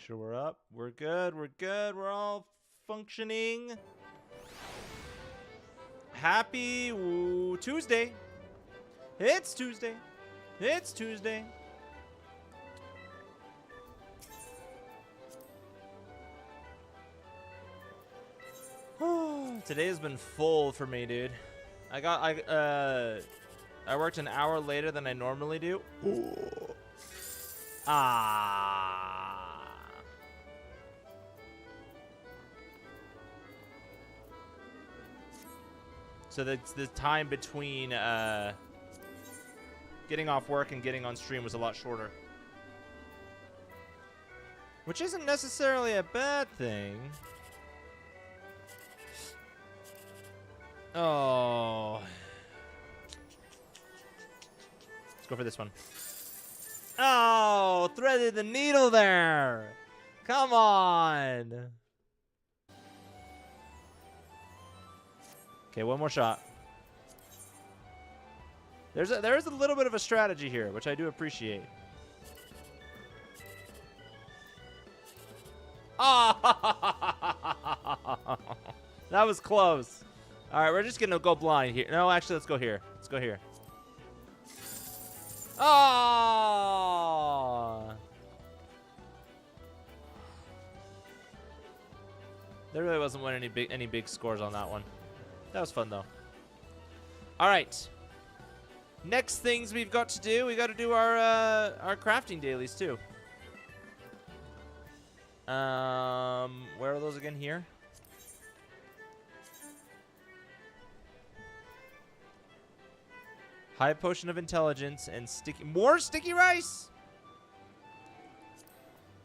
sure we're up. We're good. We're good. We're all functioning. Happy Tuesday. It's Tuesday. It's Tuesday. Today has been full for me, dude. I worked an hour later than I normally do. So the time between getting off work and getting on stream was a lot shorter. Which isn't necessarily a bad thing. Oh. Let's go for this one. Oh, threaded the needle there. Come on. Okay, one more shot. There is a little bit of a strategy here, which I do appreciate. Oh, that was close. All right, we're just gonna go blind here. No, actually, let's go here. Let's go here. Oh! There really wasn't any big scores on that one. That was fun though. All right. Next things we've got to do. We got to do our crafting dailies too. Where are those again? Here. High potion of intelligence and more sticky rice.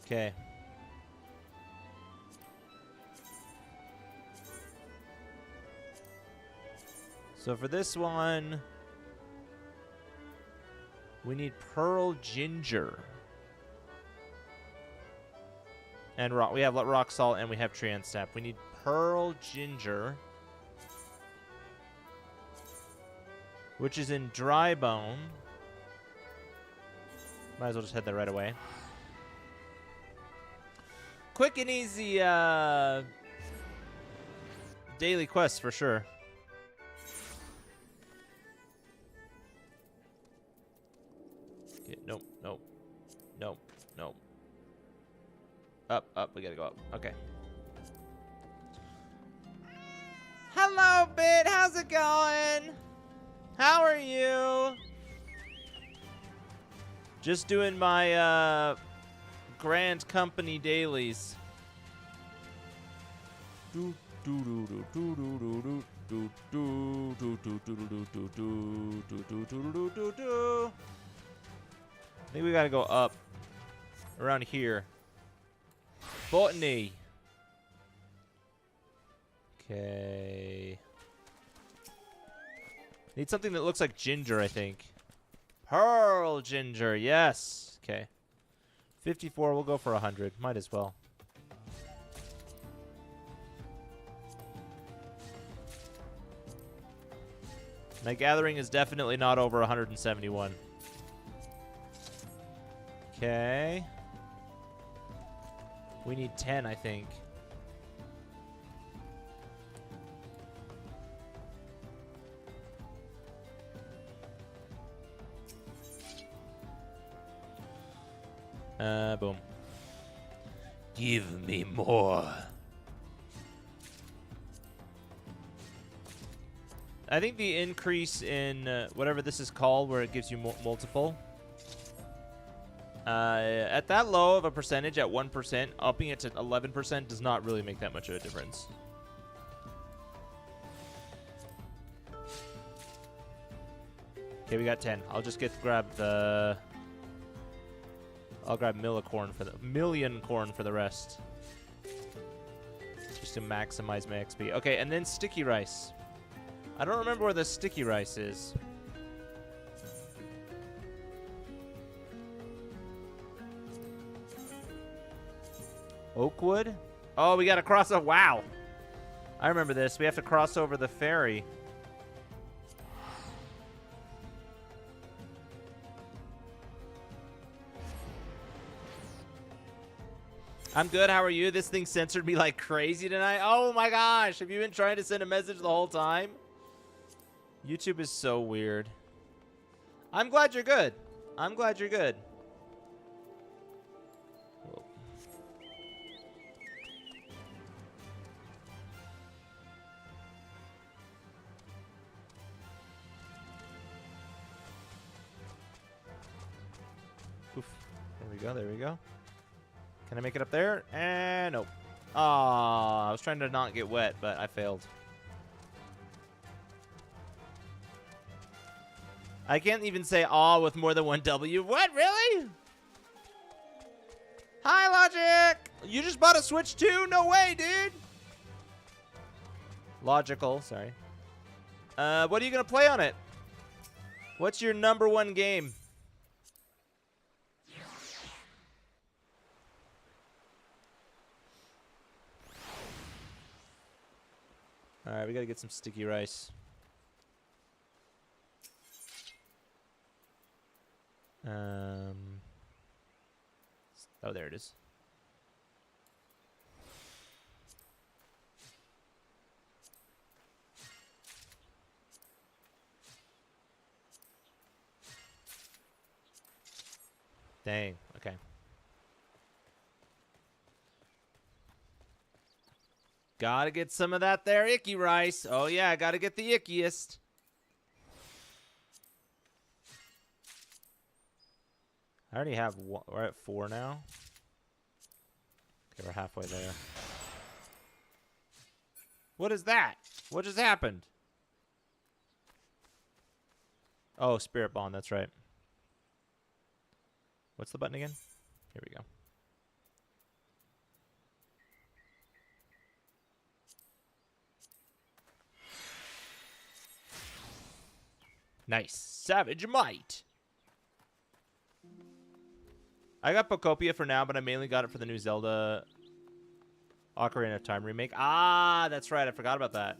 Okay. So for this one, we need pearl ginger. And rock. We have rock salt and we have Treant sap. We need pearl ginger, which is in dry bone. Might as well just head there right away. Quick and easy daily quest for sure. Okay, nope, nope, nope, nope. Up, we gotta go up. Okay. Hello, Bit. How's it going? How are you? Just doing my Grand Company dailies. I think we gotta go up around here. Botany. Okay. Need something that looks like ginger, I think. Pearl ginger, yes. Okay. 54, we'll go for 100. Might as well. My gathering is definitely not over 171. Okay. We need 10, I think. Boom. Give me more. I think the increase in whatever this is called, where it gives you multiple, at that low of a percentage, at 1%, upping it to 11% does not really make that much of a difference. Okay, we got 10. I'll just grab the... I'll grab million corn for the rest. Just to maximize my XP. Okay, and then sticky rice. I don't remember where the sticky rice is. Oakwood? Oh, we gotta cross over. Wow. I remember this. We have to cross over the ferry. I'm good. How are you? This thing censored me like crazy tonight. Oh my gosh. Have you been trying to send a message the whole time? YouTube is so weird. I'm glad you're good. I'm glad you're good. Whoa. Oof. There we go. There we go. Can I make it up there? And nope. Aw, I was trying to not get wet, but I failed. I can't even say aw with more than one W. What, really? Hi, Logic! You just bought a Switch 2? No way, dude! Logical, sorry. What are you gonna play on it? What's your #1 game? Alright, we gotta get some sticky rice. Oh, there it is. Dang, okay. Gotta get some of that there icky rice. Oh yeah, gotta get the ickiest. I already have one. We're at 4 now. Okay, we're halfway there. What is that? What just happened? Oh, Spirit Bond, that's right. What's the button again? Here we go. Nice. Savage Might. I got Pocopia for now, but I mainly got it for the new Zelda Ocarina of Time remake. Ah, that's right. I forgot about that.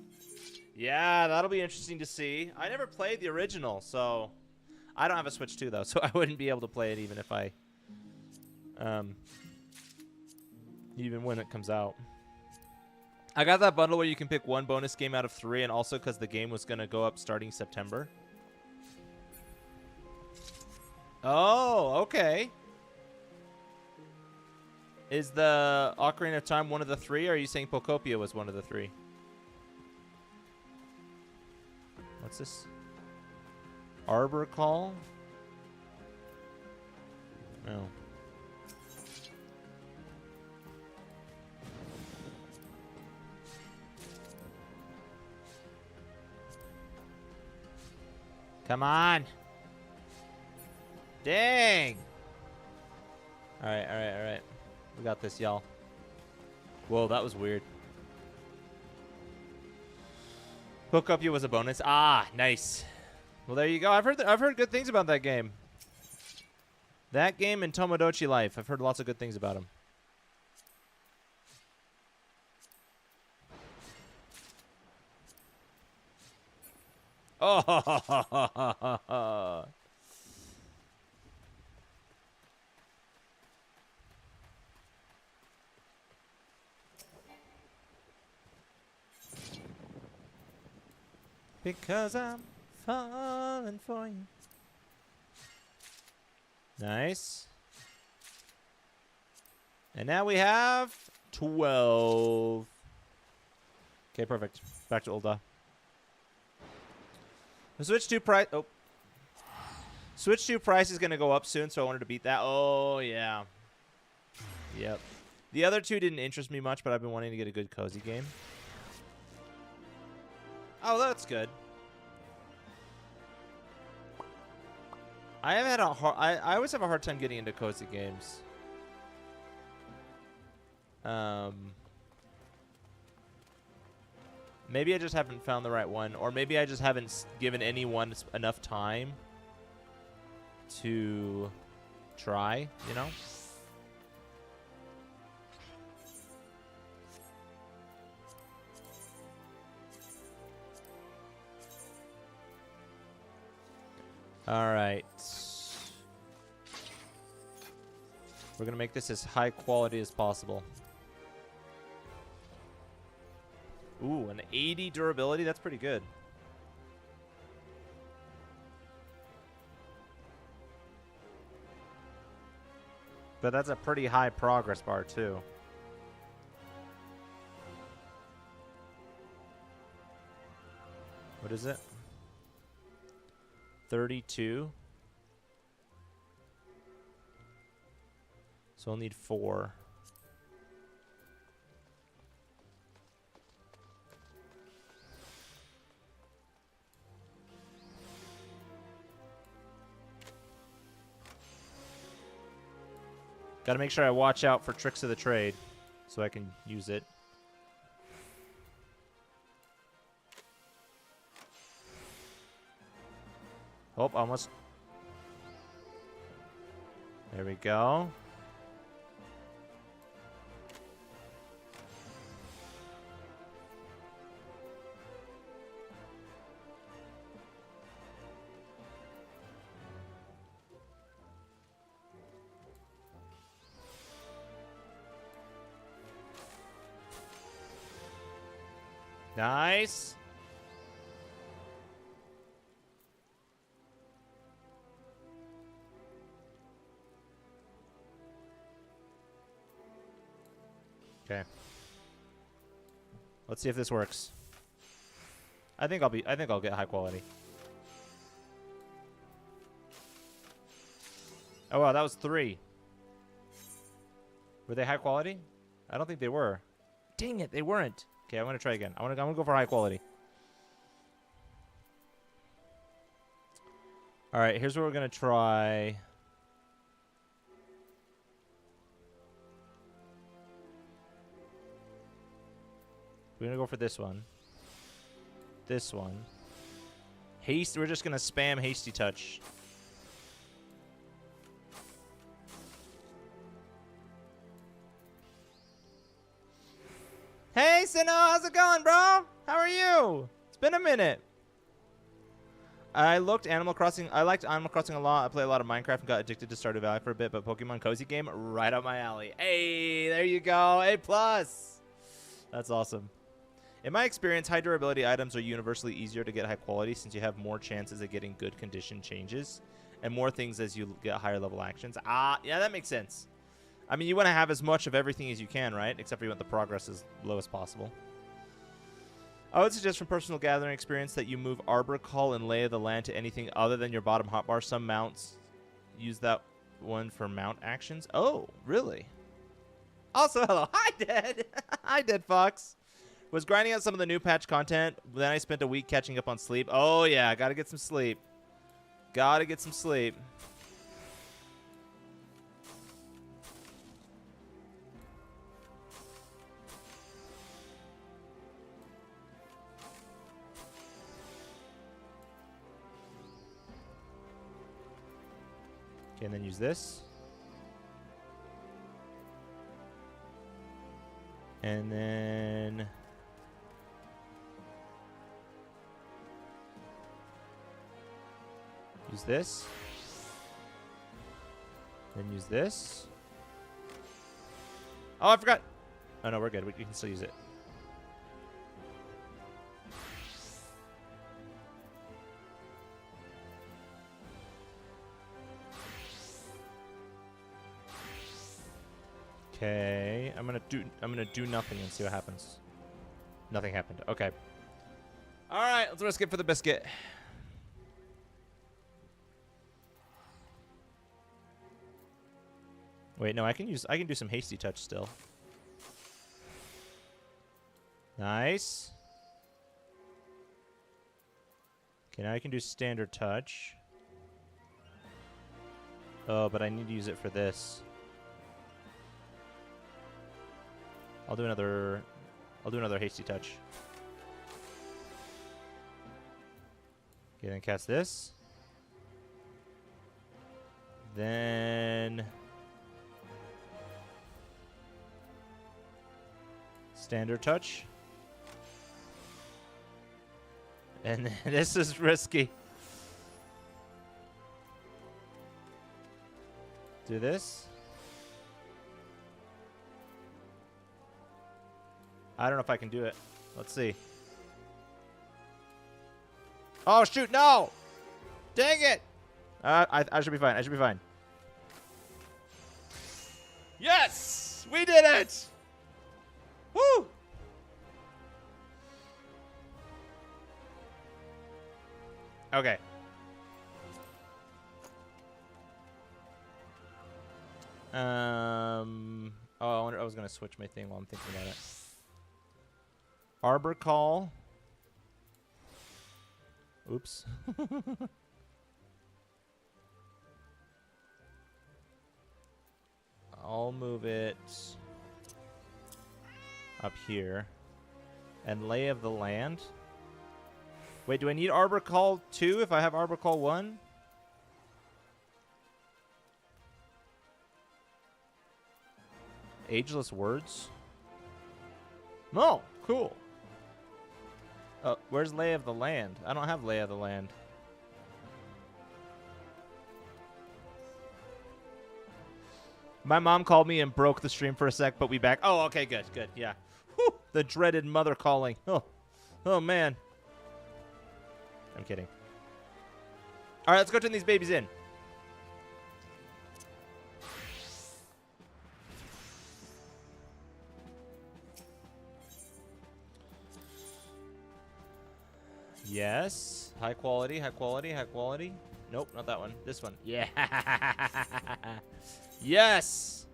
Yeah, that'll be interesting to see. I never played the original, so... I don't have a Switch 2, though, so I wouldn't be able to play it even if I... even when it comes out. I got that bundle where you can pick one bonus game out of 3, and also because the game was going to go up starting September. Oh, okay. Is the Ocarina of Time one of the 3, or are you saying Pocopia was one of the 3? What's this? Arbor Call? No. Come on. Dang. All right, all right, all right. We got this, y'all. Whoa, that was weird. Pocopia was a bonus. Ah, nice. Well, there you go. I've heard good things about that game. That game and Tomodachi Life. I've heard lots of good things about them. Oh. Because I'm falling for you. Nice. And now we have 12. Okay, perfect. Back to Ulda. The Switch 2 price. Oh. Switch 2 price is going to go up soon, so I wanted to beat that. Oh, yeah. Yep. The other two didn't interest me much, but I've been wanting to get a good cozy game. Oh, that's good. I have had a hard. I always have a hard time getting into cozy games. Maybe I just haven't found the right one, or maybe I just haven't given anyone enough time to try, you know? All right. We're going to make this as high quality as possible. Ooh, an 80 durability? That's pretty good. But that's a pretty high progress bar, too. What is it? 32. So I'll need 4. Got to make sure I watch out for tricks of the trade so I can use it. Oh, almost. There we go. Nice. Okay. Let's see if this works. I think I'll get high quality. Oh wow, that was 3. Were they high quality? I don't think they were. Dang it, they weren't. Okay, I'm gonna try again. I'm gonna go for high quality. All right, here's what we're gonna try. We're gonna go for this one. This one. Haste. We're just gonna spam hasty touch. Hey, Sino, how's it going, bro? How are you? It's been a minute. I liked Animal Crossing a lot. I play a lot of Minecraft and got addicted to Stardew Valley for a bit, but Pokemon Cozy Game, right up my alley. Hey, there you go. A+. That's awesome. In my experience, high durability items are universally easier to get high quality since you have more chances of getting good condition changes and more things as you get higher level actions. Yeah, that makes sense. I mean, you want to have as much of everything as you can, right? Except for you want the progress as low as possible. I would suggest from personal gathering experience that you move Arbor Call and Lay of the Land to anything other than your bottom hotbar. Some mounts use that one for mount actions. Oh, really? Also, hello. Hi, Dead. Hi, Dead Fox. Was grinding out some of the new patch content. Then I spent a week catching up on sleep. Oh, yeah. Got to get some sleep. Got to get some sleep. Okay, and then use this. And then... use this. Then use this. Oh, I forgot. Oh, no, we're good. We can still use it. Okay, I'm gonna do nothing and see what happens. Nothing happened. Okay. All right, let's risk it for the biscuit. Wait, no, I can do some hasty touch still. Nice. Okay, now I can do standard touch. Oh, but I need to use it for this. I'll do another hasty touch. Okay, then cast this. Then standard touch. And this is risky. Do this. I don't know if I can do it. Let's see. Oh, shoot. No. Dang it. I should be fine. I should be fine. Yes. We did it. Woo. Okay. Oh, I was gonna switch my thing while I'm thinking about it. Arbor Call. Oops. I'll move it up here. And Lay of the Land. Wait, do I need Arbor Call 2 if I have Arbor Call 1? Ageless Words? No, cool. Where's Lay of the Land? I don't have Lay of the Land. My mom called me and broke the stream for a sec, but we back. Oh, okay, good, good, yeah. Whew, the dreaded mother calling. Oh, man. I'm kidding. All right, let's go turn these babies in. Yes. High quality, high quality, high quality. Nope, not that one. This one. Yeah. Yes.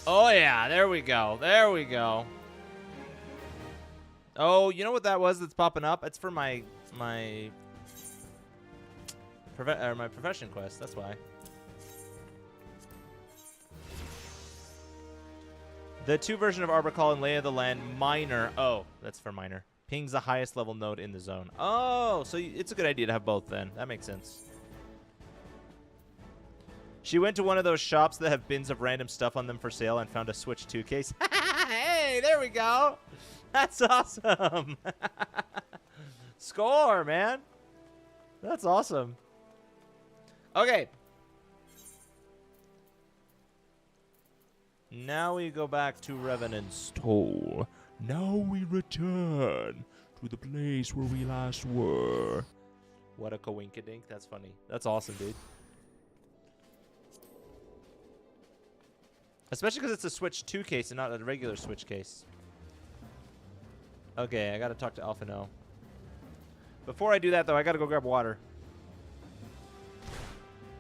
Oh, yeah. There we go. There we go. Oh, you know what that was that's popping up? It's for my profession quest. That's why. The 2 version of Arbor Call and Lay of the Land minor. Oh, that's for minor. Pings the highest level node in the zone. Oh, so it's a good idea to have both then. That makes sense. She went to one of those shops that have bins of random stuff on them for sale and found a Switch 2 case. Hey, there we go. That's awesome. Score, man. That's awesome. Okay. Now we go back to Revenant's Toll. Now we return to the place where we last were. What a coinkadink. That's funny. That's awesome, dude. Especially because it's a Switch 2 case and not a regular Switch case. Okay, I gotta talk to Alpha No. Before I do that, though, I gotta go grab water.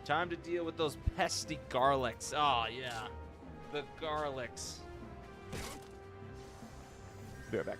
Time to deal with those pesky garlics. Oh, yeah. The garlics. Be right back.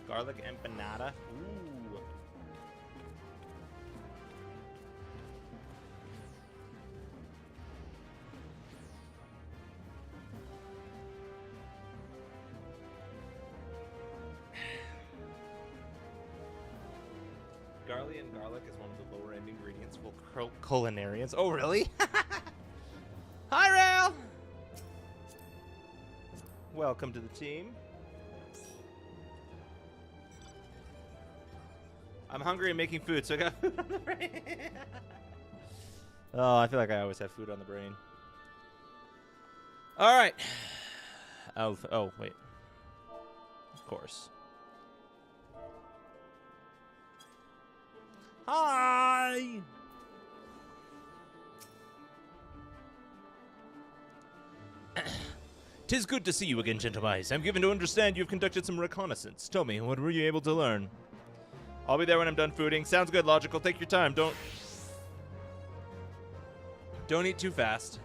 Garlic empanada. Ooh. Garlean garlic is one of the lower end ingredients for culinarians. Oh, really? Hi, Rail! Welcome to the team. I'm hungry and making food, so I got food on the brain. Oh, I feel like I always have food on the brain. All right. Oh, wait. Of course. Hi! "'Tis good to see you again, gentle mice. I'm given to understand you've conducted some reconnaissance. Tell me, what were you able to learn?" "I'll be there when I'm done fooding." "Sounds good, Logical. Take your time. Don't eat too fast."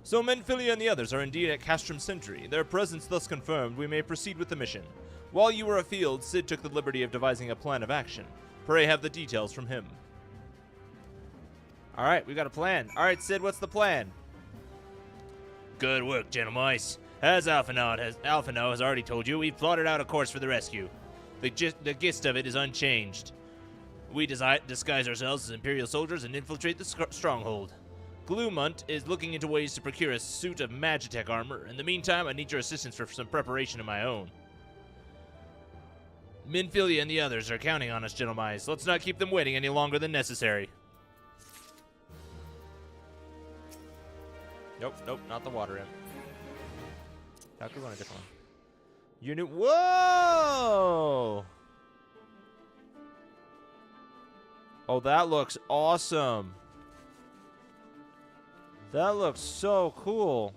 "So Menphilia and the others are indeed at Castrum Sentry. Their presence thus confirmed, we may proceed with the mission. While you were afield, Sid took the liberty of devising a plan of action. Pray have the details from him." All right, we got a plan. All right, Sid, what's the plan? "Good work, gentle mice. As Alphinaud has already told you, we've plotted out a course for the rescue. The gist of it is unchanged. We disguise ourselves as Imperial soldiers and infiltrate the stronghold. Gloomont is looking into ways to procure a suit of Magitech armor. In the meantime, I need your assistance for some preparation of my own. Menphilia and the others are counting on us, gentle mice. Let's not keep them waiting any longer than necessary." Nope, not the water imp. How could we want a different one? Unit. Whoa! Oh, that looks awesome. That looks so cool.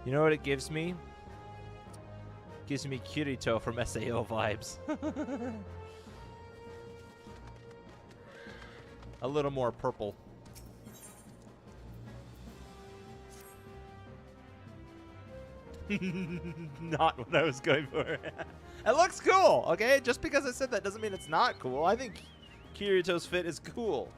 You know what it gives me? It gives me Kirito from SAO vibes. A little more purple. Not what I was going for. It looks cool, okay? Just because I said that doesn't mean it's not cool. I think Kirito's fit is cool.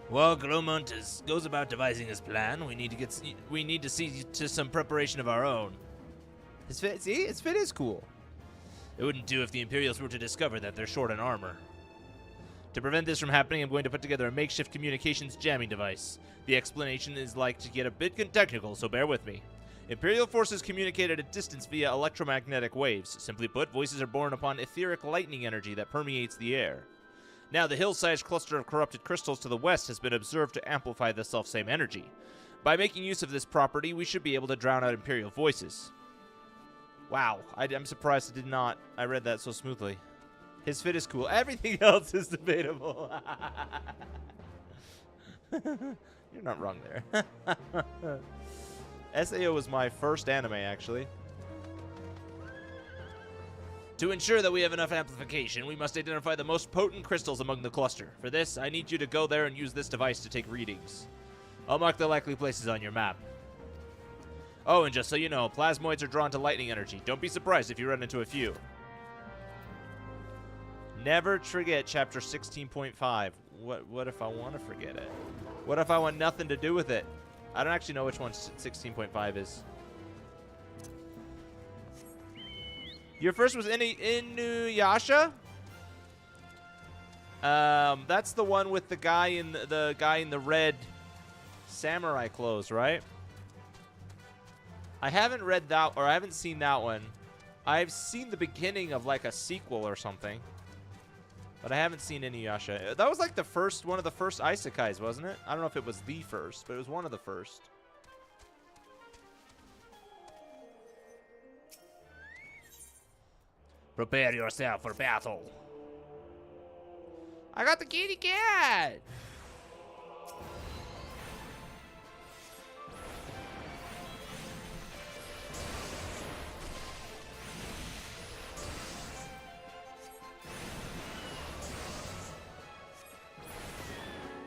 While Gloomont goes about devising his plan, we need to see to some preparation of our own. His fit is cool. It wouldn't do if the Imperials were to discover that they're short on armor. To prevent this from happening, I'm going to put together a makeshift communications jamming device. The explanation is like to get a bit technical, so bear with me. Imperial forces communicate at a distance via electromagnetic waves. Simply put, voices are born upon etheric lightning energy that permeates the air. Now, the hill-sized cluster of corrupted crystals to the west has been observed to amplify the self-same energy. By making use of this property, we should be able to drown out Imperial voices. Wow, I'm surprised I did not. I read that so smoothly. His fit is cool. Everything else is debatable. You're not wrong there. SAO was my first anime, actually. To ensure that we have enough amplification, we must identify the most potent crystals among the cluster. For this, I need you to go there and use this device to take readings. I'll mark the likely places on your map. Oh, and just so you know, plasmoids are drawn to lightning energy. Don't be surprised if you run into a few. Never forget chapter 16.5. What if I want to forget it? What if I want nothing to do with it? I don't actually know which one 16.5 is. Your first was Inuyasha? That's the one with the guy in the red samurai clothes, right? I haven't read that, or I haven't seen that one. I've seen the beginning of like a sequel or something, but I haven't seen Inuyasha. That was like the first one of the first isekais, wasn't it? I don't know if it was the first, but it was one of the first. Prepare yourself for battle. I got the kitty cat.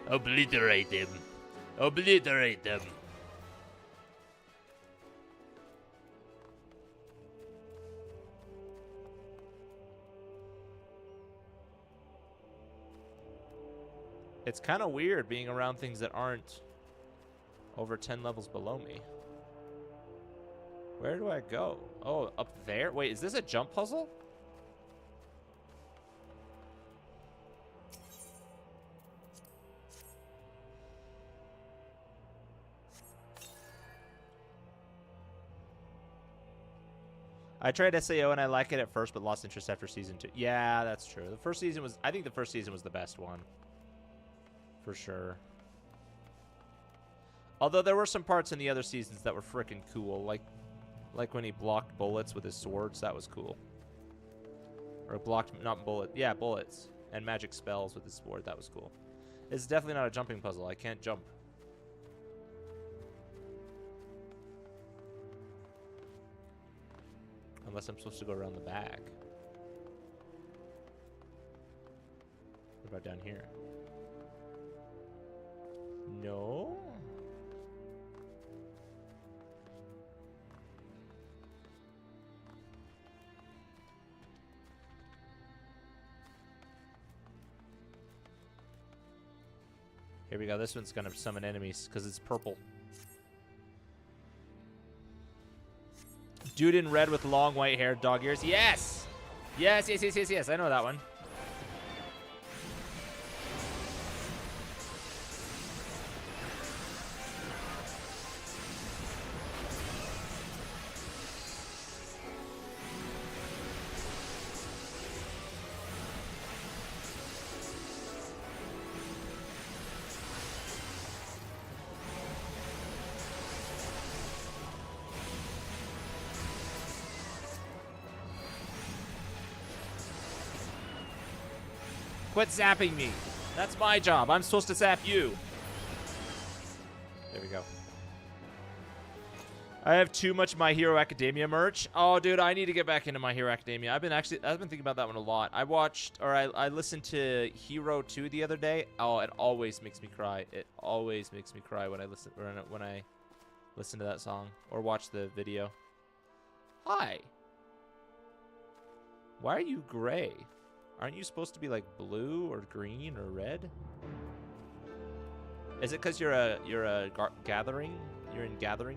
Obliterate them. Obliterate them. It's kind of weird being around things that aren't over 10 levels below me. Where do I go? Oh, up there? Wait, is this a jump puzzle? I tried SAO and I liked it at first, but lost interest after season 2. Yeah, that's true. The first season was, I think the first season was the best one. For sure. Although there were some parts in the other seasons that were freaking cool, like when he blocked bullets with his swords, that was cool. Or blocked, not bullet, yeah, bullets and magic spells with his sword, that was cool. It's definitely not a jumping puzzle. I can't jump. Unless I'm supposed to go around the back. What about down here? No? Here we go. This one's gonna summon enemies because it's purple. Dude in red with long white hair, dog ears. Yes! Yes, yes, yes, yes, yes. I know that one. Quit zapping me. That's my job. I'm supposed to zap you. There we go. I have too much My Hero Academia merch. Oh, dude, I need to get back into My Hero Academia. I've been thinking about that one a lot. I listened to Hero 2 the other day. Oh, it always makes me cry. It always makes me cry when I listen to that song or watch the video. Hi. Why are you gray? Aren't you supposed to be like blue or green or red? Is it because you're in gathering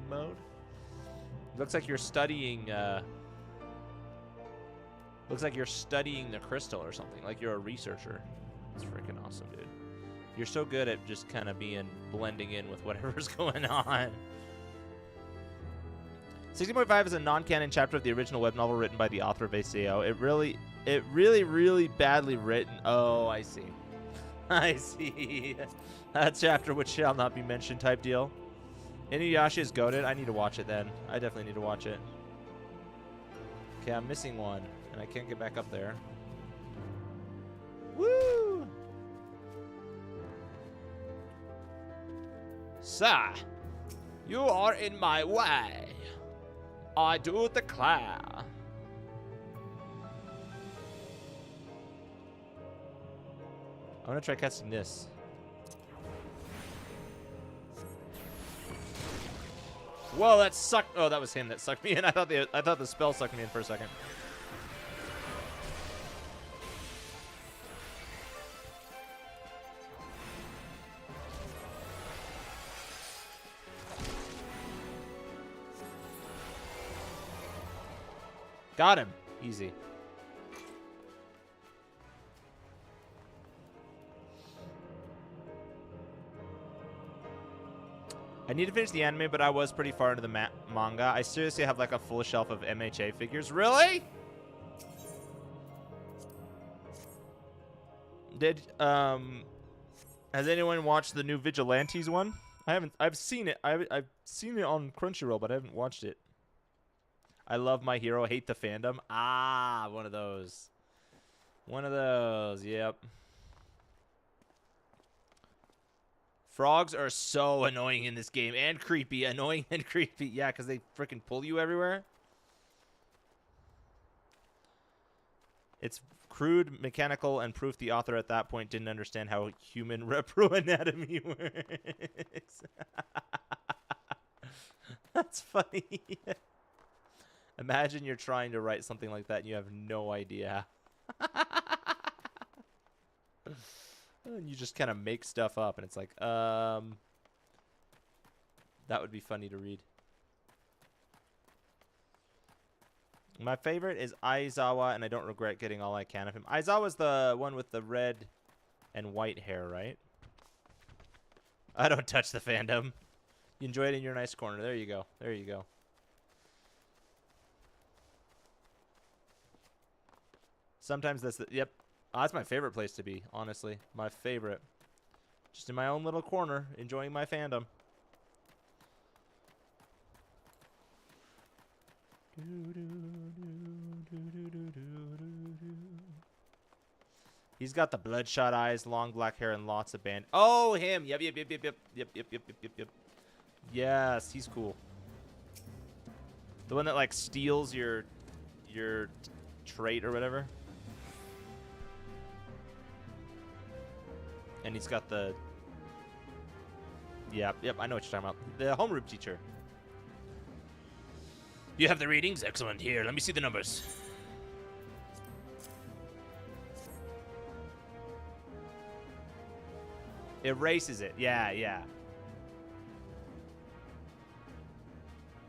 mode? Looks like you're studying. Looks like you're studying the crystal or something. Like you're a researcher. It's freaking awesome, dude. You're so good at just kind of blending in with whatever's going on. 16.5 is a non-canon chapter of the original web novel written by the author of Eorzea. It really badly written. Oh, I see. I see. That chapter which shall not be mentioned type deal. Inuyasha is goated. I need to watch it then. I definitely need to watch it. Okay, I'm missing one, and I can't get back up there. Woo! Sir, you are in my way. I do declare. I'm gonna try casting this. Whoa, that sucked. Oh, that was him that sucked me in. I thought the spell sucked me in for a second. Got him. Easy. I need to finish the anime, but I was pretty far into the manga. I seriously have like a full shelf of MHA figures. Really? Has anyone watched the new Vigilantes one? I haven't. I've seen it. I've seen it on Crunchyroll, but I haven't watched it. I love My Hero, hate the fandom. Ah, one of those. One of those. Yep. Frogs are so annoying in this game and creepy. Annoying and creepy. Yeah, because they freaking pull you everywhere. It's crude, mechanical, and proof the author at that point didn't understand how human reproanatomy works. That's funny. Imagine you're trying to write something like that and you have no idea. And you just kind of make stuff up and it's like, that would be funny to read. My favorite is Aizawa, and I don't regret getting all I can of him. Aizawa's the one with the red and white hair, right? I don't touch the fandom. You enjoy it in your nice corner. There you go. There you go. Sometimes that's the... Yep. Oh, that's my favorite place to be, honestly. My favorite. Just in my own little corner, enjoying my fandom. He's got the bloodshot eyes, long black hair, and lots of band. Oh, him. Yep. Yes, he's cool. The one that like steals your trait or whatever. And he's got the... Yep, I know what you're talking about. The homeroom teacher. You have the readings? Excellent. Here, let me see the numbers. Erases it. Yeah.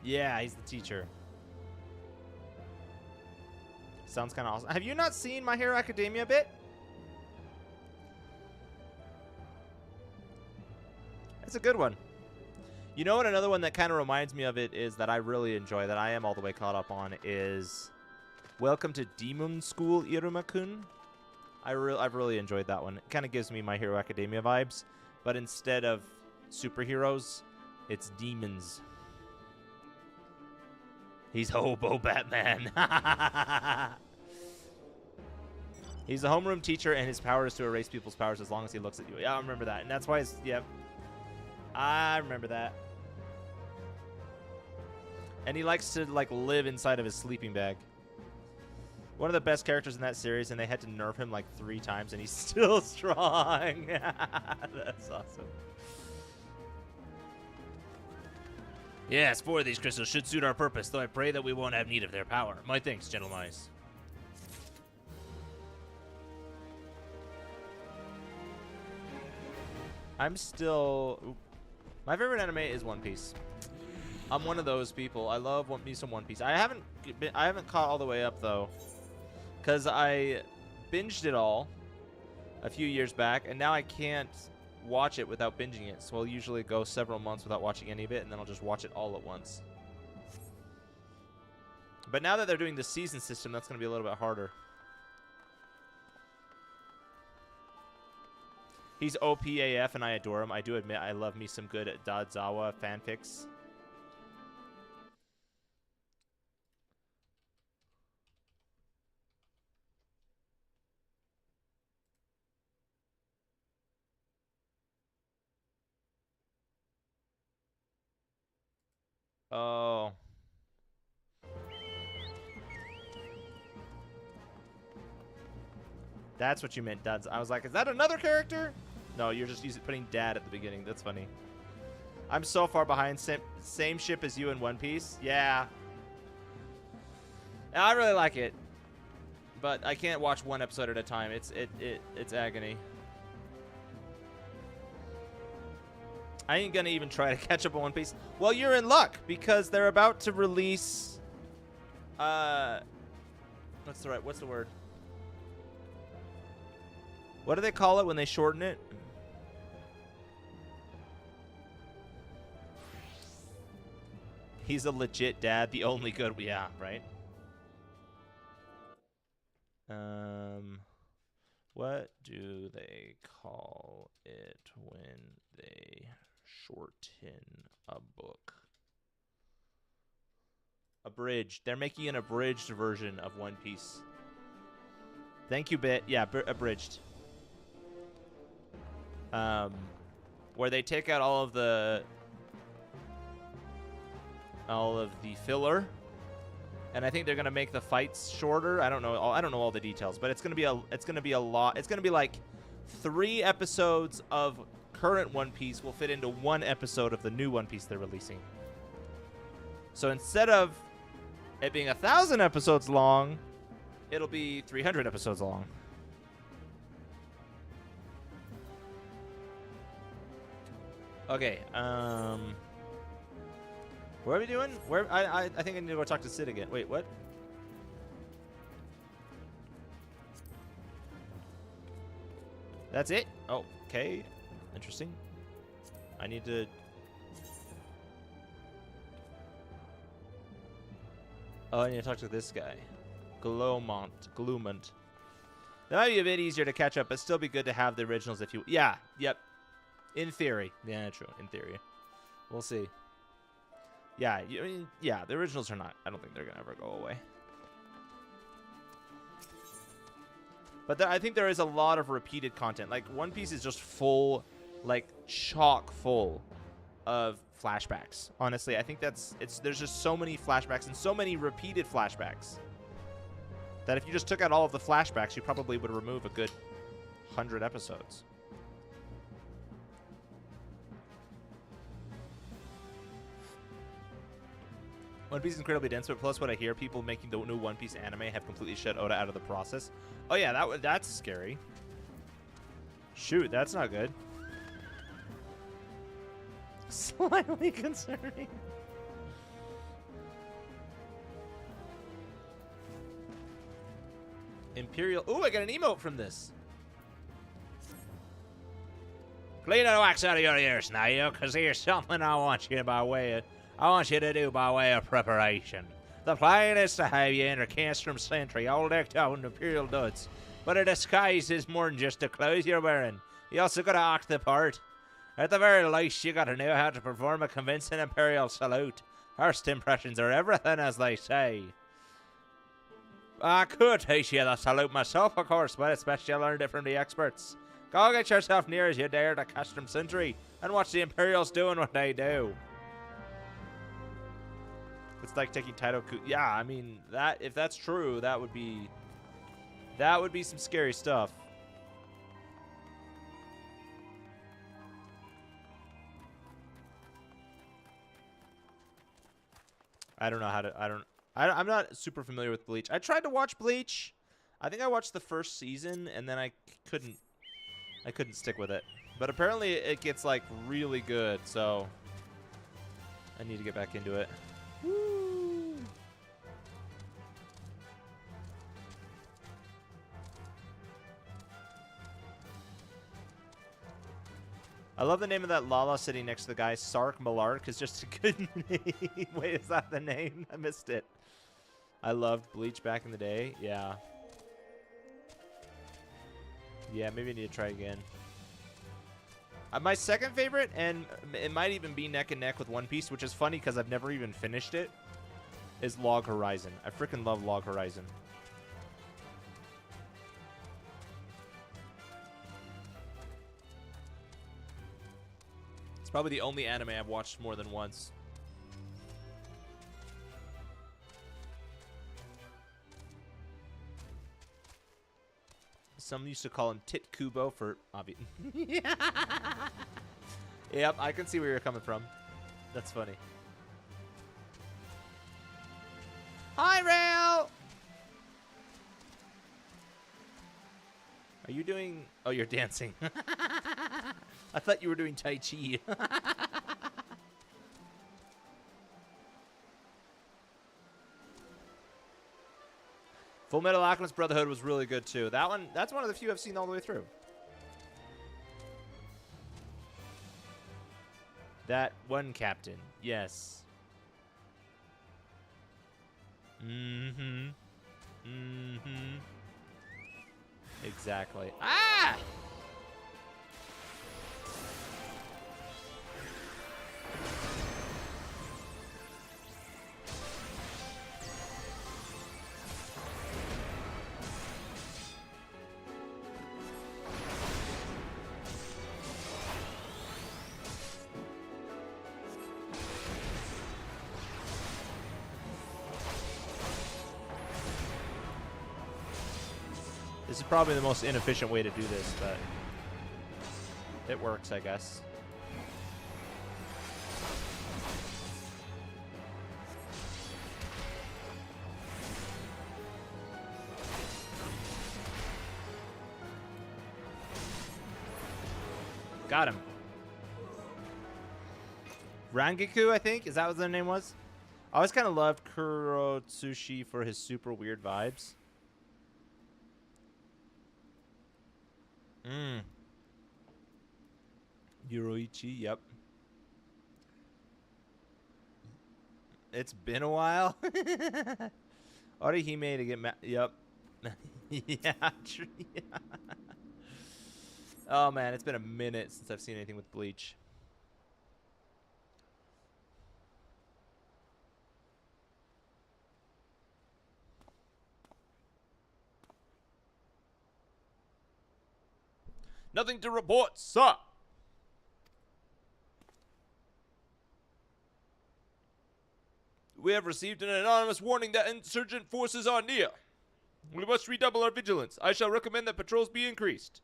Yeah, he's the teacher. Sounds kind of awesome. Have you not seen My Hero Academia bit? It's a good one. You know what? Another one that kind of reminds me of it is that I really enjoy, that I am all the way caught up on, is Welcome to Demon School, Iruma-kun. I've really enjoyed that one. It kind of gives me My Hero Academia vibes, but instead of superheroes, it's demons. He's Hobo Batman. He's a homeroom teacher, and his power is to erase people's powers as long as he looks at you. Yeah, I remember that. And that's why it's... Yep. I remember that. And he likes to, like, live inside of his sleeping bag. One of the best characters in that series, and they had to nerf him, like, 3 times, and he's still strong. That's awesome. Yes, 4 of these crystals should suit our purpose, though I pray that we won't have need of their power. My thanks, gentle mice. I'm still... Oop. My favorite anime is One Piece. I'm one of those people. I love me some One Piece. I haven't caught all the way up, though, because I binged it all a few years back, and now I can't watch it without binging it. So I'll usually go several months without watching any of it, and then I'll just watch it all at once. But now that they're doing the season system, that's going to be a little bit harder. He's OPAF, and I adore him. I do admit I love me some good Dadzawa fanfics. Oh. That's what you meant, Duds. I was like, is that another character? No, you're just putting dad at the beginning. That's funny. I'm so far behind. Same ship as you in One Piece. Yeah. I really like it. But I can't watch one episode at a time. It's agony. I ain't gonna even try to catch up on One Piece. Well, you're in luck, because they're about to release what's the word? What do they call it when they shorten it? He's a legit dad, the only good, yeah, right? What do they call it when they shorten a book? Abridged. They're making an abridged version of One Piece. Thank you, Bit. Yeah, abridged. Where they take out all of the filler, and I think they're gonna make the fights shorter. I don't know all the details, but it's gonna be a lot. It's gonna be like 3 episodes of current One Piece will fit into 1 episode of the new One Piece they're releasing. So instead of it being 1,000 episodes long, it'll be 300 episodes long. Okay, what are we doing? I think I need to go talk to Sid again. Wait, what? That's it? Oh, okay. Interesting. I need to... Oh, I need to talk to this guy. Glumont. That might be a bit easier to catch up, but still be good to have the originals if you... Yeah, yep. In theory. Yeah, true. In theory. We'll see. Yeah, I mean, yeah, the originals are not. I don't think they're gonna ever go away. But I think there is a lot of repeated content. Like One Piece is just full, like chock full of flashbacks. Honestly, I think there's just so many flashbacks and so many repeated flashbacks that if you just took out all of the flashbacks, you probably would remove a good 100 episodes. One Piece is incredibly dense, but plus what I hear, people making the new One Piece anime have completely shut Oda out of the process. Oh yeah, that's scary. Shoot, that's not good. Slightly concerning. Imperial. Ooh, I got an emote from this. Clean the wax out of your ears now, you, because here's something I want you to do by way of preparation. The plan is to have you enter Castrum Sentry all decked out in Imperial duds. But a disguise is more than just the clothes you're wearing. You also gotta act the part. At the very least, you gotta know how to perform a convincing Imperial salute. First impressions are everything, as they say. I could teach you the salute myself, of course, but it's best you learned it from the experts. Go get yourself near as you dare to Castrum Sentry and watch the Imperials doing what they do. It's like taking Taito. Yeah, I mean that. If that's true, that would be some scary stuff. I don't know how to. I'm not super familiar with Bleach. I tried to watch Bleach. I think I watched the first season and then I couldn't stick with it. But apparently it gets like really good, so I need to get back into it. Woo. I love the name of that Lala sitting next to the guy. Sark Malark is just a good name. Wait, is that the name? I missed it. I loved Bleach back in the day. Yeah. Yeah, maybe I need to try again. My second favorite, and it might even be neck and neck with One Piece, which is funny because I've never even finished it, is Log Horizon. I freaking love Log Horizon. It's probably the only anime I've watched more than once. Some used to call him Tit Kubo for obvious. Yep, I can see where you're coming from. That's funny. Hi, Rail! Are you doing... Oh, you're dancing. I thought you were doing Tai Chi. Full Metal Alchemist Brotherhood was really good, too. That's one of the few I've seen all the way through. That one captain. Yes. Mm-hmm. Mm-hmm. Exactly. Ah! This is probably the most inefficient way to do this, but it works, I guess. Got him. Rangiku, I think? Is that what their name was? I always kind of loved Kurotsushi for his super weird vibes. Yuroichi, yep. It's been a while. Orihime to get yep. Yeah, true. Yeah. Oh man, it's been a minute since I've seen anything with Bleach. Nothing to report, sir. We have received an anonymous warning that insurgent forces are near. We must redouble our vigilance. I shall recommend that patrols be increased.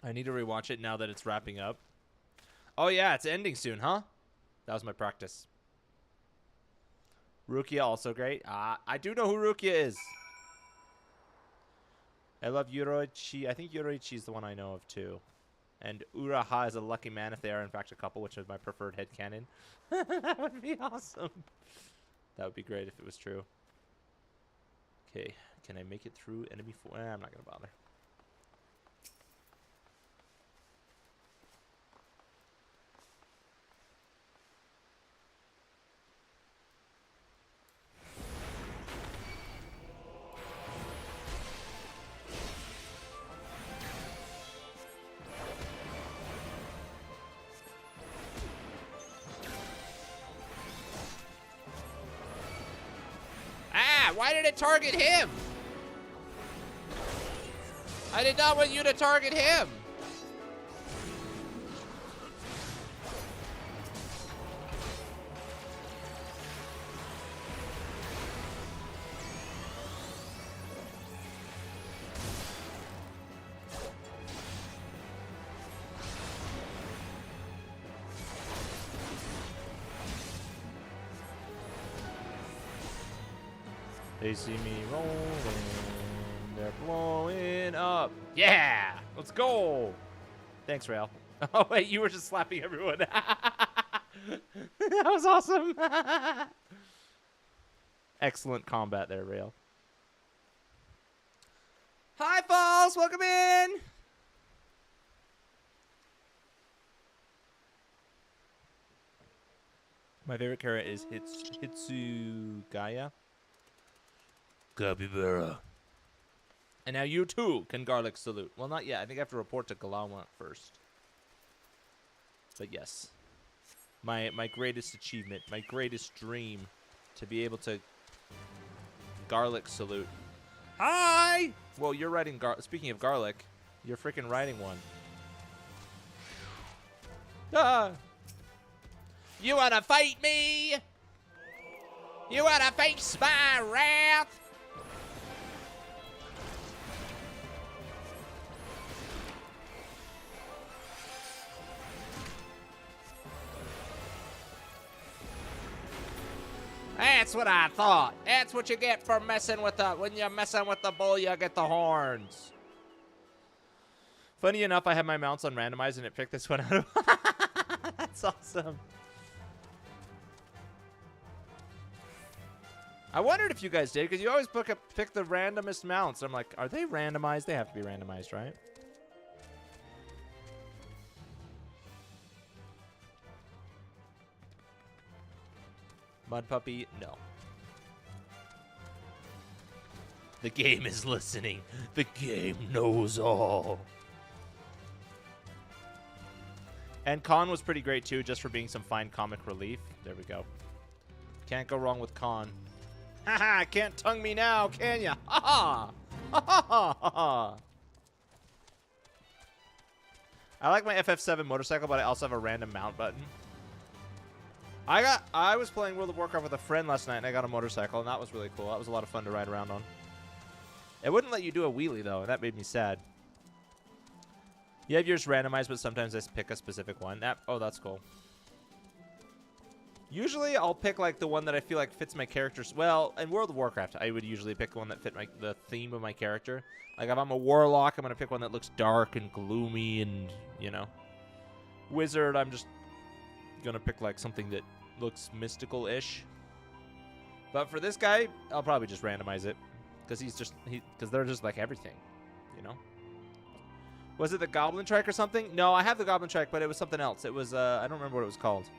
I need to rewatch it now that it's wrapping up. Oh yeah, it's ending soon, huh? That was my practice. Rukia also great. I do know who Rukia is. I love Yoroichi. I think Yoroichi is the one I know of too. And Uraha is a lucky man if they are in fact a couple, which is my preferred headcanon. That would be awesome. That would be great if it was true. Okay, can I make it through enemy 4? I'm not gonna bother. Why did it target him? I did not want you to target him. They see me rolling, they're blowing up. Yeah, let's go. Thanks, Rail. Oh, wait, you were just slapping everyone. That was awesome. Excellent combat there, Rail. Hi, Falls, welcome in. My favorite character is Hitsugaya. Capybara. And now you too can garlic salute. Well, not yet. I think I have to report to Galama first. But yes. My greatest achievement, my greatest dream, to be able to garlic salute. Hi! Well, you're riding speaking of garlic, you're freaking riding one. Ah! You wanna fight me? You wanna face my wrath? That's what I thought. That's what you get for messing with the... When you're messing with the bull, you get the horns. Funny enough, I had my mounts on randomized and it picked this one out of... That's awesome. I wondered if you guys did, because you always pick the randomest mounts. I'm like, are they randomized? They have to be randomized, right? Mud Puppy, no. The game is listening. The game knows all. And Khan was pretty great too, just for being some fine comic relief. There we go. Can't go wrong with Khan. Haha, can't tongue me now, can ya? Ha ha! Ha ha ha ha! I like my FF7 motorcycle, but I also have a random mount button. I was playing World of Warcraft with a friend last night, and I got a motorcycle, and that was really cool. That was a lot of fun to ride around on. It wouldn't let you do a wheelie, though, and that made me sad. You have yours randomized, but sometimes I pick a specific one. Oh, that's cool. Usually, I'll pick, like, the one that I feel like fits my character's... Well, in World of Warcraft, I would usually pick the one that fit the theme of my character. Like, if I'm a warlock, I'm going to pick one that looks dark and gloomy and, you know. Wizard, I'm just going to pick, like, something that looks mystical-ish. But for this guy, I'll probably just randomize it. Because they're just, like, everything, you know. Was it the Goblin Trike or something? No, I have the Goblin Trike, but it was something else. It was, I don't remember what it was called.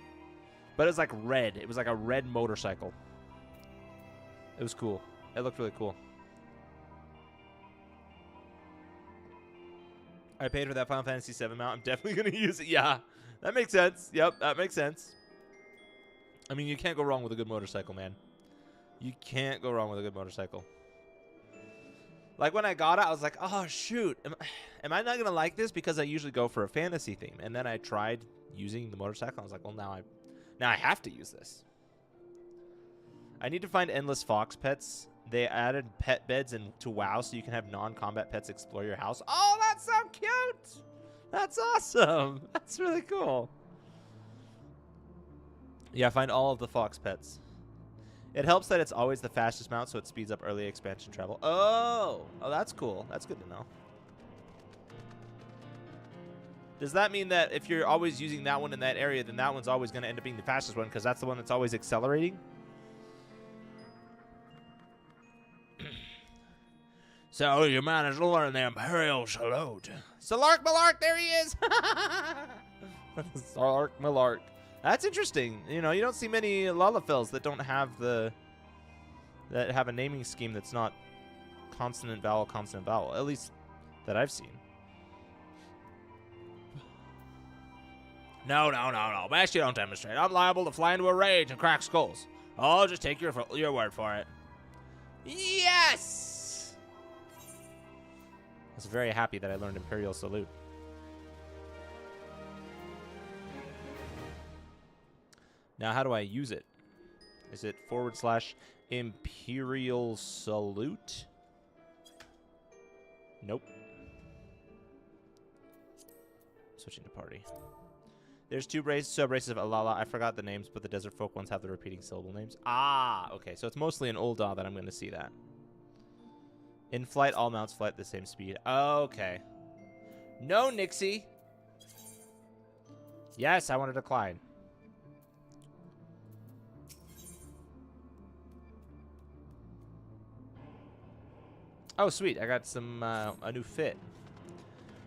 But it was like red. It was like a red motorcycle. It was cool. It looked really cool. I paid for that Final Fantasy VII mount. I'm definitely going to use it. Yeah, that makes sense. Yep, that makes sense. I mean, you can't go wrong with a good motorcycle, man. You can't go wrong with a good motorcycle. Like, when I got it, I was like, oh, shoot. Am I not going to like this? Because I usually go for a fantasy theme. And then I tried using the motorcycle. I was like, well, now I have to use this. I need to find endless fox pets. They added pet beds to WoW so you can have non-combat pets explore your house. Oh, that's so cute. That's awesome. That's really cool. Yeah, find all of the fox pets. It helps that it's always the fastest mount, so it speeds up early expansion travel. Oh, that's cool. That's good to know. Does that mean that if you're always using that one in that area, then that one's always going to end up being the fastest one because that's the one that's always accelerating? So you managed to learn the Imperial Salute. Salark Malark, there he is! Salark Malark. That's interesting. You know, you don't see many Lalafels that don't have that have a naming scheme that's not consonant, vowel, at least that I've seen. No. Best you don't demonstrate. I'm liable to fly into a rage and crack skulls. I'll just take your word for it. Yes! I was very happy that I learned Imperial Salute. Now, how do I use it? Is it / Imperial Salute? Nope. Switching to party. There's 2 sub-races of Alala. I forgot the names, but the desert folk ones have the repeating syllable names. Ah, okay. So it's mostly in Ul'dah that I'm going to see that. In flight, all mounts fly at the same speed. Okay. No, Nixie. Yes, I want to decline. Oh, sweet. I got some, a new fit.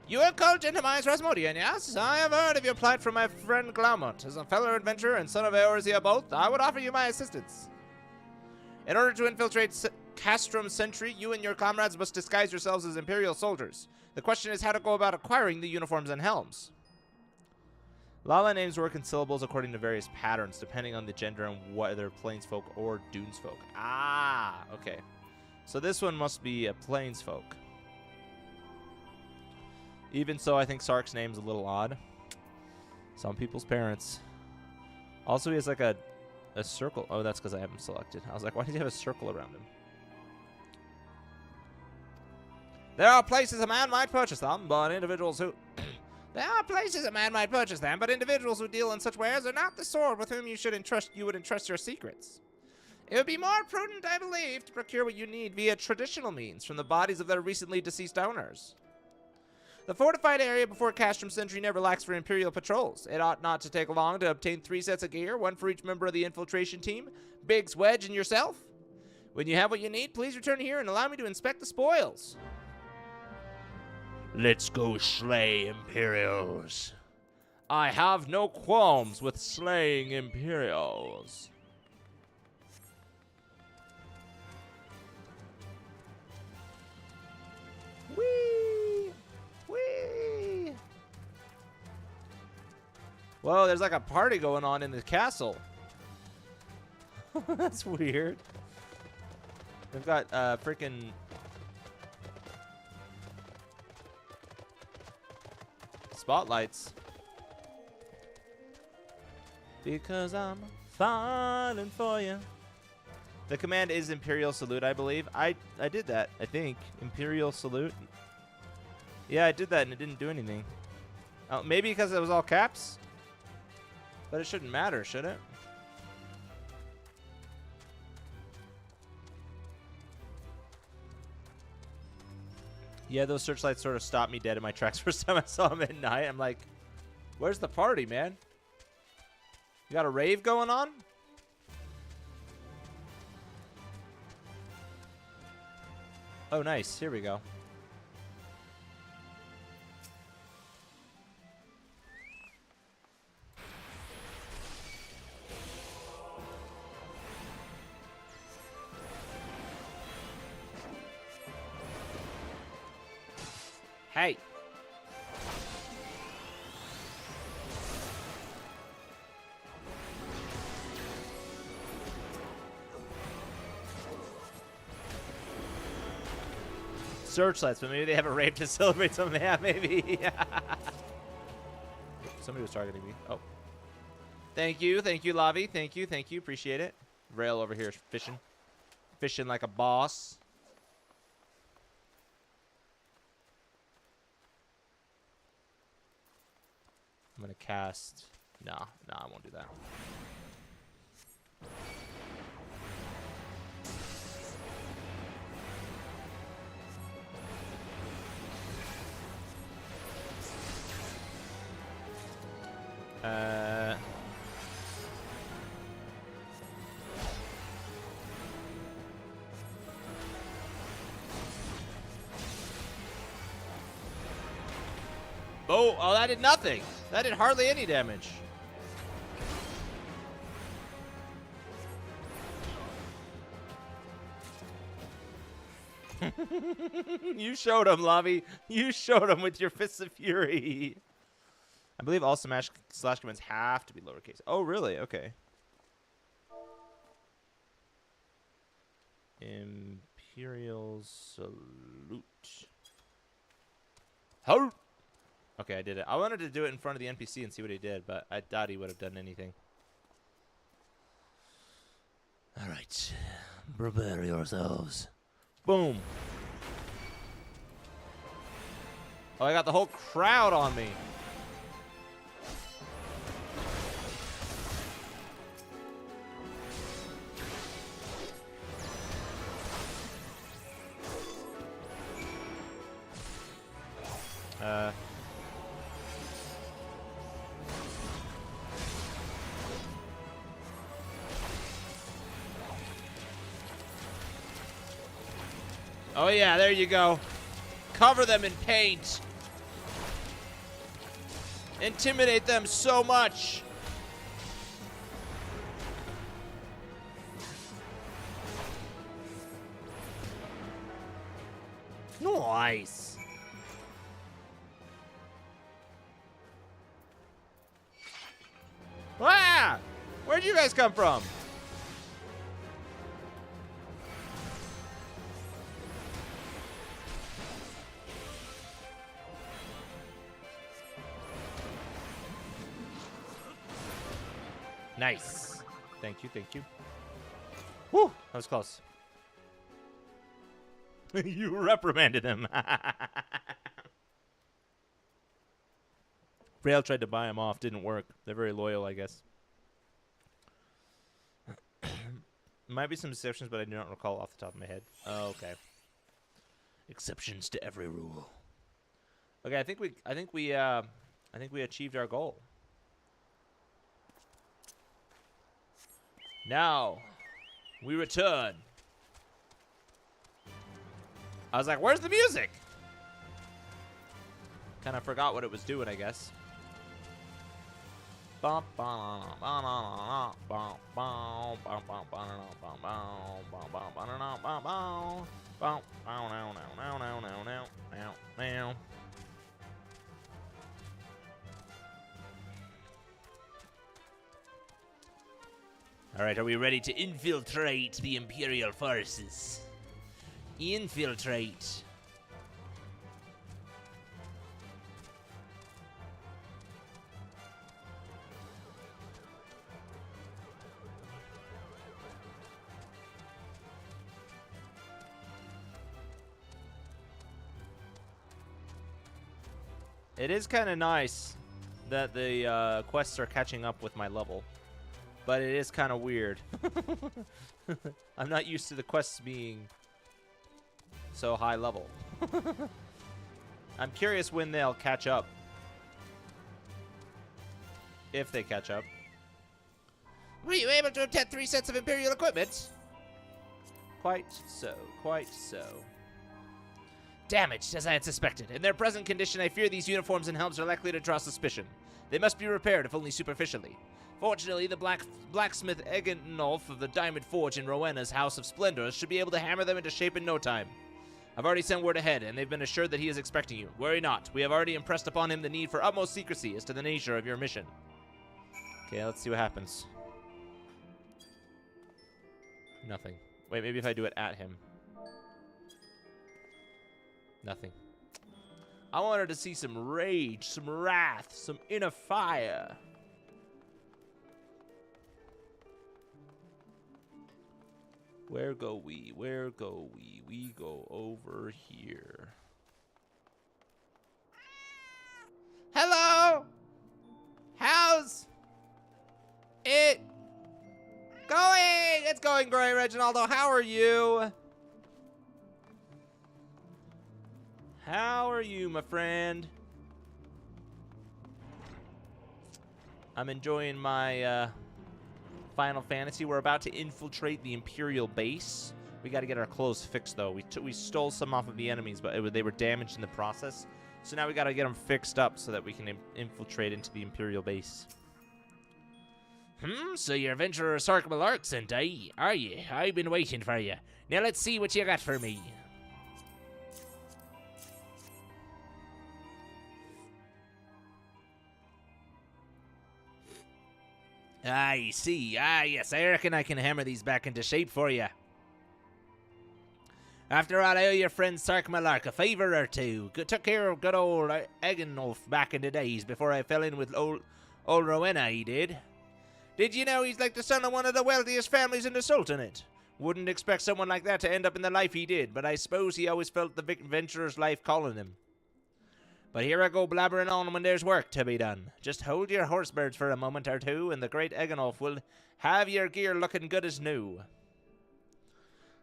You are called Gentamines Rasmodian, yes? I have heard of your plight from my friend Dalamud. As a fellow adventurer and son of Eorzea both, I would offer you my assistance. In order to infiltrate Castrum Sentry, you and your comrades must disguise yourselves as Imperial soldiers. The question is how to go about acquiring the uniforms and helms. Lala names work in syllables according to various patterns, depending on the gender and whether Plainsfolk or Dunesfolk. Ah, okay. So this one must be a Plainsfolk. Even so, I think Sark's name's a little odd. Some people's parents. Also, he has like a circle. Oh, that's because I have him selected. I was like, why does he have a circle around him? There are places a man might purchase them, but individuals who... There are places a man might purchase them, but individuals who deal in such wares are not the sort with whom you would entrust your secrets. It would be more prudent, I believe, to procure what you need via traditional means from the bodies of their recently deceased owners. The fortified area before Castrum Sentry never lacks for Imperial patrols. It ought not to take long to obtain 3 sets of gear, 1 for each member of the infiltration team, Biggs, Wedge, and yourself. When you have what you need, please return here and allow me to inspect the spoils. Let's go slay Imperials. I have no qualms with slaying Imperials. Whee! Whee! Whoa, there's like a party going on in the castle. That's weird. They've got freaking spotlights. Because I'm falling for you. The command is Imperial Salute, I believe. I did that, I think. Imperial Salute. Yeah, I did that and it didn't do anything. Oh, maybe because it was all caps? But it shouldn't matter, should it? Yeah, those searchlights sort of stopped me dead in my tracks first time I saw them at night. I'm like, where's the party, man? You got a rave going on? Oh, nice. Here we go. Hey. searchlights, but maybe they have a rape to celebrate something. Yeah, maybe. Somebody was targeting me. Oh. Thank you, Lavi. Thank you. Appreciate it. Rail over here is fishing. Fishing like a boss. I'm gonna cast. Nah, I won't do that. Oh, that did nothing. That did hardly any damage. You showed him, Lavi. You showed him with your Fists of Fury. I believe all slash commands have to be lowercase. Oh, really? Okay. Imperial Salute. Halt! Okay, I did it. I wanted to do it in front of the NPC and see what he did, but I doubt he would have done anything. All right. Prepare yourselves. Boom. Oh, I got the whole crowd on me. Oh yeah, there you go. Cover them in paint. Intimidate them so much. Nice. Ah! Where'd you guys come from? Nice. Thank you. Whew, that was close. You reprimanded him. Braille tried to buy him off. Didn't work. They're very loyal, I guess. Might be some exceptions, but I do not recall off the top of my head. Oh, okay. Exceptions to every rule. Okay, I think we achieved our goal. Now, we return. I was like, where's the music? Kind of forgot what it was doing, I guess. All right, are we ready to infiltrate the Imperial forces? Infiltrate. It is kind of nice that the quests are catching up with my level. But it is kind of weird. I'm not used to the quests being so high level. I'm curious when they'll catch up. If they catch up. Were you able to obtain 3 sets of Imperial equipment? Quite so, quite so. Damaged, as I had suspected. In their present condition, I fear these uniforms and helms are likely to draw suspicion. They must be repaired, if only superficially. Fortunately, the blacksmith Egenolf of the Diamond Forge in Rowena's House of Splendors should be able to hammer them into shape in no time. I've already sent word ahead, and they've been assured that he is expecting you. Worry not. We have already impressed upon him the need for utmost secrecy as to the nature of your mission. Okay, let's see what happens. Nothing. Wait, maybe if I do it at him. Nothing. I wanted to see some rage, some wrath, some inner fire. Where go we? Where go we? We go over here. Hello! How's it going? It's going great, Reginaldo. How are you? How are you, my friend? I'm enjoying my Final Fantasy. We're about to infiltrate the Imperial base. We got to get our clothes fixed, though. We stole some off of the enemies, but they were damaged in the process. So now we got to get them fixed up so that we can infiltrate into the Imperial base. So you're Adventurer Sark Malark sent, are you? I've been waiting for you. Now let's see what you got for me. I see. Yes, I reckon I can hammer these back into shape for you. After all, I owe your friend Sark Malark a favor or two. Took care of good old Eganolf back in the days before I fell in with old Rowena, he did. Did you know he's like the son of one of the wealthiest families in the Sultanate? Wouldn't expect someone like that to end up in the life he did, but I suppose he always felt the adventurer's life calling him. But here I go blabbering on when there's work to be done. Just hold your horsebirds for a moment or two, and the great Eganolf will have your gear looking good as new.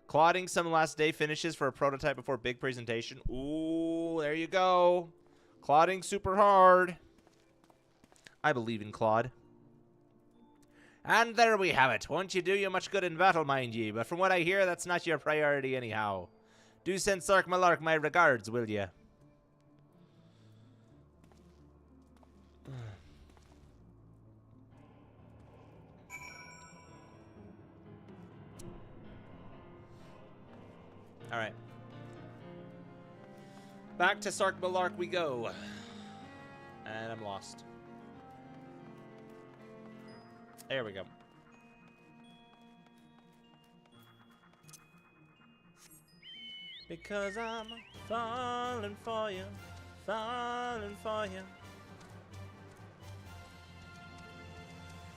Clodding some last day finishes for a prototype before big presentation. Ooh, there you go. Clodding super hard. I believe in Claude. And there we have it. Won't you do you much good in battle, mind ye, but from what I hear, that's not your priority anyhow. Do send Sark Malark my regards, will ye? Alright. Back to Sark Malark we go. And I'm lost. There we go. Because I'm falling for you, falling for you.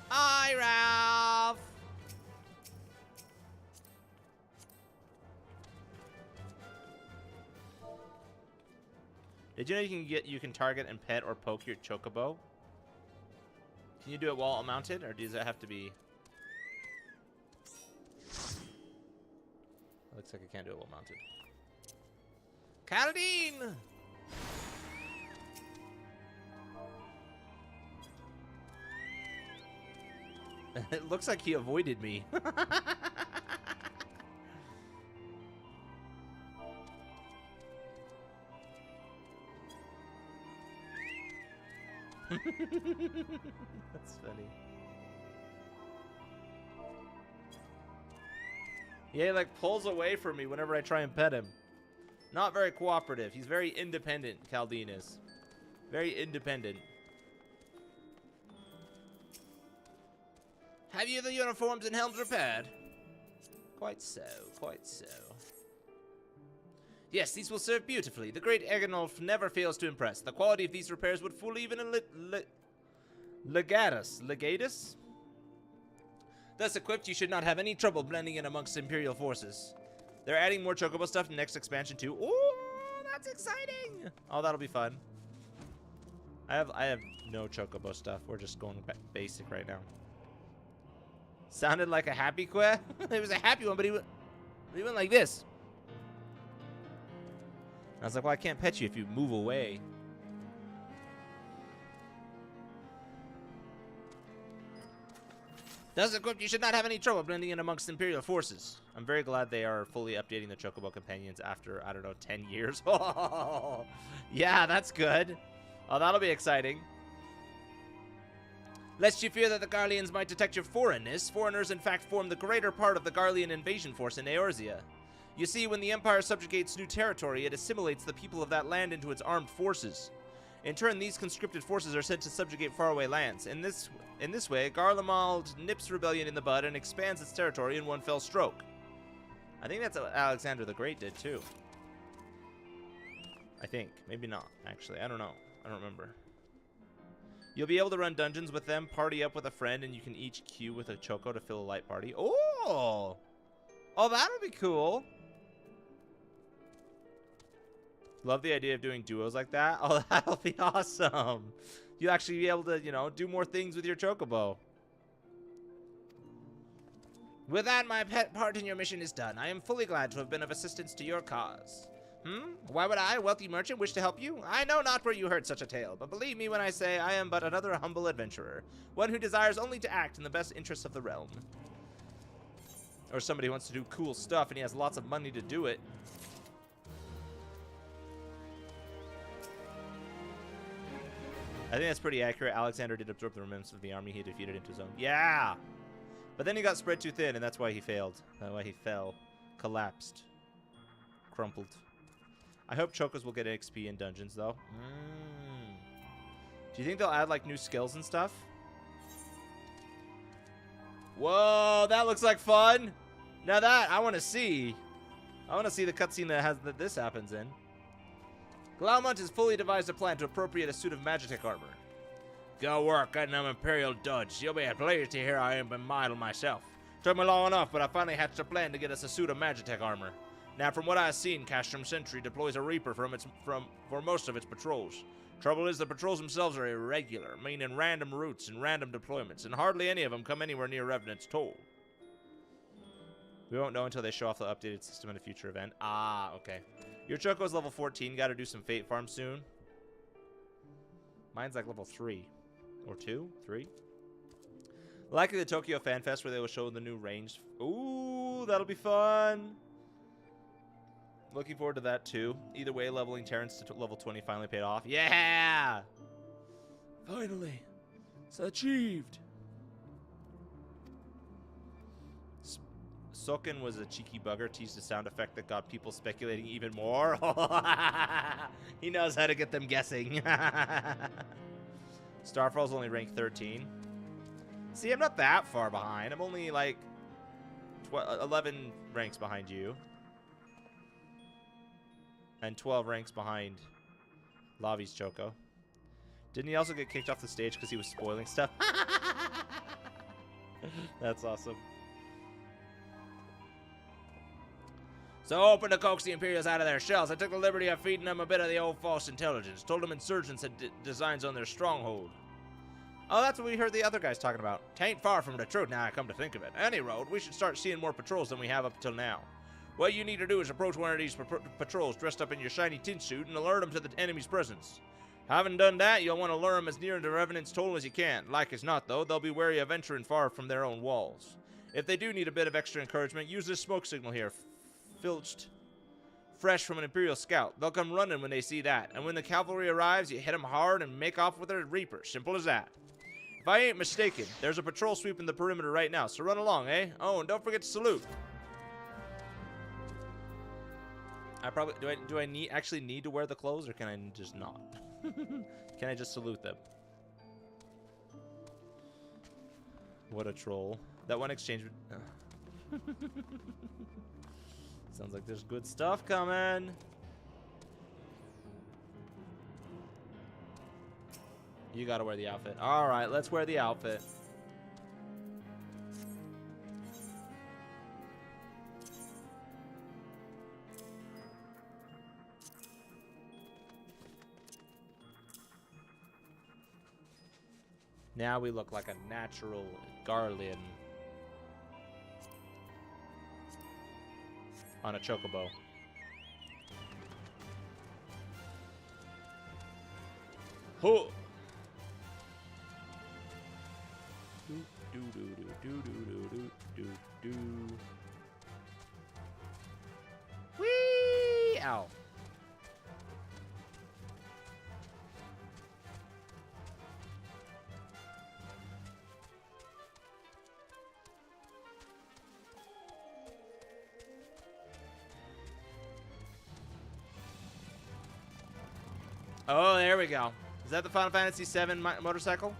Hi, Ralph! Did you know you can target and pet or poke your chocobo? Can you do it while mounted, or does it have to be? Looks like I can't do it while mounted. Caldine! It looks like he avoided me. That's funny. Yeah, he like pulls away from me whenever I try and pet him. Not very cooperative. He's very independent, Caldine is. Very independent. Have you the uniforms and helms repaired? Quite so, quite so. Yes, these will serve beautifully. The great Eganolf never fails to impress. The quality of these repairs would fool even a legatus? Thus equipped, you should not have any trouble blending in amongst Imperial forces. They're adding more chocobo stuff in the next expansion too. Ooh, that's exciting! Oh, that'll be fun. I have no chocobo stuff. We're just going basic right now. Sounded like a happy quest. It was a happy one, but he went like this. I was like, well, I can't pet you if you move away. Thus equipped, you should not have any trouble blending in amongst Imperial forces. I'm very glad they are fully updating the Chocobo companions after, I don't know, 10 years. Oh, yeah, that's good. Oh, that'll be exciting. Lest you fear that the Garleans might detect your foreignness, foreigners in fact form the greater part of the Garlean invasion force in Eorzea. You see, when the Empire subjugates new territory, it assimilates the people of that land into its armed forces. In turn, these conscripted forces are sent to subjugate faraway lands. In this way, Garlemald nips rebellion in the bud and expands its territory in one fell stroke. I think that's what Alexander the Great did, too. I think. Maybe not, actually. I don't know. I don't remember. You'll be able to run dungeons with them, party up with a friend, and you can each queue with a choco to fill a light party. Oh! Oh, that'll be cool. Love the idea of doing duos like that. Oh, that'll be awesome. You'll actually be able to, you know, do more things with your chocobo. With that, my pet part in your mission is done. I am fully glad to have been of assistance to your cause. Why would I, a wealthy merchant, wish to help you? I know not where you heard such a tale, but believe me when I say I am but another humble adventurer, one who desires only to act in the best interests of the realm. Or somebody who wants to do cool stuff and he has lots of money to do it. I think that's pretty accurate. Alexander did absorb the remnants of the army he defeated into his own. Yeah! But then he got spread too thin, and that's why he failed. That's why he fell. Collapsed. Crumpled. I hope chokos will get XP in dungeons, though. Do you think they'll add, like, new skills and stuff? Whoa, that looks like fun! Now that, I want to see. I want to see the cutscene that this happens in. Dalamud has fully devised a plan to appropriate a suit of Magitech armor. Go work on them Imperial duds. You'll be pleased to hear I ain't been idle myself. Took me long enough, but I finally hatched a plan to get us a suit of Magitech armor. Now, from what I've seen, Castrum Sentry deploys a Reaper for most of its patrols. Trouble is, the patrols themselves are irregular, meaning random routes and random deployments, and hardly any of them come anywhere near Revenant's Toll. We won't know until they show off the updated system at a future event. Ah, okay. Your Choco's level 14. Got to do some Fate Farm soon. Mine's like level 3. Or 2? 3? Likely the Tokyo Fan Fest where they will show the new range. Ooh, that'll be fun. Looking forward to that too. Either way, leveling Terrence to level 20 finally paid off. Yeah! Finally. It's achieved. Soken was a cheeky bugger, teased a sound effect that got people speculating even more. He knows how to get them guessing. Starfall's only ranked 13. See, I'm not that far behind. I'm only like 11 ranks behind you. And 12 ranks behind Lavi's Choco. Didn't he also get kicked off the stage because he was spoiling stuff? That's awesome. So hoping to coax the Imperials out of their shells, I took the liberty of feeding them a bit of the old false intelligence. Told them insurgents had designs on their stronghold. Oh, that's what we heard the other guys talking about. Tain't far from the truth now I come to think of it. Any road, we should start seeing more patrols than we have up until now. What you need to do is approach one of these patrols dressed up in your shiny tin suit and alert them to the enemy's presence. Having done that, you'll want to lure them as near to Revenant's Toll as you can. Like as not, though, they'll be wary of venturing far from their own walls. If they do need a bit of extra encouragement, use this smoke signal here. Filched fresh from an Imperial scout. They'll come running when they see that. And when the cavalry arrives, you hit them hard and make off with their Reaper. Simple as that. If I ain't mistaken, there's a patrol sweeping the perimeter right now, so run along, eh? Oh, and don't forget to salute. I probably do I actually need to wear the clothes, or can I just not? Can I just salute them? What a troll. That one exchange. Sounds like there's good stuff coming. You gotta wear the outfit. Alright, let's wear the outfit. Now we look like a natural Garlean on a chocobo. Ho! Whee! Ow. Oh, there we go. Is that the Final Fantasy VII motorcycle?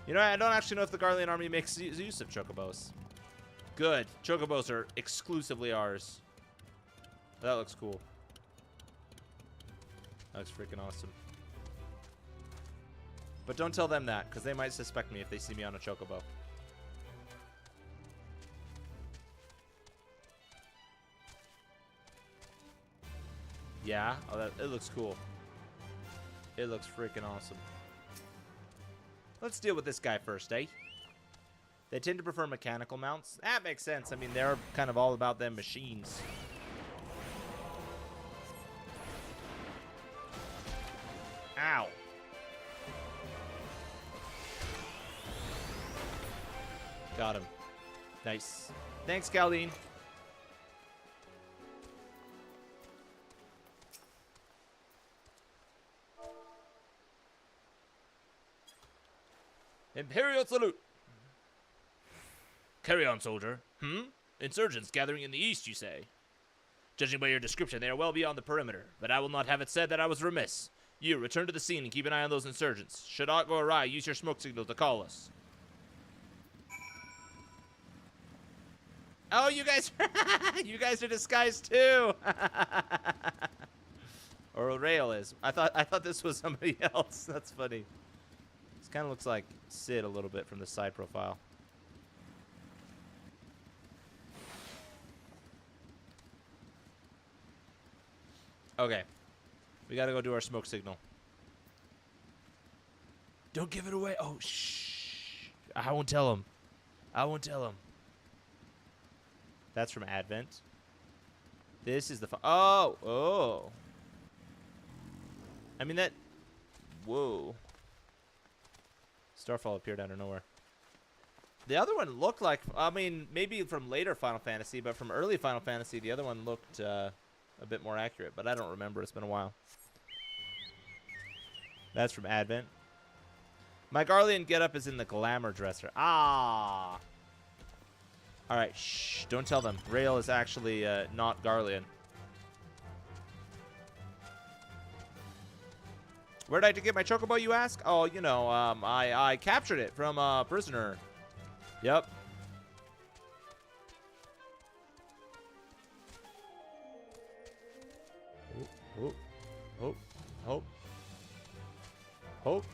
You know, I don't actually know if the Garlean army makes use of chocobos. Good. Chocobos are exclusively ours. That looks cool. That looks freaking awesome. But don't tell them that, because they might suspect me if they see me on a chocobo. Yeah? Oh, it looks cool. It looks freaking awesome. Let's deal with this guy first, eh? They tend to prefer mechanical mounts. That makes sense. I mean, they're kind of all about them machines. Ow. Got him. Nice. Thanks, Garlean. Imperial salute. Carry on, soldier. Insurgents gathering in the east, you say? Judging by your description, they are well beyond the perimeter, but I will not have it said that I was remiss. You, return to the scene and keep an eye on those insurgents. Should aught go awry, use your smoke signal to call us. Oh, you guys, you guys are disguised too. Or Rail is. I thought this was somebody else. That's funny. This kind of looks like Sid a little bit from the side profile. Okay. We gotta go do our smoke signal. Don't give it away. Oh, shh. I won't tell him. I won't tell him. That's from Advent. This is the... Oh. I mean, that... Whoa. Starfall appeared out of nowhere. The other one looked like... I mean, maybe from later Final Fantasy, but from early Final Fantasy, the other one looked a bit more accurate. But I don't remember. It's been a while. That's from Advent. My Garlean getup is in the glamour dresser. Ah. All right. Shh. Don't tell them. Rail is actually not Garlean. Where did I get my chocobo, you ask? Oh, you know, I captured it from a prisoner. Yep. Hope. Hope. Hope. Hope.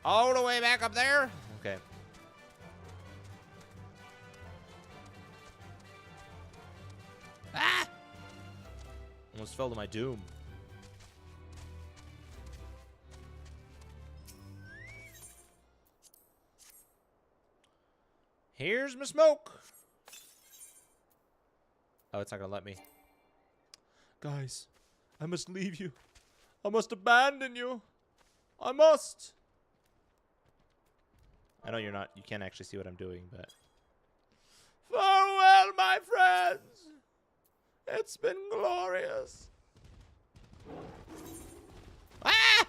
All the way back up there? Okay. Ah! Almost fell to my doom. Here's my smoke. Oh, it's not gonna let me. Guys, I must leave you. I must abandon you. I must. I know you're not. You can't actually see what I'm doing, but. Farewell, my friends. It's been glorious. Ah!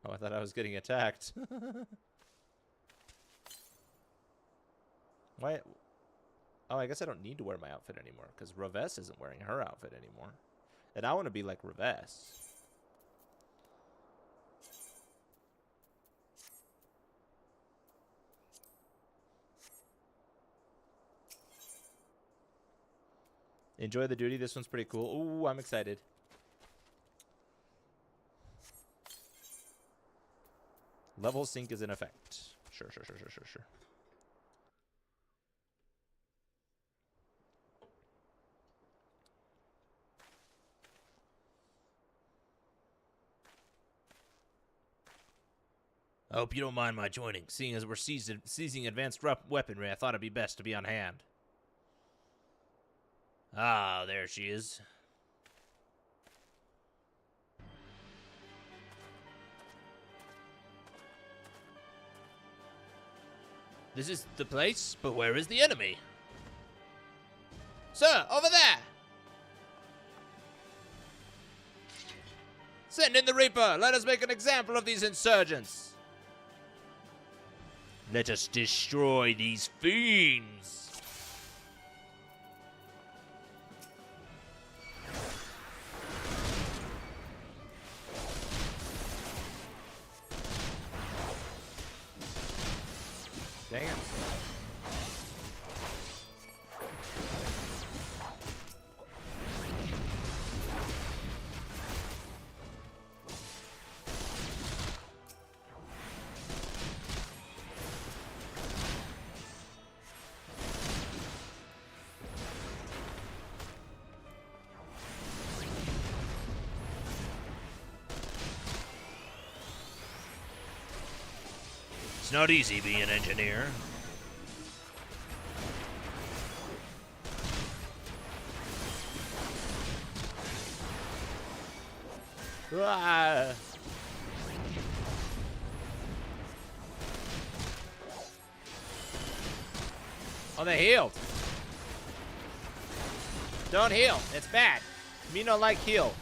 Oh, I thought I was getting attacked. Why? Oh, I guess I don't need to wear my outfit anymore because Reves isn't wearing her outfit anymore. And I want to be like Reves. Enjoy the duty. This one's pretty cool. Ooh, I'm excited. Level sync is in effect. Sure. I hope you don't mind my joining. Seeing as we're seizing advanced weaponry, I thought it'd be best to be on hand. Ah, there she is. This is the place, but where is the enemy? Sir, over there! Send in the Reaper! Let us make an example of these insurgents! Let us destroy these fiends! Dang it. It's not easy being an engineer. Ah. Oh, they healed. Don't heal. It's bad. Me no like heal.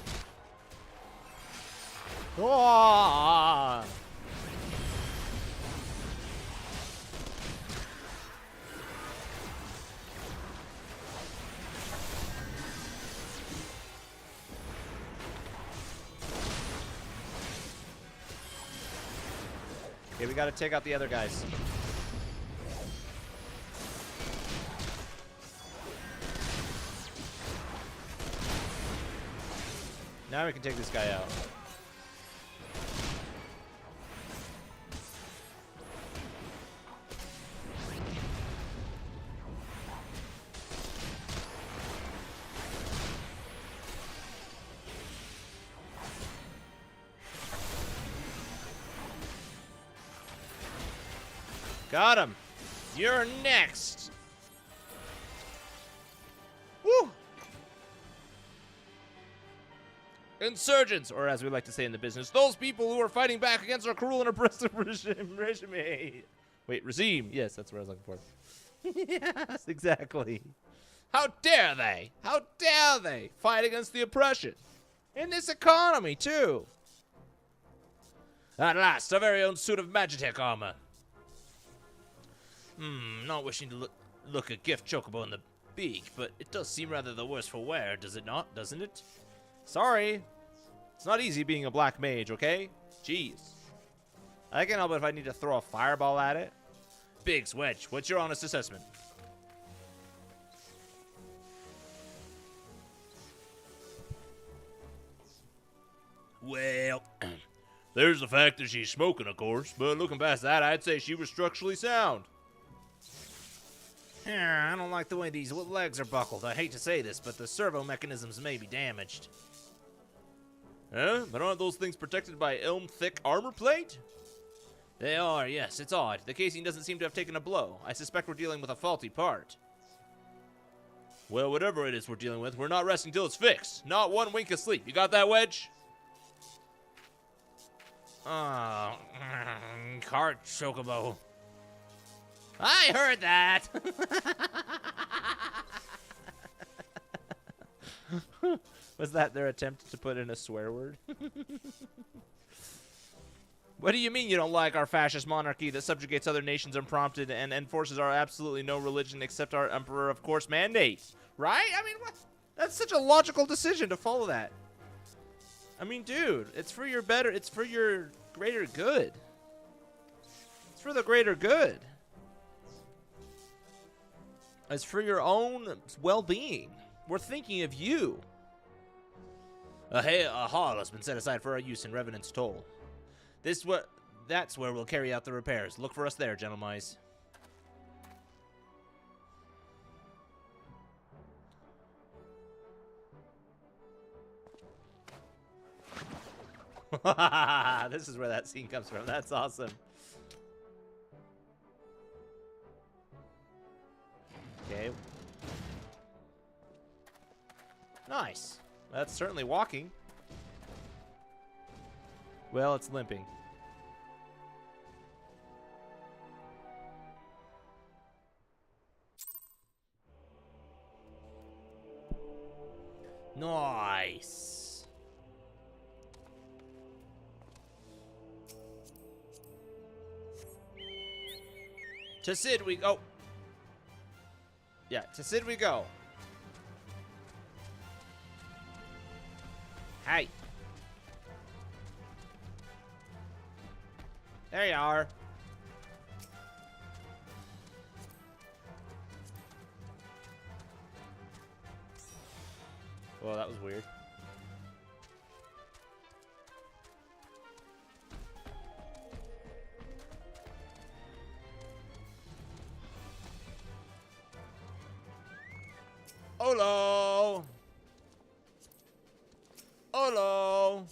Oh. Okay, we gotta take out the other guys. Now we can take this guy out. Got him. You're next. Woo! Insurgents, or as we like to say in the business, those people who are fighting back against our cruel and oppressive regime. Wait, regime. Yes, that's what I was looking for. Yes, exactly. How dare they? How dare they fight against the oppression? In this economy, too. At last, our very own suit of Magitech armor. Not wishing to look a gift chocobo in the beak, but it does seem rather the worse for wear, does it not? Doesn't it? Sorry. It's not easy being a black mage, okay? Jeez. I can't help it if I need to throw a fireball at it. Biggs, Wedge, what's your honest assessment? Well, there's the fact that she's smoking, of course, but looking past that, I'd say she was structurally sound. I don't like the way these legs are buckled. I hate to say this, but the servo mechanisms may be damaged. Huh? But aren't those things protected by elm-thick armor plate? They are, yes. It's odd. The casing doesn't seem to have taken a blow. I suspect we're dealing with a faulty part. Well, whatever it is we're dealing with, we're not resting till it's fixed. Not one wink of sleep. You got that, Wedge? Oh, cart chocobo. I heard that. Was that their attempt to put in a swear word? What do you mean you don't like our fascist monarchy that subjugates other nations unprompted and enforces our absolutely no religion except our emperor, of course, mandate? Right? I mean, what? That's such a logical decision to follow that. I mean, dude, it's for your better, it's for your greater good. It's for the greater good. It's for your own well-being. We're thinking of you. A hall has been set aside for our use in Revenant's Toll. That's where we'll carry out the repairs. Look for us there, gentlemen. This is where that scene comes from. That's awesome. Okay. Nice. That's certainly walking. Well, it's limping. Nice. To Sid we go. Yeah, to Sid we go. Hey. There you are. Well, that was weird. Hello. Hello.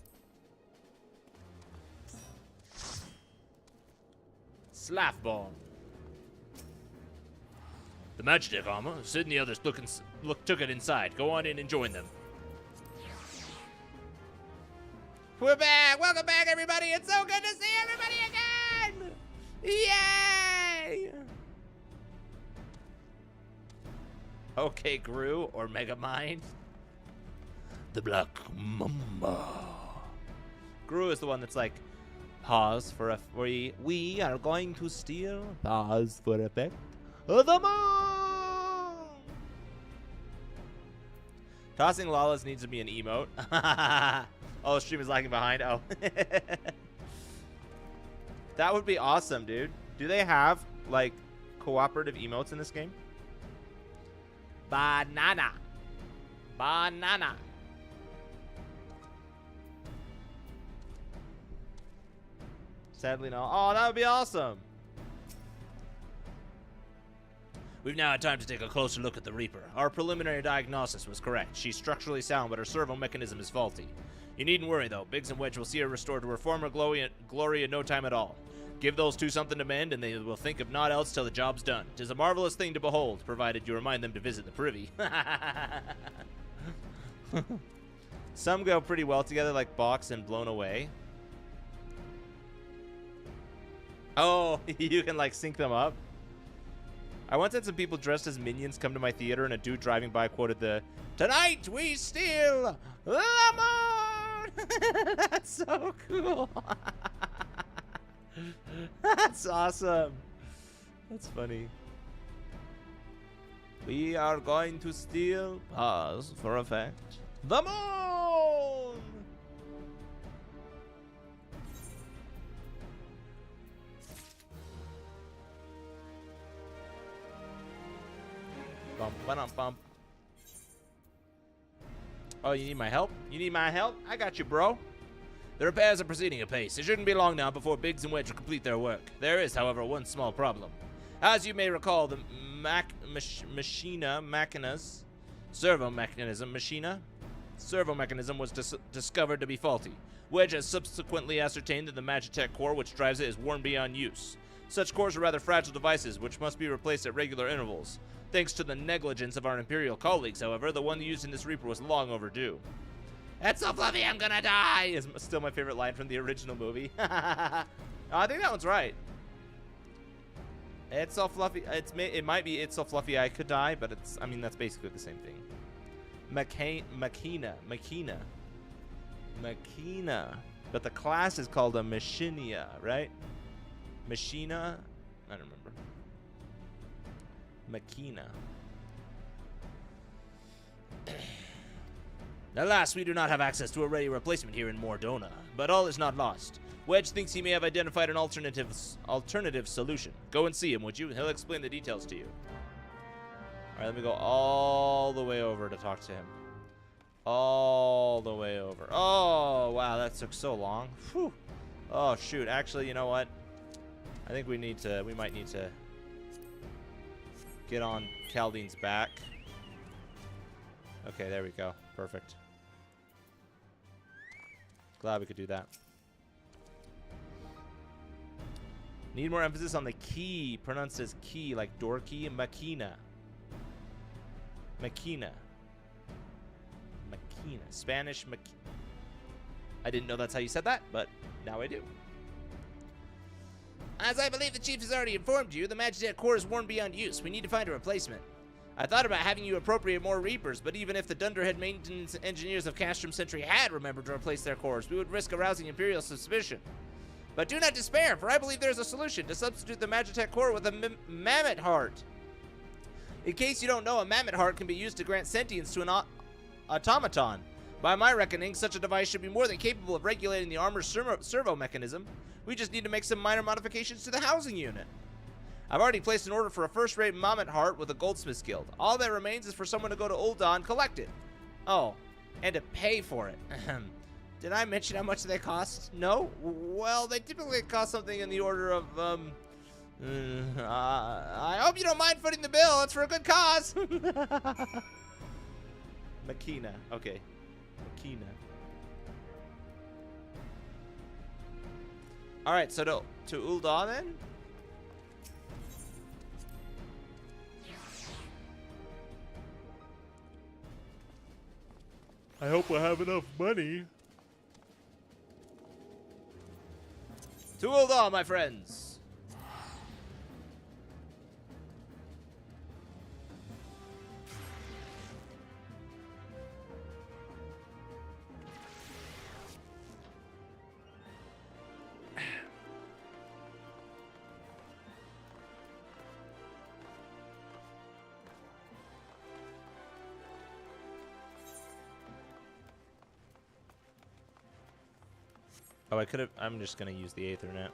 Slaffball. The Magitech armor. Sid and the others took it inside. Go on in and join them. We're back! Welcome back, everybody! It's so good to see everybody again! Yay! Okay, Gru or Megamind. The Black Mamba. Gru is the one that's like, pause for a we are going to steal. Pause for effect. The moon. Tossing Lalas needs to be an emote. Oh, the stream is lagging behind. Oh. That would be awesome, dude. Do they have, like, cooperative emotes in this game? Banana. Banana. Sadly, no. Oh, that would be awesome. We've now had time to take a closer look at the Reaper. Our preliminary diagnosis was correct. She's structurally sound, but her servo mechanism is faulty. You needn't worry, though. Biggs and Wedge will see her restored to her former glory in no time at all. Give those two something to mend, and they will think of naught else till the job's done. 'Tis a marvelous thing to behold, provided you remind them to visit the privy. Some go pretty well together, like Box and Blown Away. Oh, you can, like, sync them up. I once had some people dressed as minions come to my theater, and a dude driving by quoted the, "Tonight we steal the moon!" That's so cool. That's awesome. That's funny. We are going to steal, pause for effect, the moon! Bump, bump, bump. Oh, you need my help? You need my help? I got you, bro. The repairs are proceeding apace. It shouldn't be long now before Biggs and Wedge will complete their work. There is, however, one small problem. As you may recall, the servo mechanism was discovered to be faulty. Wedge has subsequently ascertained that the Magitech core which drives it is worn beyond use. Such cores are rather fragile devices which must be replaced at regular intervals. Thanks to the negligence of our Imperial colleagues, however, the one used in this Reaper was long overdue. "It's so fluffy, I'm gonna die!" is still my favorite line from the original movie. I think that one's right. It's so fluffy. It might be it's so fluffy I could die, but it's. I mean, that's basically the same thing. Machina. But the class is called a Machinia, right? Machina. I don't remember. Machina. Alas, we do not have access to a ready replacement here in Mordona, but all is not lost. Wedge thinks he may have identified an alternative solution. Go and see him, would you? He'll explain the details to you. All right, let me go all the way over to talk to him. All the way over. Oh, wow, that took so long. Whew. Oh, shoot. Actually, you know what? I think we might need to get on Kaldine's back. Okay, there we go. Perfect. Glad we could do that. Need more emphasis on the key, pronounced as key, like door key. Machina. Spanish I didn't know that's how you said that, but now I do. As I believe the chief has already informed you, the Magitech core is worn beyond use. We need to find a replacement. I thought about having you appropriate more Reapers, but even if the Dunderhead maintenance engineers of Castrum Sentry had remembered to replace their cores, we would risk arousing Imperial suspicion. But do not despair, for I believe there is a solution to substitute the Magitech core with a Mammoth Heart. In case you don't know, a Mammoth Heart can be used to grant sentience to an automaton. By my reckoning, such a device should be more than capable of regulating the armor's servo mechanism. We just need to make some minor modifications to the housing unit. I've already placed an order for a first-rate Mammoth Heart with a Goldsmith's Guild. All that remains is for someone to go to Ul'dah, collect it. Oh, and to pay for it. Did I mention how much they cost? No? Well, they typically cost something in the order of, I hope you don't mind footing the bill. It's for a good cause. Machina. Okay. Machina. All right, so to Ul'dah then? I hope we'll have enough money. To Ul'dah, my friends. Oh, I could have. I'm just going to use the Aethernet.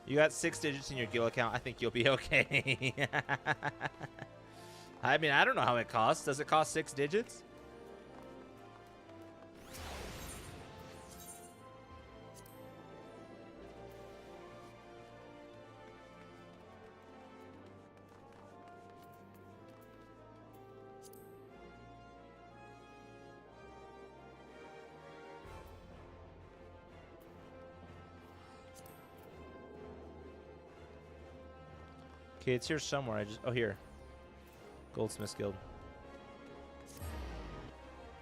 You got 6 digits in your guild account. I think you'll be okay. I mean, I don't know how it costs. Does it cost 6 digits? Okay, it's here somewhere. Oh, here. Goldsmith's Guild.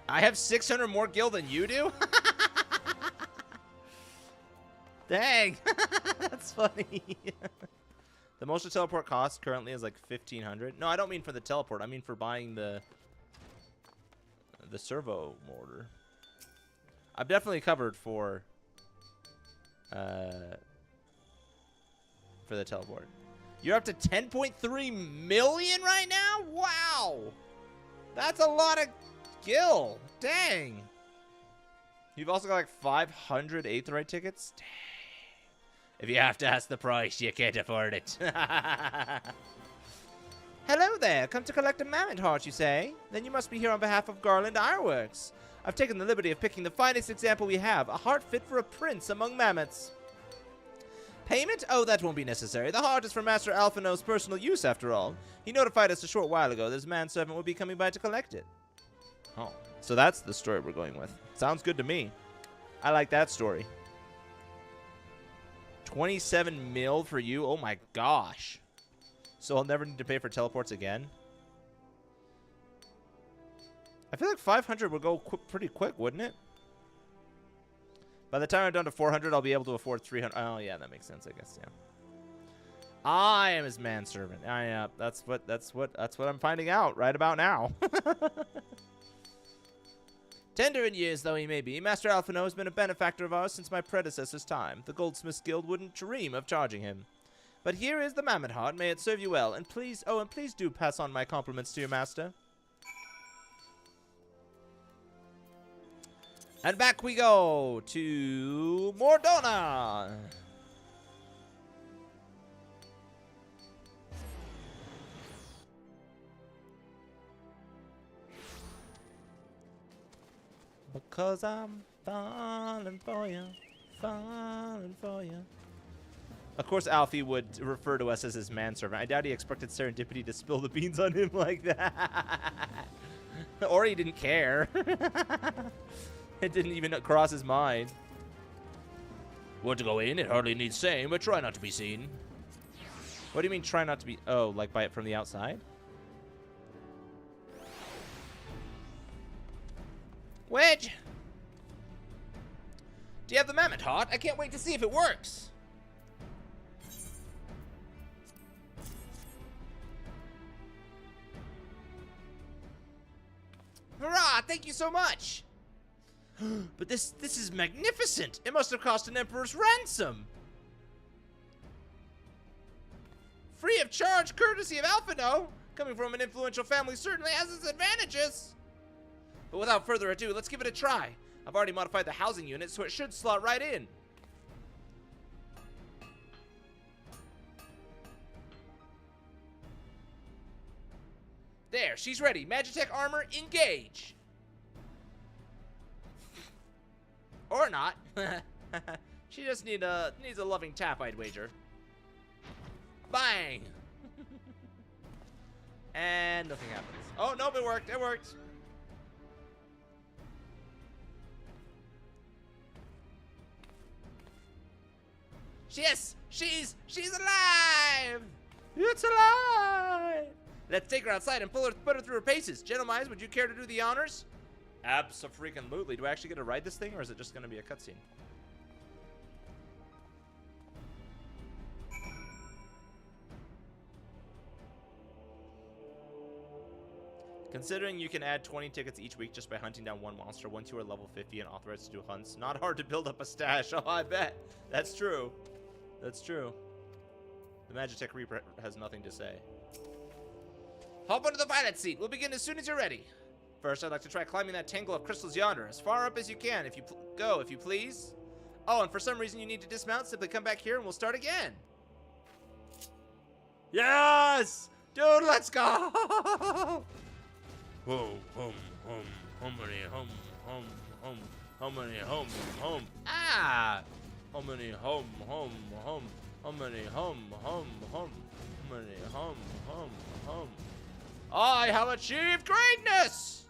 I have 600 more guild than you do? Dang. That's funny. The most a teleport cost currently is like 1,500. No, I don't mean for the teleport. I mean for buying the servo mortar. I'm definitely covered for the teleport. You're up to 10.3 million right now? Wow. That's a lot of gil. Dang. You've also got like 500 Aetherite tickets? Dang. If you have to ask the price, you can't afford it. Hello there. Come to collect a mammoth heart, you say? Then you must be here on behalf of Garlean Ironworks. I've taken the liberty of picking the finest example we have, a heart fit for a prince among mammoths. Payment? Oh, that won't be necessary. The heart is for Master Alphino's personal use, after all. He notified us a short while ago that his manservant would be coming by to collect it. Oh, so that's the story we're going with. Sounds good to me. I like that story. 27 mil for you? Oh my gosh. So I'll never need to pay for teleports again? I feel like 500 would go pretty quick, wouldn't it? By the time I'm down to 400, I'll be able to afford 300. Oh, yeah, that makes sense, I guess, yeah. I am his manservant. Yeah, that's what I'm finding out right about now. Tender in years though he may be, Master Alphino has been a benefactor of ours since my predecessor's time. The Goldsmiths Guild wouldn't dream of charging him. But here is the mammoth heart. May it serve you well. And please, and please do pass on my compliments to your master. And back we go to Mordona. Because I'm falling for you, falling for you. Of course, Alfie would refer to us as his manservant. I doubt he expected Serendipity to spill the beans on him like that. Or he didn't care. It didn't even cross his mind. Want to go in? It hardly needs saying, but try not to be seen. What do you mean, try not to be... Oh, like buy it from the outside? Wedge! Do you have the mammoth heart? I can't wait to see if it works. Hurrah! Thank you so much! But this is magnificent! It must have cost an emperor's ransom! Free of charge, courtesy of Alphino! Coming from an influential family certainly has its advantages! But without further ado, let's give it a try. I've already modified the housing unit, so it should slot right in. There, she's ready. Magitech armor, engage! Or not. She just needs a loving tap, I'd wager. Bang! And nothing happens. Oh, nope, it worked. It worked. Yes, she's alive! It's alive! Let's take her outside and put her through her paces. Gentlemen, would you care to do the honors? Abso-freaking-lutely. Do I actually get to ride this thing, or is it just going to be a cutscene? Considering you can add 20 tickets each week just by hunting down one monster once you are level 50 and authorized to do hunts, not hard to build up a stash. Oh, I bet. That's true. That's true. The Magitech Reaper has nothing to say. Hop onto the pilot seat. We'll begin as soon as you're ready. First, I'd like to try climbing that tangle of crystals yonder, as far up as you can, if you go, if you please. Oh, and for some reason you need to dismount, simply come back here and we'll start again. Yes! Dude, let's go! Hum, hum, hum, humany, hum, hum, hum, humany, hum, hum. Ah! Humany, hum, hum, hum, humany, hum, hum, hum, humany, hum, hum, hum. I have achieved greatness!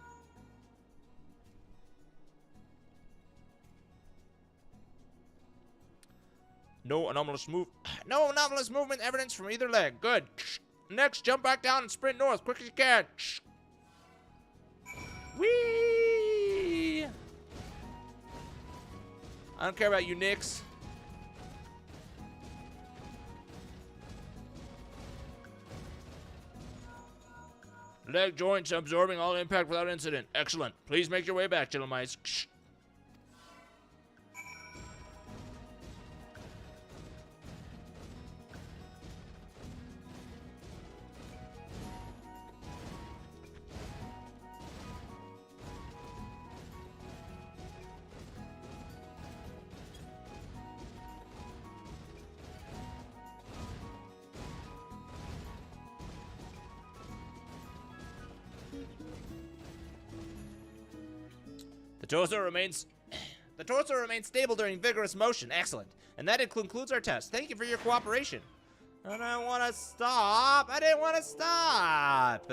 No anomalous movement evidence from either leg. Good. Next, jump back down and sprint north quick as you can. Whee! I don't care about you, Nix. Leg joints absorbing all impact without incident. Excellent. Please make your way back, little mice. The torso remains stable during vigorous motion. Excellent. And that concludes our test. Thank you for your cooperation. I don't want to stop. I didn't want to stop.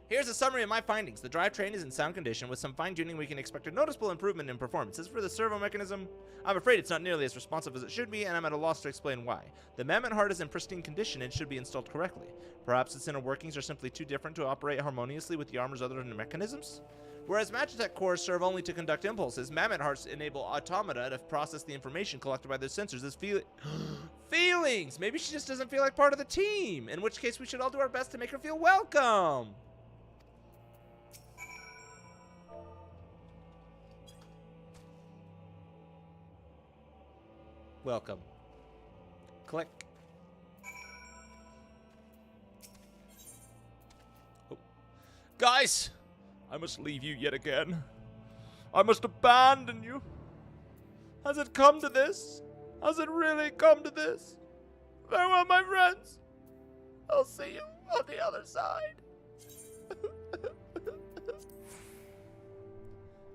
Here's a summary of my findings. The drivetrain is in sound condition. With some fine-tuning, we can expect a noticeable improvement in performance. As for the servo mechanism, I'm afraid it's not nearly as responsive as it should be, and I'm at a loss to explain why. The mammoth heart is in pristine condition and should be installed correctly. Perhaps its inner workings are simply too different to operate harmoniously with the armor's other mechanisms? Whereas Magitech cores serve only to conduct impulses, mammoth hearts enable automata to process the information collected by their sensors as feelings! Maybe she just doesn't feel like part of the team, in which case we should all do our best to make her feel welcome! Welcome. Click. Oh. Guys! I must leave you yet again. I must abandon you. Has it come to this? Has it really come to this? Farewell, my friends. I'll see you on the other side.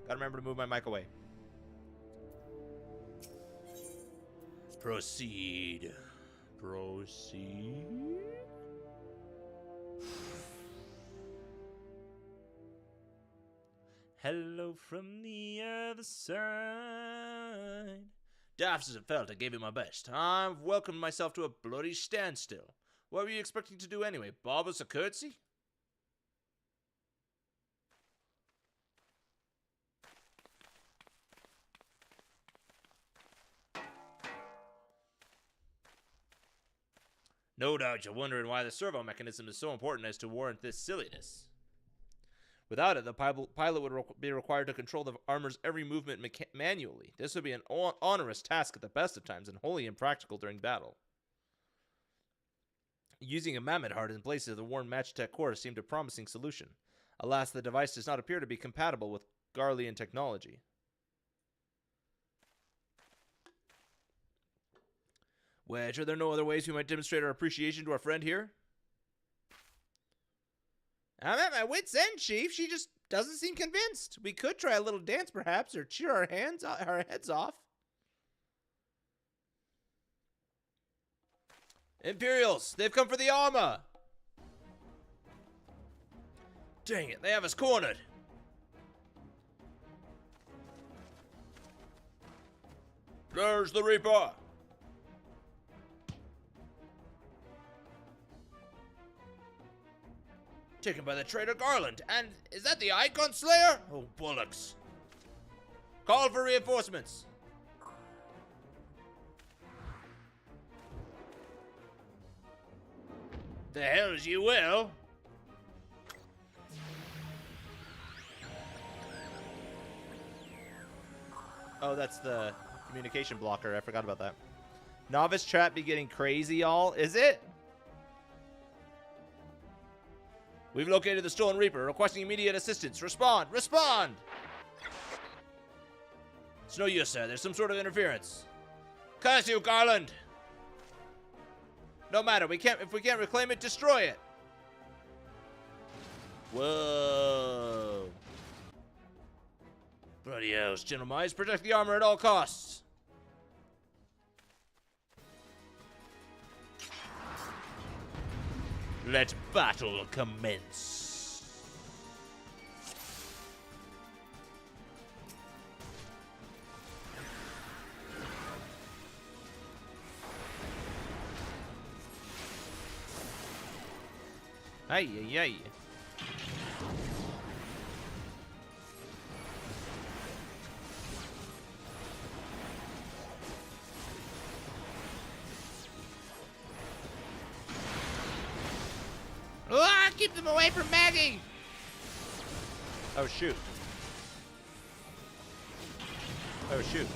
Gotta remember to move my mic away. Proceed. Proceed. Hello from the other side. Daft as it felt, I gave it my best. I've welcomed myself to a bloody standstill. What were you expecting to do anyway? Bob us a curtsy? No doubt you're wondering why the servo mechanism is so important as to warrant this silliness. Without it, the pilot would be required to control the armor's every movement manually. This would be an onerous task at the best of times and wholly impractical during battle. Using a mammoth heart in place of the worn Magitech core seemed a promising solution. Alas, the device does not appear to be compatible with Garlean technology. Wedge, are there no other ways we might demonstrate our appreciation to our friend here? I'm at my wit's end, Chief. She just doesn't seem convinced. We could try a little dance, perhaps, or cheer our heads off. Imperials, they've come for the armor. Dang it, they have us cornered. There's the Reaper. Taken by the traitor Garland. And is that the Icon Slayer? Oh, bollocks. Call for reinforcements. The hells you will. Oh, that's the communication blocker. I forgot about that. Novice trap be getting crazy, y'all. Is it? We've located the Stolen Reaper, requesting immediate assistance. Respond! Respond! It's no use, sir. There's some sort of interference. Curse you, Garland! No matter. If we can't reclaim it, destroy it. Whoa. Bloody hells, gentlemen. Protect the armor at all costs. Let battle commence. Ay, ay, ay. Ah, keep them away from Maggie! Oh, shoot. Oh, shoot.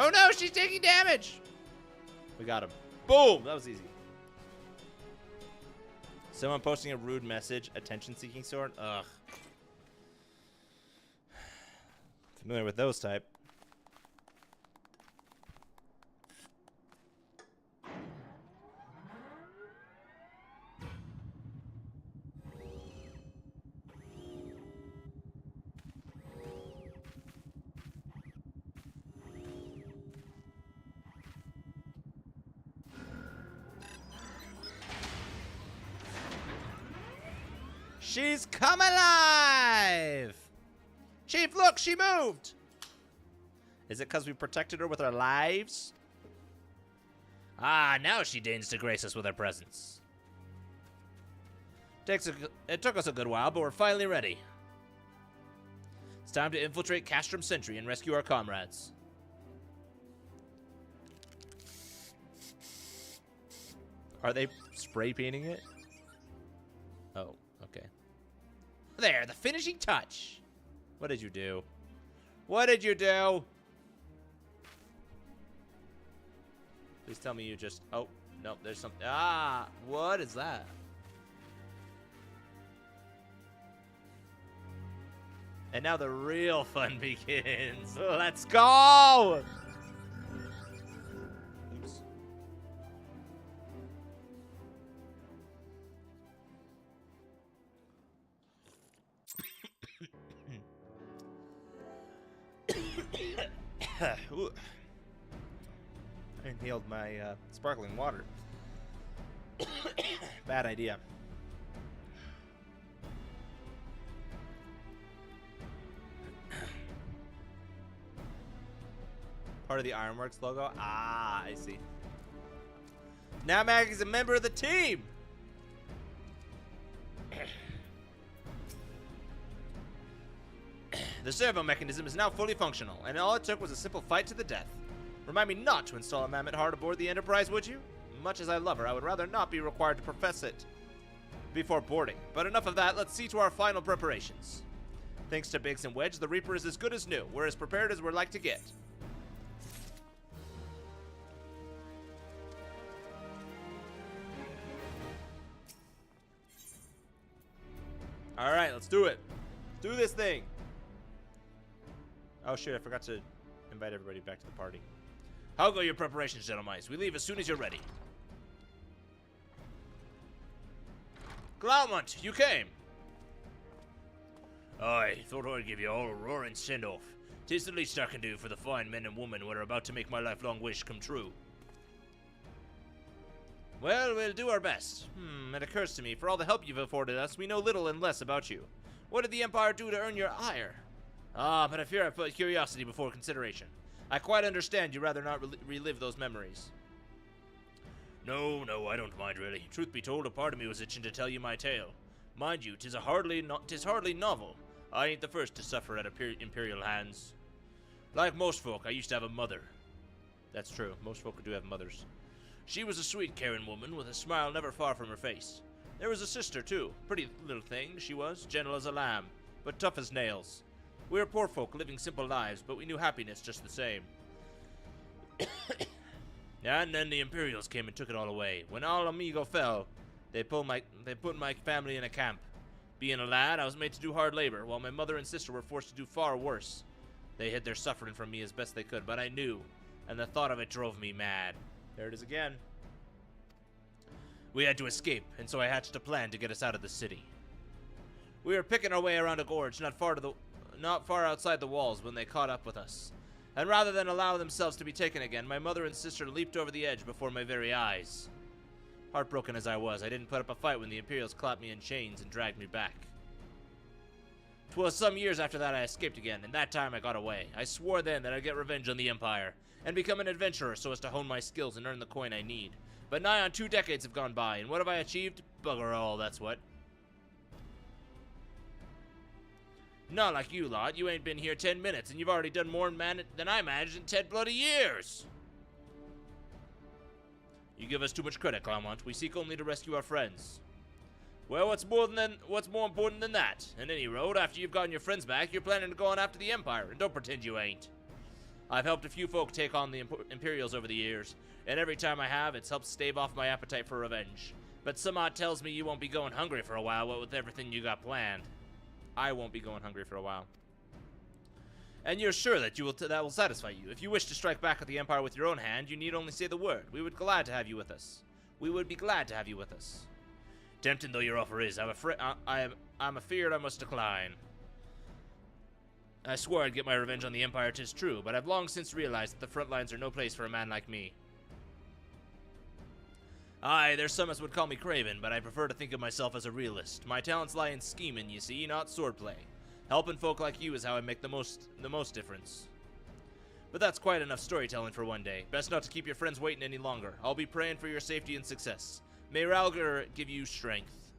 Oh no, she's taking damage! We got him. Boom! That was easy. Someone posting a rude message. Attention-seeking sword? Ugh. Familiar with those type. She's come alive! Chief, look, she moved! Is it because we protected her with our lives? Ah, now she deigns to grace us with her presence. It took us a good while, but we're finally ready. It's time to infiltrate Castrum Sentry and rescue our comrades. Are they spray painting it? Oh, okay. There, the finishing touch. What did you do? What did you do? Please tell me you just... Oh, no, there's something... Ah, what is that? And now the real fun begins. Let's go! Oops. Ooh. I inhaled my sparkling water. Bad idea. Part of the Ironworks logo? Ah, I see. Now Maggie's a member of the team! The servo mechanism is now fully functional, and all it took was a simple fight to the death. Remind me not to install a mammoth heart aboard the Enterprise, would you? Much as I love her, I would rather not be required to profess it before boarding. But enough of that, let's see to our final preparations. Thanks to Biggs and Wedge, the Reaper is as good as new. We're as prepared as we're like to get. All right, let's do it. Let's do this thing. Oh, shit, I forgot to invite everybody back to the party. How go your preparations, gentlemen? We leave as soon as you're ready. Glaumont, you came. I thought I'd give you all a roaring send-off. 'Tis the least I can do for the fine men and women who are about to make my lifelong wish come true. Well, we'll do our best. It occurs to me, for all the help you've afforded us, we know little and less about you. What did the Empire do to earn your ire? But I fear I put curiosity before consideration. I quite understand you'd rather not relive those memories. No, I don't mind really. Truth be told, a part of me was itching to tell you my tale. Mind you, 'tis hardly novel. I ain't the first to suffer at Imperial hands. Like most folk, I used to have a mother. That's true, most folk do have mothers. She was a sweet, caring woman with a smile never far from her face. There was a sister, too. Pretty little thing, she was, gentle as a lamb, but tough as nails. We were poor folk living simple lives, but we knew happiness just the same. And then the Imperials came and took it all away. When Al Amigo fell, they put my family in a camp. Being a lad, I was made to do hard labor, while my mother and sister were forced to do far worse. They hid their suffering from me as best they could, but I knew, and the thought of it drove me mad. There it is again. We had to escape, and so I hatched a plan to get us out of the city. We were picking our way around a gorge not far outside the walls when they caught up with us. And rather than allow themselves to be taken again, my mother and sister leaped over the edge before my very eyes. Heartbroken as I was, I didn't put up a fight when the Imperials clapped me in chains and dragged me back. 'Twas some years after that I escaped again, and that time I got away. I swore then that I'd get revenge on the Empire, and become an adventurer so as to hone my skills and earn the coin I need. But nigh on 2 decades have gone by, and what have I achieved? Bugger all, that's what. Not like you lot, you ain't been here 10 minutes, and you've already done more than I managed in 10 bloody years! You give us too much credit, Glaumont. We seek only to rescue our friends. Well, what's more important than that? In any road, after you've gotten your friends back, you're planning to go on after the Empire, and don't pretend you ain't. I've helped a few folk take on the Imperials over the years, and every time I have, it's helped stave off my appetite for revenge. But some odd tells me you won't be going hungry for a while, what with everything you got planned. I won't be going hungry for a while. And you're sure that that will satisfy you. If you wish to strike back at the Empire with your own hand, you need only say the word. We would be glad to have you with us. Tempting though your offer is, I'm afeard I must decline. I swore I'd get my revenge on the Empire, 'tis true, but I've long since realized that the front lines are no place for a man like me. Aye, there's some as would call me craven, but I prefer to think of myself as a realist. My talents lie in scheming, you see, not swordplay. Helping folk like you is how I make the most difference. But that's quite enough storytelling for one day. Best not to keep your friends waiting any longer. I'll be praying for your safety and success. May Ralgar give you strength.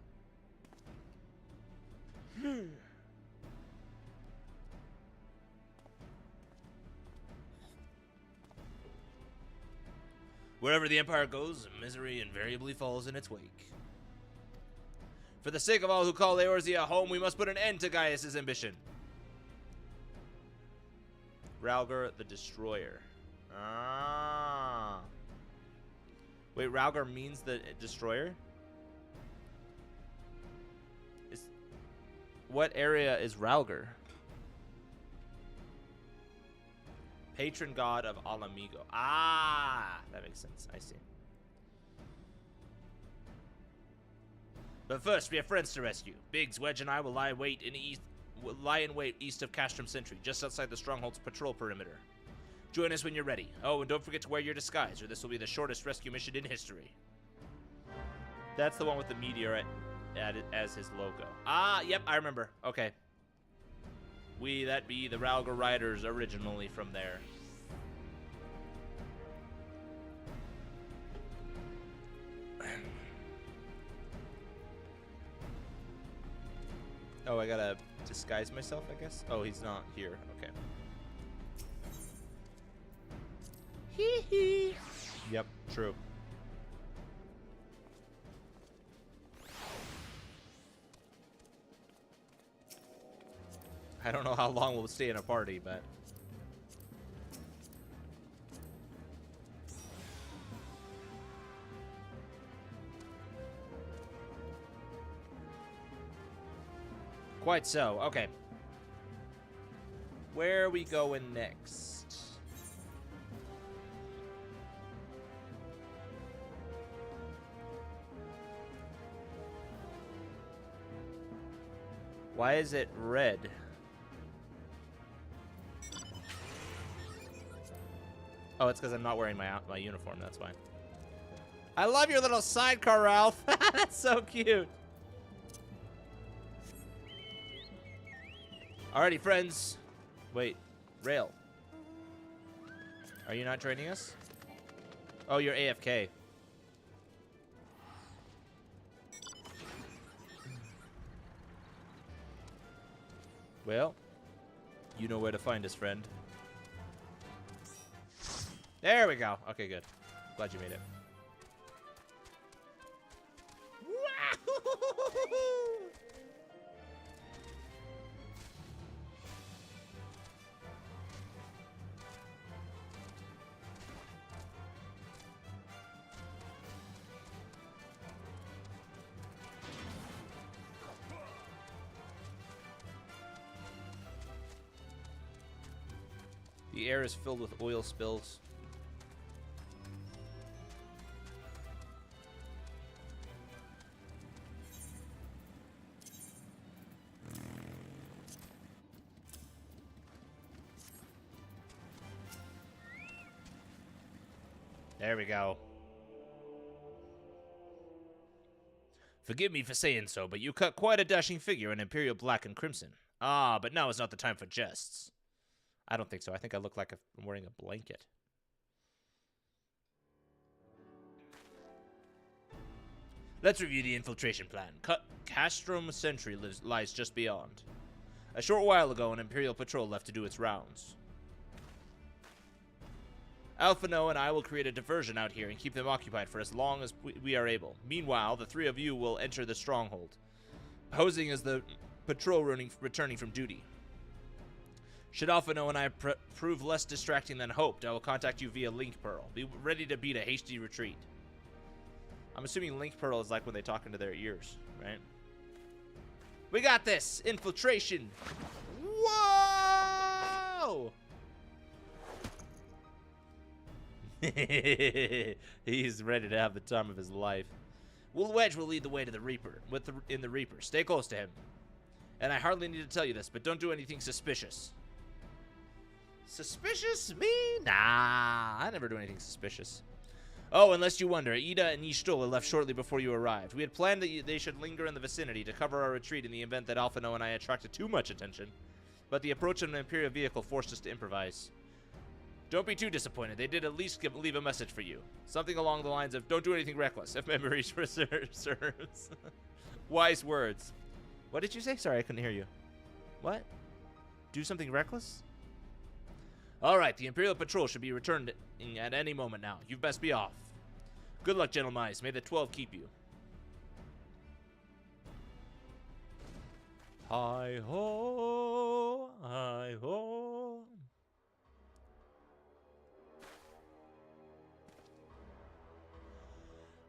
Wherever the Empire goes, misery invariably falls in its wake. For the sake of all who call Eorzea home, we must put an end to Gaius' ambition. Ralgar the Destroyer. Ah. Wait, Ralgar means the Destroyer? What area is Ralgar? Patron god of Al Amigo. Ah, that makes sense. I see. But first, we have friends to rescue. Biggs, Wedge, and I will lie in wait east of Castrum Sentry, just outside the Stronghold's patrol perimeter. Join us when you're ready. Oh, and don't forget to wear your disguise, or this will be the shortest rescue mission in history. That's the one with the meteor added as his logo. Ah, yep, I remember. Okay. That be the Ralgar Riders originally from there. Oh, I gotta disguise myself, I guess? Oh, he's not here. Okay. Hee hee. Yep, true. I don't know how long we'll stay in a party, but... Quite so. Okay. Where are we going next? Why is it red? Oh, it's because I'm not wearing my uniform. That's why. I love your little sidecar, Ralph. That's so cute. Alrighty, friends. Wait, Rail. Are you not joining us? Oh, you're AFK. Well, you know where to find us, friend. There we go. Okay, good. Glad you made it. The air is filled with oil spills. There we go. Forgive me for saying so, but you cut quite a dashing figure in Imperial Black and Crimson. Ah, but now is not the time for jests. I don't think so. I think I look like I'm wearing a blanket. Let's review the infiltration plan. Castrum Sentry lies just beyond. A short while ago, an Imperial patrol left to do its rounds. Alphino and I will create a diversion out here and keep them occupied for as long as we are able. Meanwhile, the three of you will enter the stronghold, posing as the patrol returning from duty. Should Alphino and I prove less distracting than hoped, I will contact you via Link Pearl. Be ready to beat a hasty retreat. I'm assuming Link Pearl is like when they talk into their ears, right? We got this! Infiltration! Whoa! He's ready to have the time of his life. Will Wedge will lead the way to the Reaper, in the Reaper. Stay close to him. And I hardly need to tell you this, but don't do anything suspicious. Suspicious? Me? Nah, I never do anything suspicious. Oh, unless you wonder, Ida and Ishtola left shortly before you arrived. We had planned that they should linger in the vicinity to cover our retreat in the event that Alphino and I attracted too much attention. But the approach of an Imperial vehicle forced us to improvise. Don't be too disappointed. They did at least leave a message for you. Something along the lines of, don't do anything reckless, if memory serves. Wise words. What did you say? Sorry, I couldn't hear you. What? Do something reckless? All right, the Imperial Patrol should be returned at any moment now. You'd best be off. Good luck, Gentle Mice. May the 12 keep you. Hi-ho, hi-ho.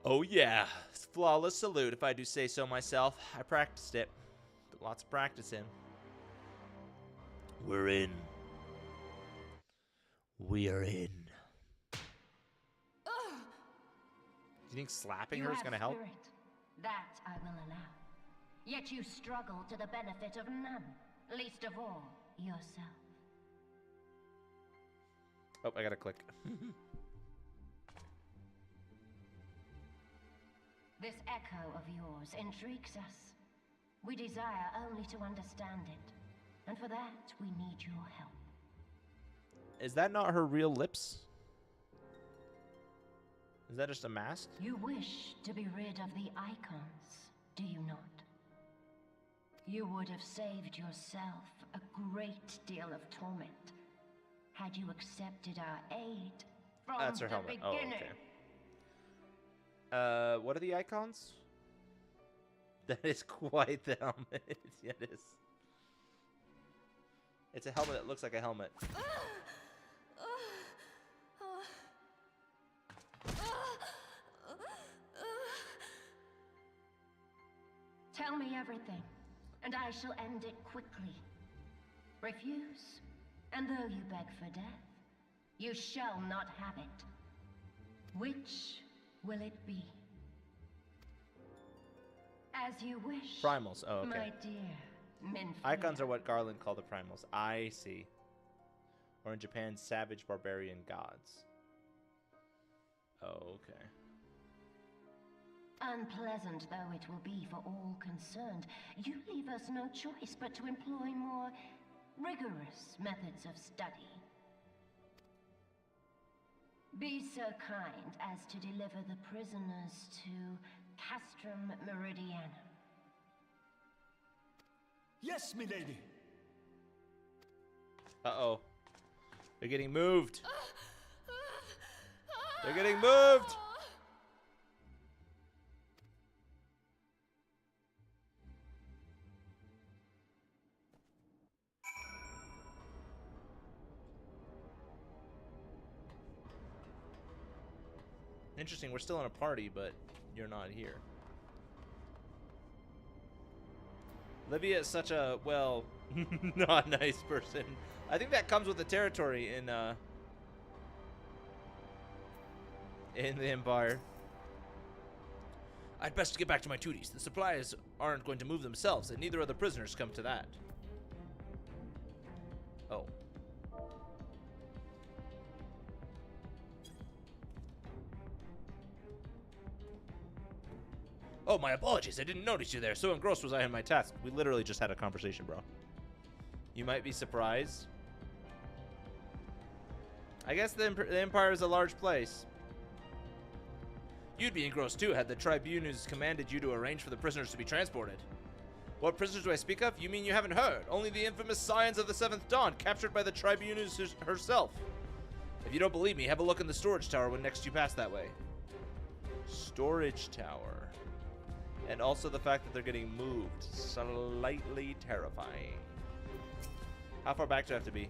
Oh, yeah. It's flawless salute, if I do say so myself. I practiced it. But lots of practice in. We're in. We are in. Do you think slapping her is going to help? Spirit. That I will allow. Yet you struggle to the benefit of none, least of all, yourself. Oh, I gotta click. This echo of yours intrigues us. We desire only to understand it, and for that we need your help. Is that not her real lips? Is that just a mask? You wish to be rid of the icons, do you not? You would have saved yourself a great deal of torment had you accepted our aid from That's her the helmet. beginning. Oh, okay. What are the icons? That is quite the helmet. Yeah, it is. It's a helmet that looks like a helmet. Tell me everything. and I shall end it quickly. Refuse, and though you beg for death, you shall not have it. Which will it be? As you wish. Primals. Oh, okay. My dear Minfield. Icons are what Garland called the primals. I see. Or in Japan, savage barbarian gods. Oh, okay. Unpleasant though it will be for all concerned, you leave us no choice but to employ more rigorous methods of study. Be so kind as to deliver the prisoners to Castrum Meridianum. Yes, milady. Uh-oh. They're getting moved. They're getting moved. Interesting, we're still in a party, but you're not here. Livia is such a, well, not nice person. I think that comes with the territory in the Empire. I'd best get back to my duties. The supplies aren't going to move themselves, and neither are the prisoners come to that. Oh. Oh, my apologies. I didn't notice you there. So engrossed was I in my task. We literally just had a conversation, bro. You might be surprised. I guess the Empire is a large place. You'd be engrossed too had the Tribunus commanded you to arrange for the prisoners to be transported. What prisoners do I speak of? You mean you haven't heard? Only the infamous Scions of the Seventh Dawn, captured by the Tribunus herself. If you don't believe me, have a look in the storage tower when next you pass that way. Storage tower. And also the fact that they're getting moved. Slightly terrifying. How far back do I have to be?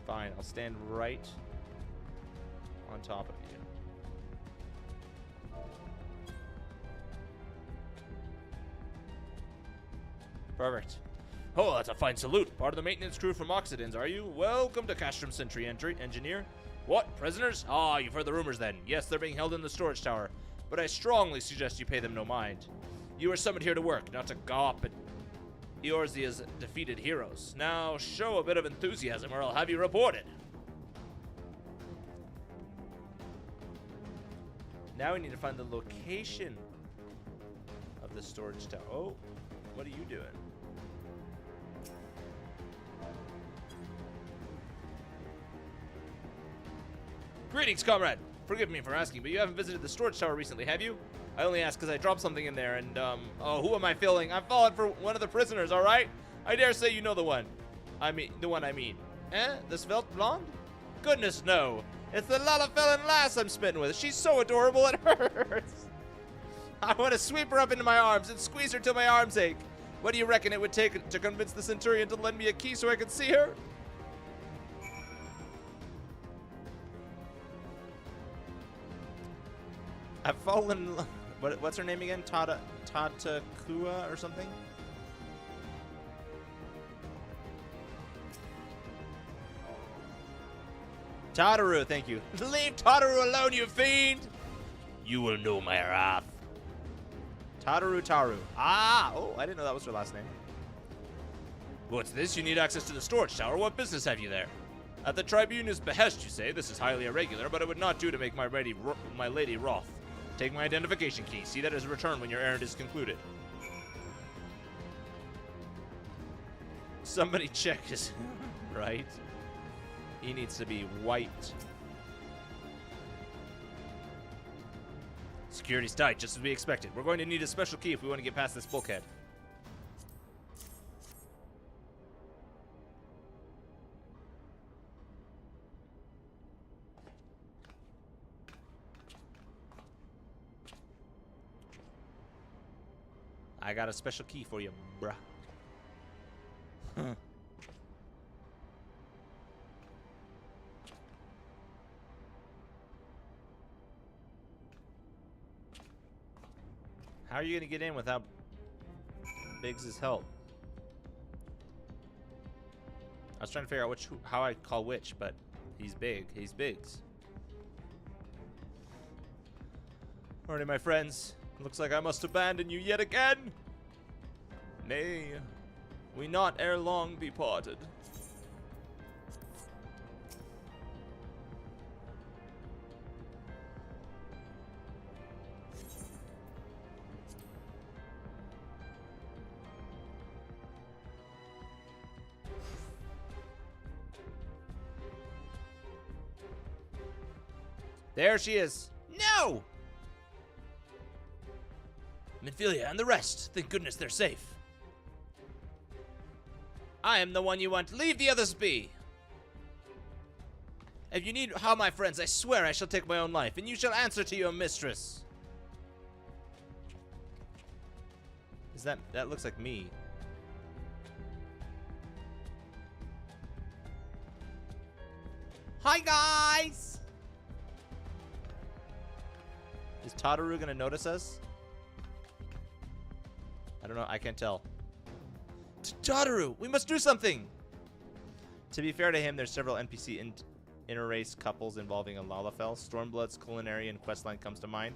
Fine, I'll stand right on top of you. Perfect. Oh, that's a fine salute. Part of the maintenance crew from Oxidans, are you? Welcome to Castrum Sentry Engineer. What, prisoners? Ah, you've heard the rumors then. Yes, they're being held in the storage tower, but I strongly suggest you pay them no mind. You are summoned here to work, not to gawp at Eorzea's defeated heroes. Now, show a bit of enthusiasm or I'll have you reported. Now we need to find the location of the storage tower. Oh, what are you doing? Greetings, comrade. Forgive me for asking, but you haven't visited the storage tower recently, have you? I only ask because I dropped something in there, and, oh, who am I filling? I'm falling for one of the prisoners, all right? I dare say you know the one. The one I mean. Eh? The svelte blonde? Goodness, no. It's the Lalafellin lass I'm smitten with. She's so adorable, it hurts. I want to sweep her up into my arms and squeeze her till my arms ache. What do you reckon it would take to convince the Centurion to lend me a key so I could see her? I've fallen. What's her name again? Tatakua or something? Tataru, thank you. Leave Tataru alone, you fiend! You will know my wrath. Taru. Ah! Oh, I didn't know that was her last name. What's this? You need access to the storage tower. What business have you there? At the Tribunus' behest, you say. This is highly irregular, but it would not do to make my lady wroth. Take my identification key. See that as a return when your errand is concluded. Somebody check his... right? He needs to be wiped. Security's tight, just as we expected. We're going to need a special key if we want to get past this bulkhead. I got a special key for you, bruh. How are you gonna get in without Biggs' help? I was trying to figure out how I call which, but he's big. He's Biggs. Alrighty, my friends. Looks like I must abandon you yet again. May we not ere long be parted. There she is. No! Minfilia and the rest. Thank goodness they're safe. I am the one you want. Leave the others be. If you need help, my friends, I swear I shall take my own life, and you shall answer to your mistress. Is that looks like me. Hi, guys! Is Tadaru gonna notice us? I don't know. I can't tell. Tadaru, we must do something! To be fair to him, there's several NPC interrace couples involving a Lalafell. Stormblood's culinary and questline comes to mind.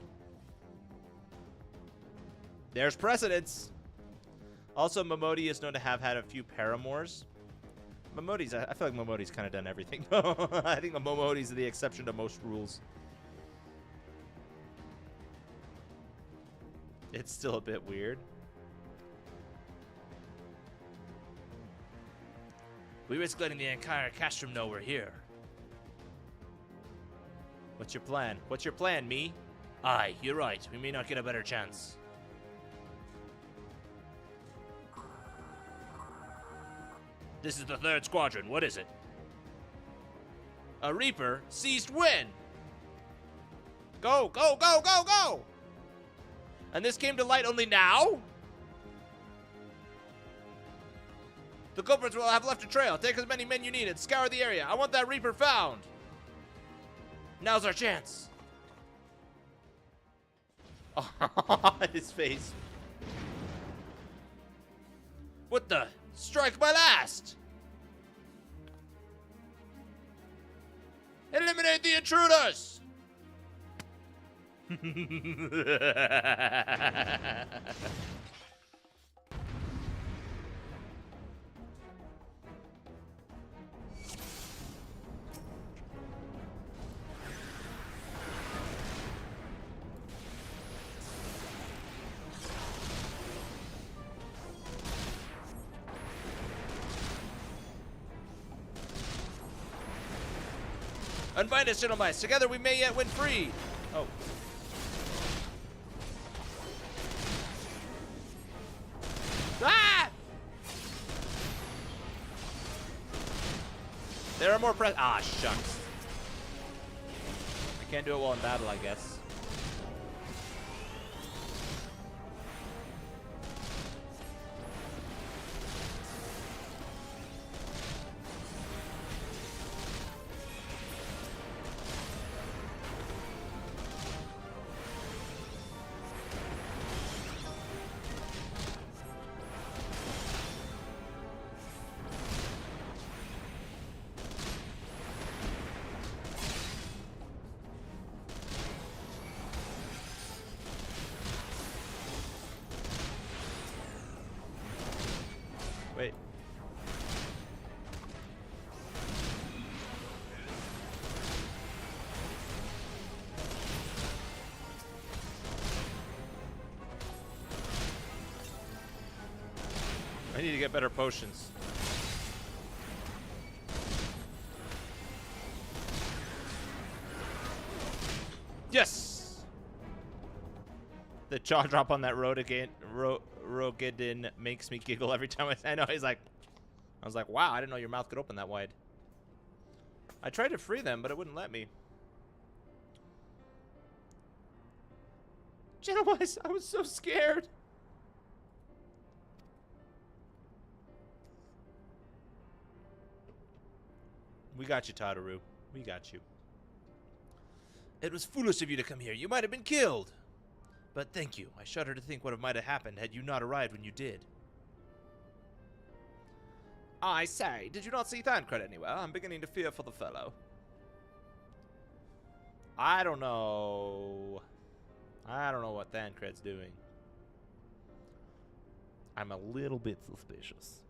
There's precedence! Also, Momodi is known to have had a few paramours. Momodi's, I feel like Momodi's kind of done everything. I think Momodi's the exception to most rules. It's still a bit weird. We risk letting the entire castrum know we're here. What's your plan? What's your plan, me? Aye, you're right. We may not get a better chance. This is the 3rd squadron. What is it? A Reaper seized when? Go, go, go, go, go! And this came to light only now? The culprits will have left a trail. Take as many men you need and scour the area. I want that Reaper found. Now's our chance. Oh, his face. What the? Strike my last! Eliminate the intruders! Unbind us, gentlemen. Together we may yet win free. Oh. Ah! There are more ah, shucks. I can't do it well in battle, I guess. Wait. I need to get better potions. Yes! The jaw drop on that road again. Rogadin makes me giggle every time I know. I was like, wow, I didn't know your mouth could open that wide. I tried to free them, but it wouldn't let me. Gentlemen, I was so scared. We got you, Tadaru. We got you. It was foolish of you to come here. You might have been killed. But thank you. I shudder to think what might have happened had you not arrived when you did. I say, did you not see Thancred anywhere? I'm beginning to fear for the fellow. I don't know. I don't know what Thancred's doing. I'm a little bit suspicious.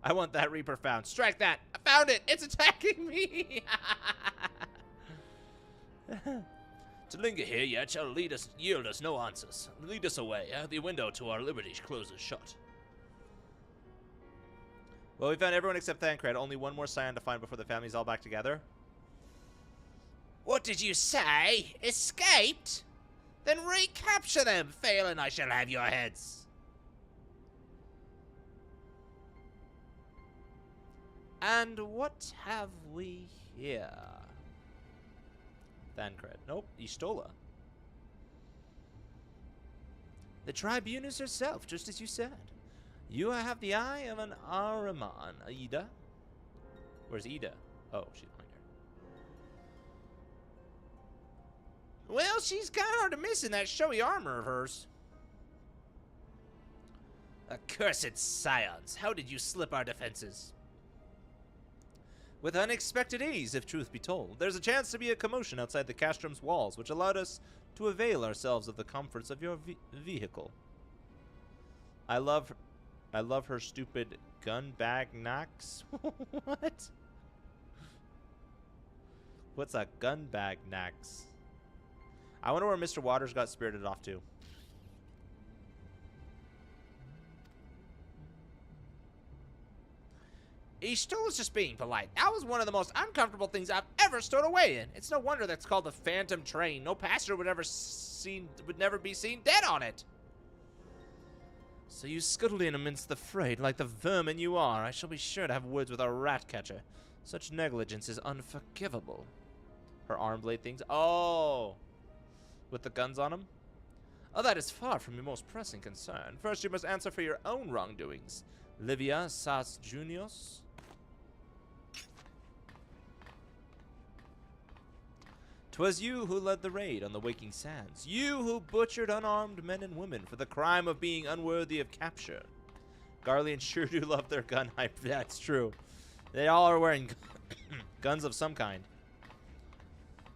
I want that Reaper found. Strike that! I found it! It's attacking me! To linger here yet shall yield us no answers. Lead us away. The window to our liberty closes shut. Well, we found everyone except Thancred. Only one more Scion to find before the family's all back together. What did you say? Escaped? Then recapture them. Fail and I shall have your heads. And what have we here? Thancred. Nope, Y'shtola. The Tribunus herself, just as you said. You have the eye of an Ahriman. Ida? Where's Ida? Oh, she's behind her. Well, she's kind of hard to miss in that showy armor of hers. Accursed Scions, how did you slip our defenses? With unexpected ease, if truth be told. There's a chance to be a commotion outside the castrum's walls, which allowed us to avail ourselves of the comforts of your vehicle. I love her stupid gun bag knocks. What? What's a gun bag knocks? I wonder where Mr. Waters got spirited off to. Y'shtola's just being polite. That was one of the most uncomfortable things I've ever stowed away in. It's no wonder that's called the Phantom Train. No passenger would never be seen dead on it. So you scuttled in amidst the fray like the vermin you are. I shall be sure to have words with our rat catcher. Such negligence is unforgivable. Her arm blade things. Oh, with the guns on them. Oh, that is far from your most pressing concern. First, you must answer for your own wrongdoings. Livia Sas Junios. 'Twas you who led the raid on the Waking Sands. You who butchered unarmed men and women for the crime of being unworthy of capture. Garleans sure do love their gun hype. That's true. They all are wearing guns of some kind.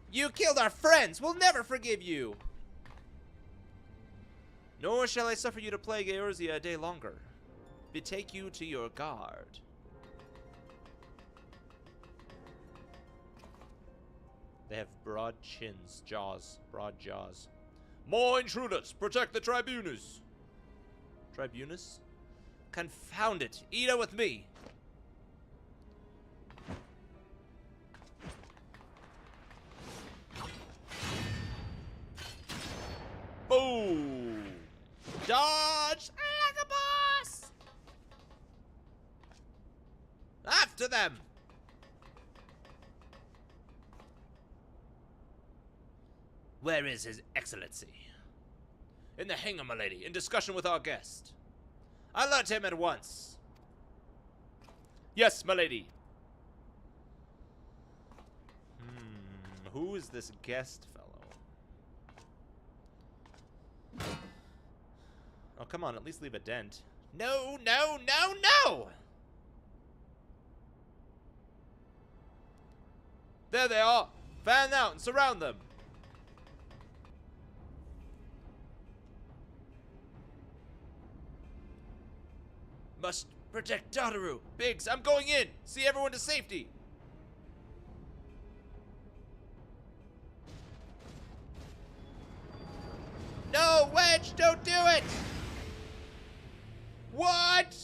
You killed our friends. We'll never forgive you. Nor shall I suffer you to plague Eorzea a day longer. Betake you to your guard. They have broad chins, jaws, broad jaws. More intruders! Protect the Tribunus! Tribunus? Confound it! Ida with me! Boom! Dodge like a boss! After them! Where is His Excellency? In the hangar, my lady, in discussion with our guest. Alert him at once. Yes, my lady. Who is this guest fellow? Oh, come on, at least leave a dent. No, no, no, no! There they are! Fan out and surround them! Must protect Dadaru! Biggs, I'm going in! See everyone to safety! No, Wedge, don't do it! What?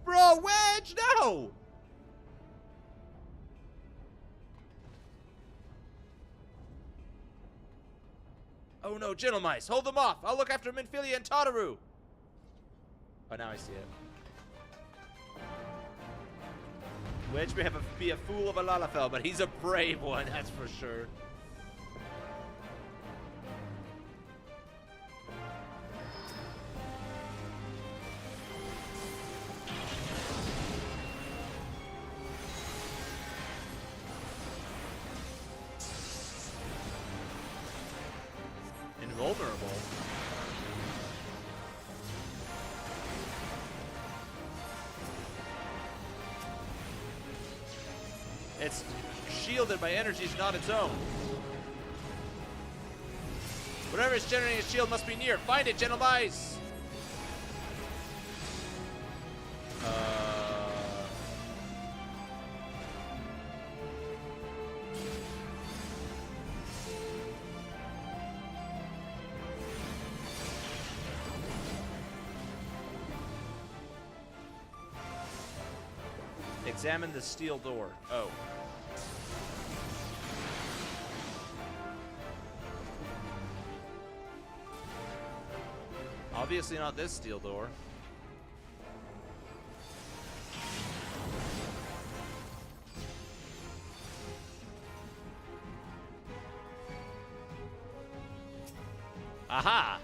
Bro, Wedge, no! Oh no, Gentle Mice, hold them off! I'll look after Minfilia and Tadaru! Oh, now I see it. Wedge may be a fool of a Lalafell, but he's a brave one, that's for sure. It's shielded by energies not its own. Whatever is generating a shield must be near. Find it, gentle mice! Examine the steel door. Oh. Obviously not this steel door. Aha!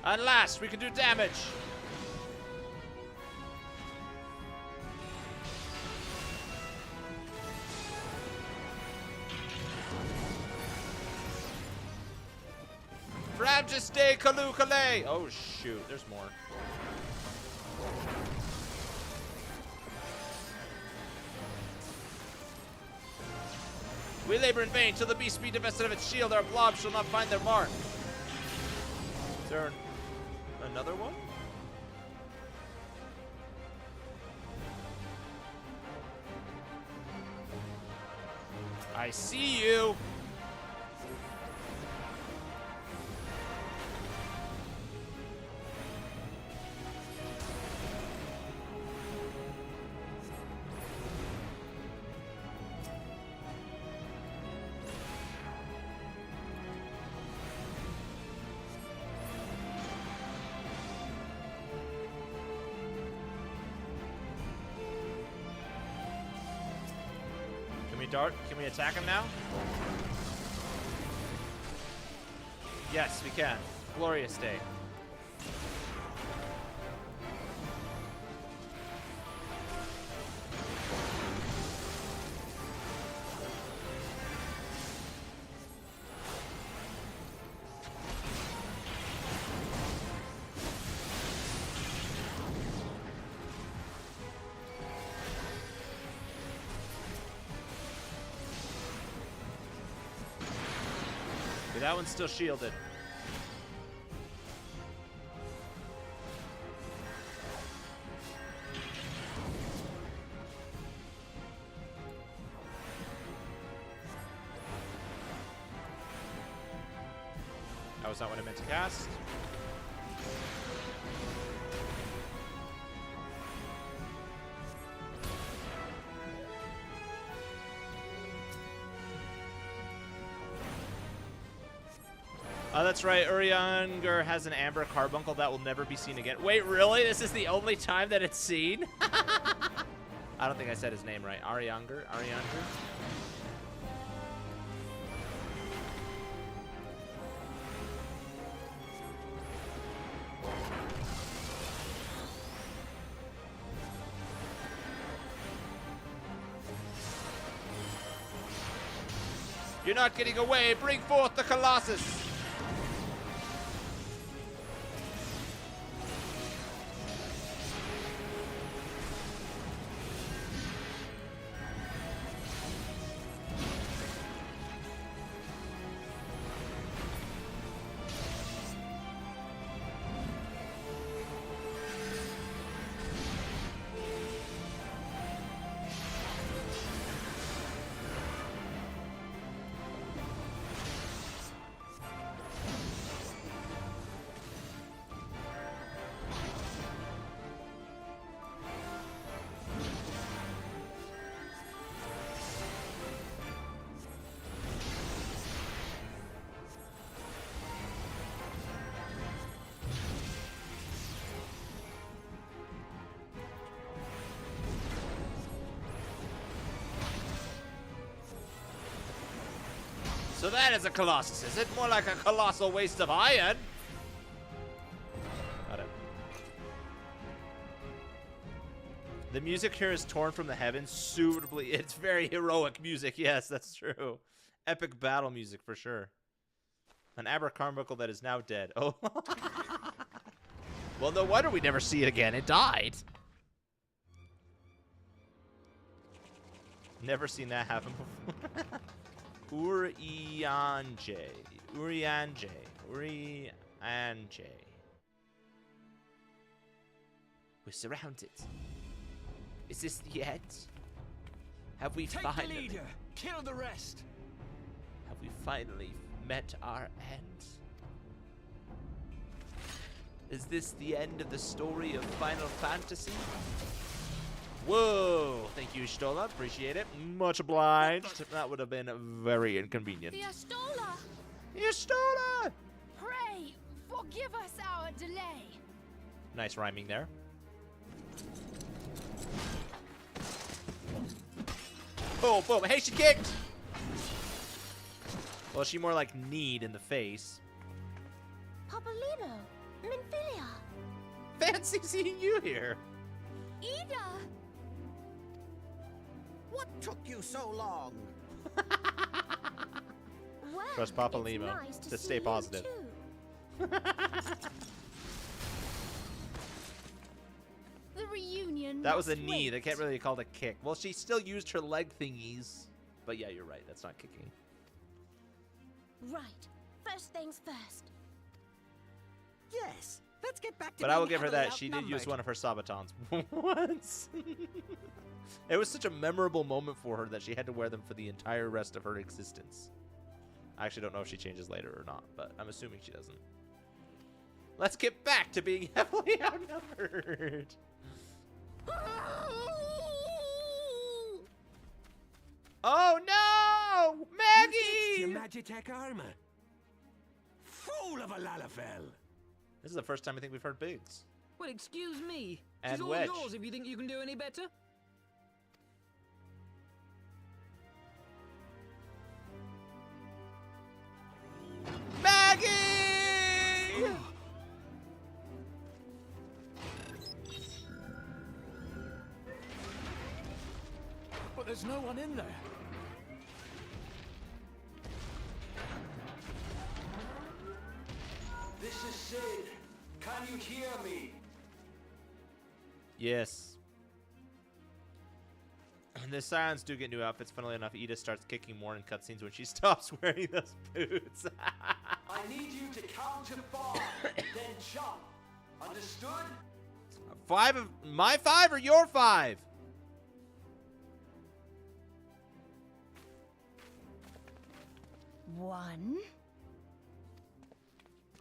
And last, we can do damage. Frabjiste Kalukale. Oh shoot, there's more. We labor in vain till the beast be divested of its shield. Our blobs shall not find their mark. Is there another one? I see you. Can we attack him now? Yes, we can. Glorious day. That one's still shielded. That was not what I meant to cast. Oh, that's right. Urianger has an amber carbuncle that will never be seen again. Wait, really? This is the only time that it's seen? I don't think I said his name right. Urianger? You're not getting away. Bring forth the Colossus. So that is a Colossus, is it? More like a colossal waste of iron. Got it. The music here is torn from the heavens suitably. It's very heroic music. Yes, that's true. Epic battle music for sure. An Abercarmichael that is now dead. Oh. Well, no wonder we never see it again. It died. Never seen that happen before. Urianje. Urianje. Urianje. We're surrounded. Is this the end? Have we finally... Take the leader. Kill the rest. Have we finally met our end? Is this the end of the story of Final Fantasy? Whoa! Thank you, Stola. Appreciate it. Much obliged. That would have been very inconvenient. The Astola! Stola! Pray, forgive us our delay. Nice rhyming there. Boom, boom. Hey, she kicked! Well, she more like kneed in the face. Papolino, Minfilia, Fancy seeing you here. Ida. What took you so long? Well, Trust Papa it's Limo nice to see stay you positive. too. The reunion. That was a must knee. They wait. can't really be called a kick. Well, she still used her leg thingies. But yeah, you're right. That's not kicking. Right. First things first. Yes. Let's get back to But I will being give her heavily that. She did use outnumbered. one of her sabatons once. It was such a memorable moment for her that she had to wear them for the entire rest of her existence. I actually don't know if she changes later or not, but I'm assuming she doesn't. Let's get back to being heavily outnumbered. Oh no! Maggie! Your Magitech armor. Fool of a Lalafell. This is the first time I think we've heard Biggs. Well, excuse me. And She's all Wedge. yours if you think you can do any better. Maggie! But there's no one in there. This is Sid. Can you hear me? Yes. The Scions do get new outfits. Funnily enough, Ida starts kicking more in cutscenes when she stops wearing those boots. I need you to count to 5, then jump. Understood? 5 of my 5 or your 5? One.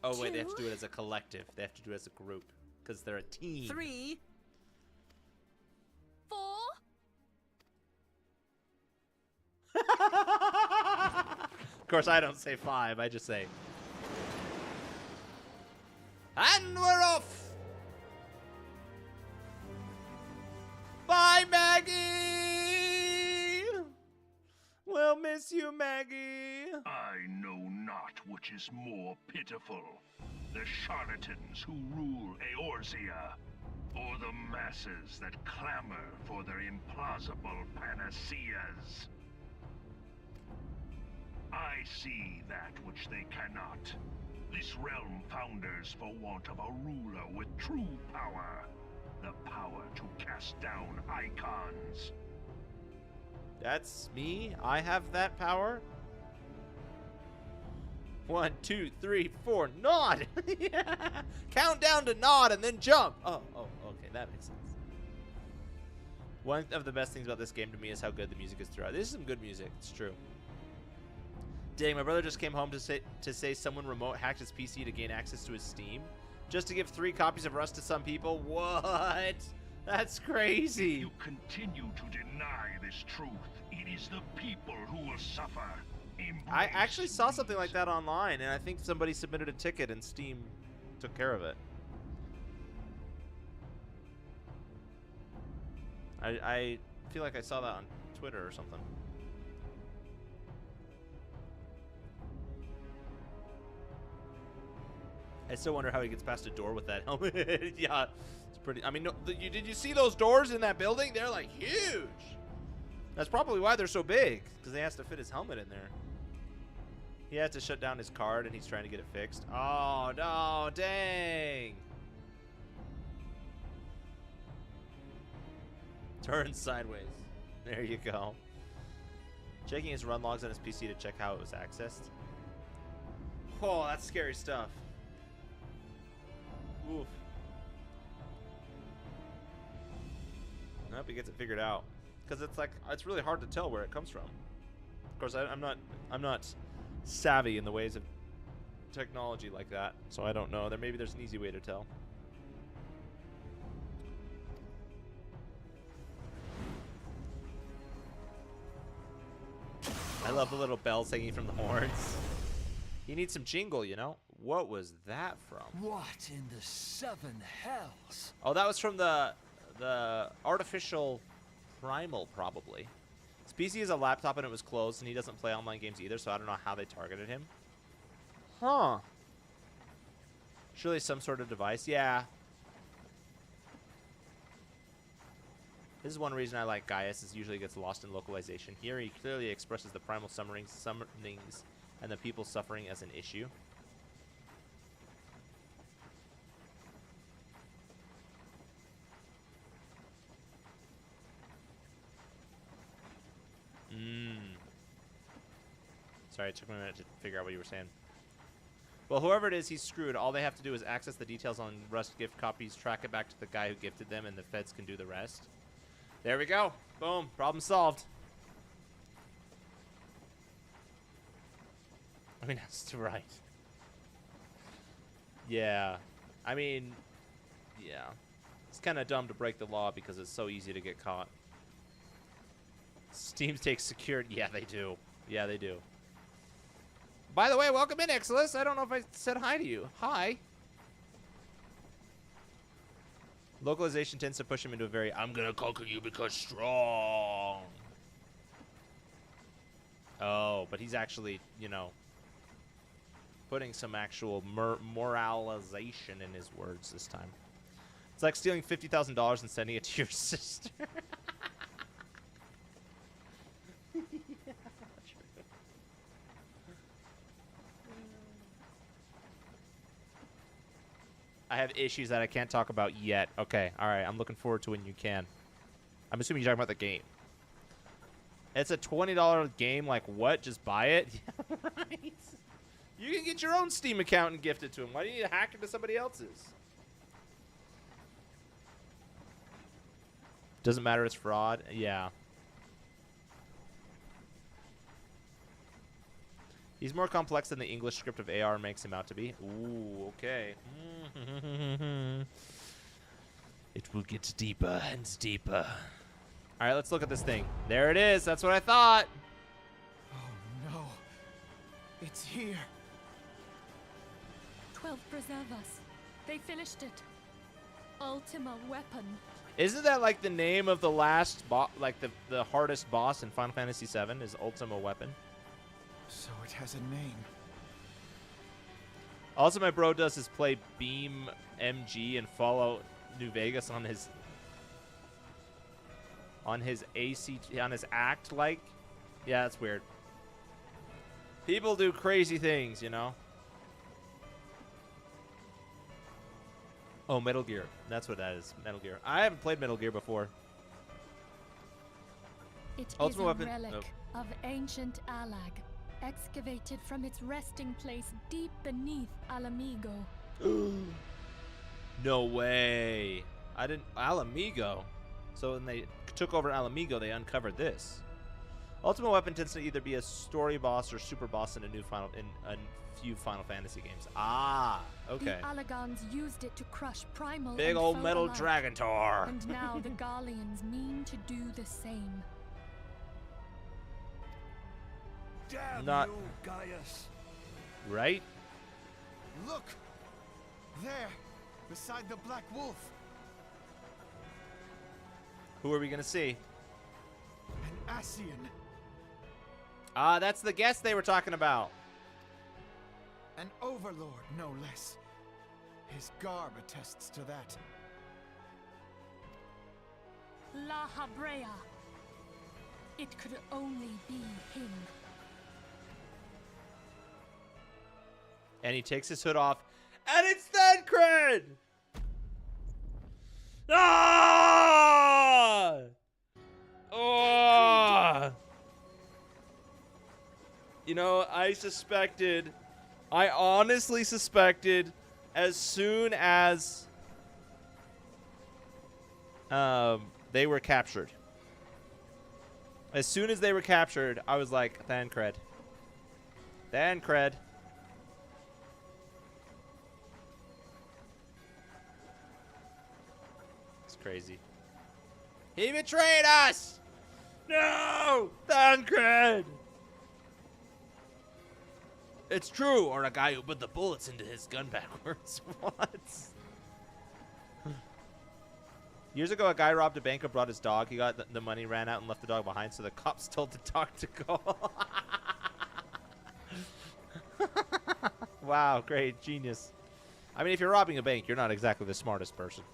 Oh wait, they have to Two. do it as a collective. They have to do it as a group because they're a team. 3. 4. Of course, I don't say 5. I just say. And we're off. Bye, Maggie. We'll miss you, Maggie. I know not which is more pitiful, the charlatans who rule Eorzea, or the masses that clamor for their implausible panaceas. I see that which they cannot. This realm founders for want of a ruler with true power, the power to cast down icons. That's me. I have that power. 1, 2, 3, 4. Nod. Yeah. Count down to nod and then jump. Oh, okay, that makes sense. One of the best things about this game to me is how good the music is throughout. This is some good music. It's true. Dang, my brother just came home to say someone remote hacked his PC to gain access to his Steam, just to give 3 copies of Rust to some people. What? That's crazy. You continue to deny this truth. It is the people who will suffer. I Embrace actually saw something like these. that online, and I think somebody submitted a ticket and Steam took care of it. I feel like I saw that on Twitter or something. I still wonder how he gets past a door with that helmet. Yeah, it's pretty. I mean, no, did you see those doors in that building? They're like huge. That's probably why they're so big, because they has to fit his helmet in there. He had to shut down his card, and he's trying to get it fixed. Oh no! Dang. Turn sideways. There you go. Checking his run logs on his PC to check how it was accessed. Oh, that's scary stuff. Oof. I hope he gets it figured out, because it's like it's really hard to tell where it comes from. Of course, I'm not savvy in the ways of technology like that, so I don't know. Maybe there's an easy way to tell. I love the little bells hanging from the horns. You need some jingle, you know? What was that from? What in the seven hells? Oh, that was from the artificial primal, probably. His PC is a laptop and it was closed, and he doesn't play online games either, so I don't know how they targeted him. Huh. Surely some sort of device. Yeah. This is one reason I like Gaius, is usually gets lost in localization. Here he clearly expresses the primal summonings and the people suffering as an issue. Sorry, it took me a minute to figure out what you were saying. Well, whoever it is, he's screwed. All they have to do is access the details on Rust gift copies, track it back to the guy who gifted them, and the feds can do the rest. There we go. Boom. Problem solved. I mean, that's right. Yeah. I mean, yeah. It's kind of dumb to break the law because it's so easy to get caught. Steam takes security. Yeah, they do. Yeah, they do. By the way, welcome in, Exilus. I don't know if I said hi to you. Hi. Localization tends to push him into a very, I'm going to conquer you because strong. Oh, but he's actually, you know, putting some actual moralization in his words this time. It's like stealing $50,000 and sending it to your sister. I have issues that I can't talk about yet. Okay, all right. I'm looking forward to when you can. I'm assuming you're talking about the game. It's a $20 game. Like what? Just buy it? Yeah, right. You can get your own Steam account and gift it to him. Why do you need to hack into somebody else's? Doesn't matter. It's fraud. Yeah. He's more complex than the English script of AR makes him out to be. Ooh, okay. It will get deeper and deeper. All right, let's look at this thing. There it is. That's what I thought. Oh no. It's here. 12 preserve us. They finished it. Ultima weapon. Isn't that like the name of the last boss, like the hardest boss in Final Fantasy VII is Ultima Weapon? So it has a name. Also, my bro does is play Beam MG and Fallout New Vegas on his act. Like, yeah, that's weird. People do crazy things, you know. Oh, Metal Gear. That's what that is. Metal Gear. I haven't played Metal Gear before. It Ultimate is a weapon. relic of ancient Alag, excavated from its resting place deep beneath Alamigo. No way. I didn't. Alamigo. So when they took over Alamigo, they uncovered this. Ultimate Weapon tends to either be a story boss or super boss in a few Final Fantasy games. Ah, okay. The Alagons used it to crush primal Big and old foe metal alike. Dragontor. And now the Garleans mean to do the same. Damn Not- you, Gaius. Right? Look! There, beside the Black Wolf. Who are we gonna see? An Ascian. Ah, that's the guest they were talking about. An overlord, no less. His garb attests to that. La Habrea. It could only be him. And he takes his hood off, and it's Thancred! Ah! Oh! You know, I honestly suspected as soon as they were captured. As soon as they were captured, I was like, Thancred. Thancred. It's crazy. He betrayed us! No! Thancred! It's true, or a guy who put the bullets into his gun backwards. What? Years ago, a guy robbed a bank and brought his dog. He got the money, ran out, and left the dog behind, so the cops told the dog to go. Wow, great. Genius. I mean, if you're robbing a bank, you're not exactly the smartest person.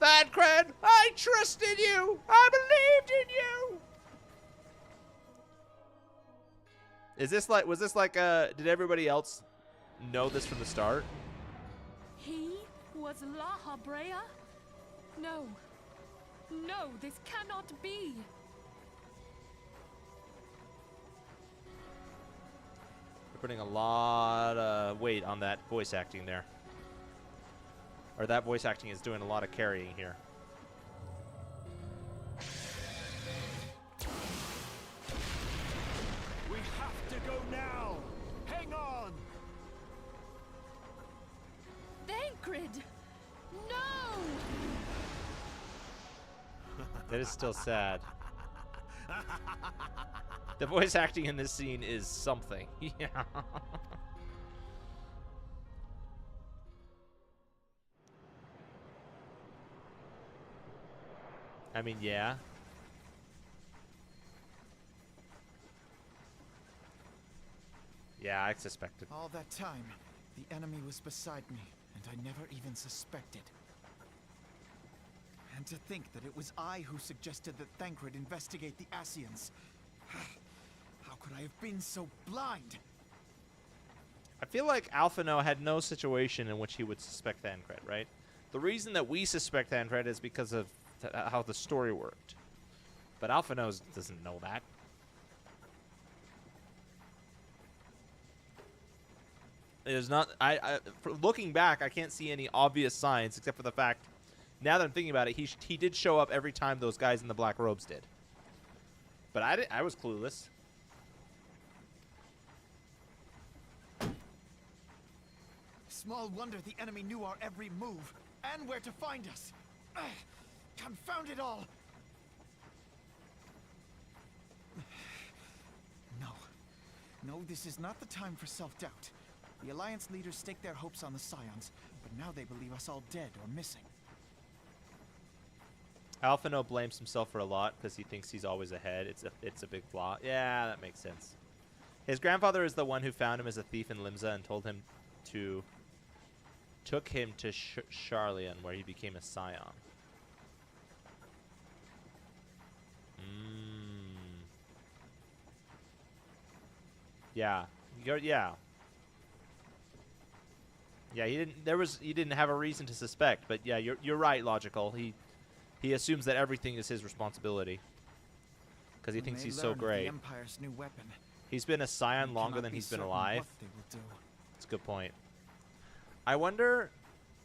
Thancred, I trusted you! I believed in you! Was this like, did everybody else know this from the start? He was La Habrea? No. No, this cannot be. We're putting a lot of weight on that voice acting there. Or that voice acting is doing a lot of carrying here. We have to go now. Hang on. Thancred! No! That is still sad. The voice acting in this scene is something. Yeah. I mean, yeah. Yeah, I suspected. All that time, the enemy was beside me, and I never even suspected. And to think that it was I who suggested that Thancred investigate the Scions. How could I have been so blind? I feel like Alphino had no situation in which he would suspect Thancred, right? The reason that we suspect Thancred is because of how the story worked. But Alphino doesn't know that. It is not. For looking back, I can't see any obvious signs except for the fact. Now that I'm thinking about it, he did show up every time those guys in the black robes did. But I was clueless. Small wonder the enemy knew our every move and where to find us. Confound it all! No, this is not the time for self-doubt. The Alliance leaders staked their hopes on the Scions, but now they believe us all dead or missing. Alphino blames himself for a lot because he thinks he's always ahead. It's a big flaw. Yeah, that makes sense. His grandfather is the one who found him as a thief in Limsa and took him to Charlean, where he became a Scion. Yeah. Yeah. Yeah, he didn't have a reason to suspect, but yeah, you're right, Logical. He assumes that everything is his responsibility because he thinks he's so great. The Empire's new weapon, he's been a Scion longer than he's been alive. That's a good point. I wonder,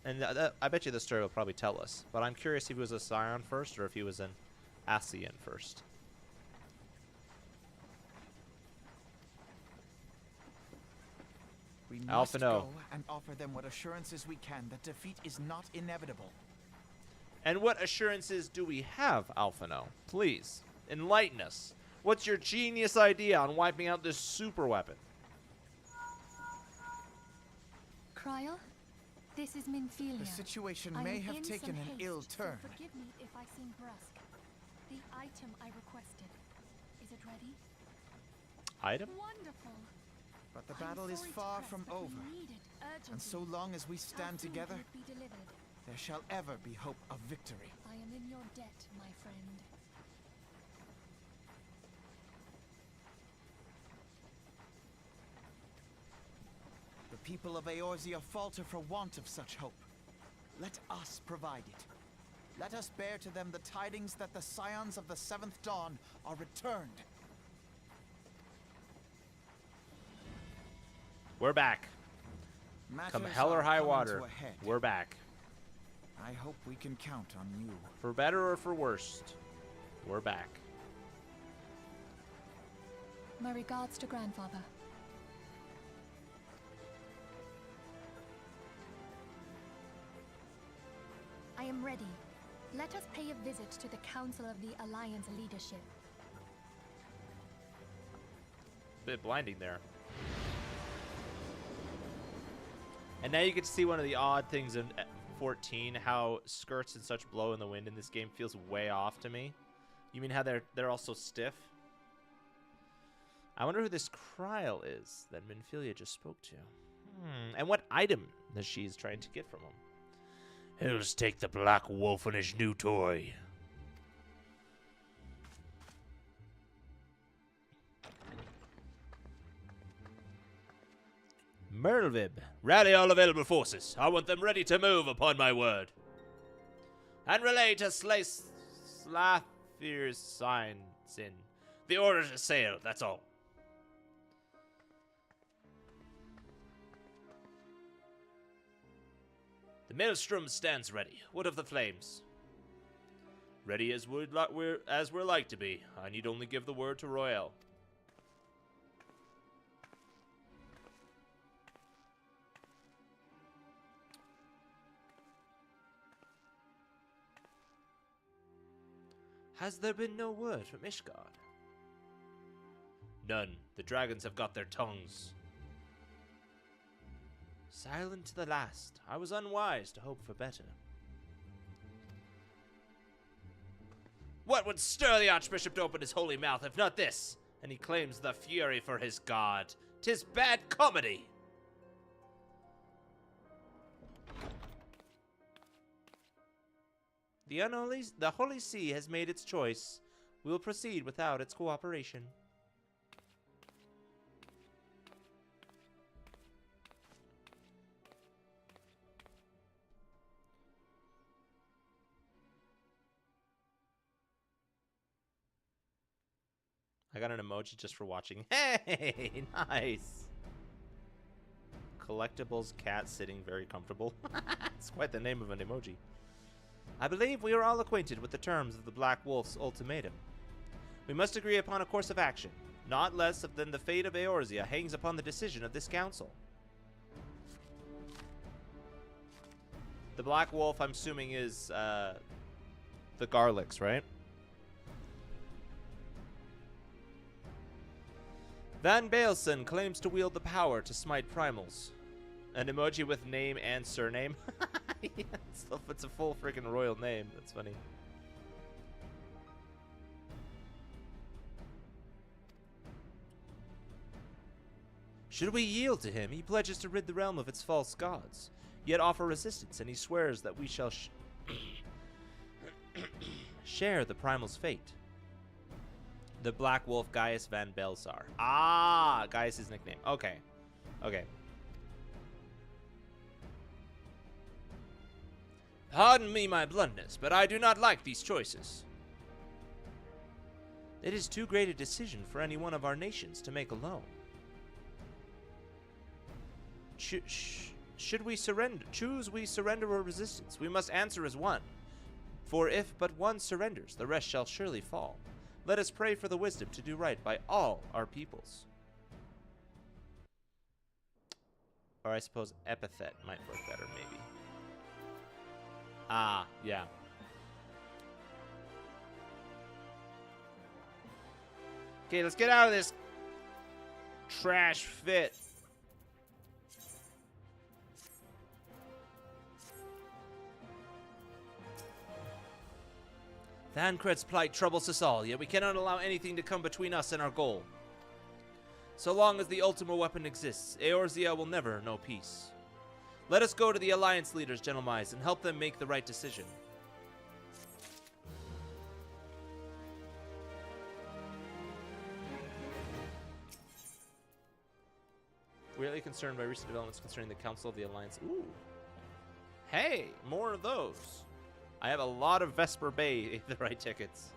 and I bet you the story will probably tell us, but I'm curious if he was a Scion first or if he was an Ascian first. We must Alphino. go and offer them what assurances we can that defeat is not inevitable. And what assurances do we have, Alphino? Please, enlighten us. What's your genius idea on wiping out this super weapon? Cryle, this is Minfilia. The situation I may am have in taken some an haste, ill so turn. forgive me if I seem brusque. The item I requested, is it ready? Item? Wonderful. But the I'm battle is sorry to far press, from but we over. need it urgently. And so long as we How stand soon together, will it be delivered? there shall ever be hope of victory. I am in your debt, my friend. The people of Eorzea falter for want of such hope. Let us provide it. Let us bear to them the tidings that the Scions of the Seventh Dawn are returned. We're back. Come Matters hell or are high coming water, to a head. we're back. I hope we can count on you. For better or for worst, we're back. My regards to grandfather. I am ready. Let us pay a visit to the Council of the Alliance leadership. Bit blinding there. And now you get to see one of the odd things in 14, how skirts and such blow in the wind in this game feels way off to me. You mean how they're also stiff? I wonder who this Kryl is that Minfilia just spoke to. And what item that she's trying to get from him. Let's take the Black Wolf and his new toy. Merlvib. Rally all available forces. I want them ready to move, upon my word. And relay to Slathir's signs in. The order to sail, that's all. The maelstrom stands ready. What of the flames? Ready as we're like to be. I need only give the word to Royale. Has there been no word from Ishgard? None. The dragons have got their tongues. Silent to the last. I was unwise to hope for better. What would stir the Archbishop to open his holy mouth if not this? And he claims the fury for his god. 'Tis bad comedy. The Holy See has made its choice. We will proceed without its cooperation. I got an emoji just for watching. Hey, nice. Collectibles cat sitting very comfortable. It's quite the name of an emoji. I believe we are all acquainted with the terms of the Black Wolf's ultimatum. We must agree upon a course of action. Not less than the fate of Eorzea hangs upon the decision of this council. The Black Wolf, I'm assuming, is the Garlics, right? Van Baelson claims to wield the power to smite primals. An emoji with name and surname. Yeah, it's a full freaking royal name. That's funny. Should we yield to him? He pledges to rid the realm of its false gods, yet offer resistance, and he swears that we shall share the primal's fate. The Black Wolf, Gaius Van Belsar. Ah, Gaius' nickname. Okay. Okay. Pardon me my bluntness, but I do not like these choices. It is too great a decision for any one of our nations to make alone. Should we surrender? Choose we surrender or resistance. We must answer as one. For if but one surrenders, the rest shall surely fall. Let us pray for the wisdom to do right by all our peoples. Or I suppose epithet might work better, maybe. Ah, yeah. Okay, let's get out of this trash fit. Thancred's plight troubles us all, yet we cannot allow anything to come between us and our goal. So long as the Ultima weapon exists, Eorzea will never know peace. Let us go to the Alliance leaders, Gentlemais, and help them make the right decision. Really concerned by recent developments concerning the Council of the Alliance. Ooh. Hey, more of those. I have a lot of Vesper Bay the right tickets.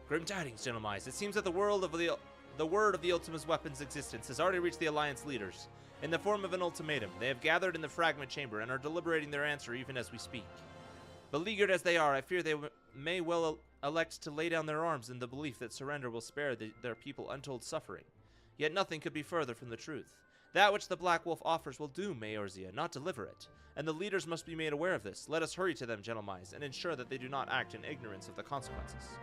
Grim tidings, gentlemen. It seems that the word of the Ultima's weapon's existence has already reached the Alliance leaders. In the form of an ultimatum, they have gathered in the fragment chamber and are deliberating their answer even as we speak. Beleaguered as they are, I fear they may well elect to lay down their arms in the belief that surrender will spare their people untold suffering. Yet nothing could be further from the truth. That which the Black Wolf offers will doom Eorzea, not deliver it. And the leaders must be made aware of this. Let us hurry to them, gentlemen, and ensure that they do not act in ignorance of the consequences.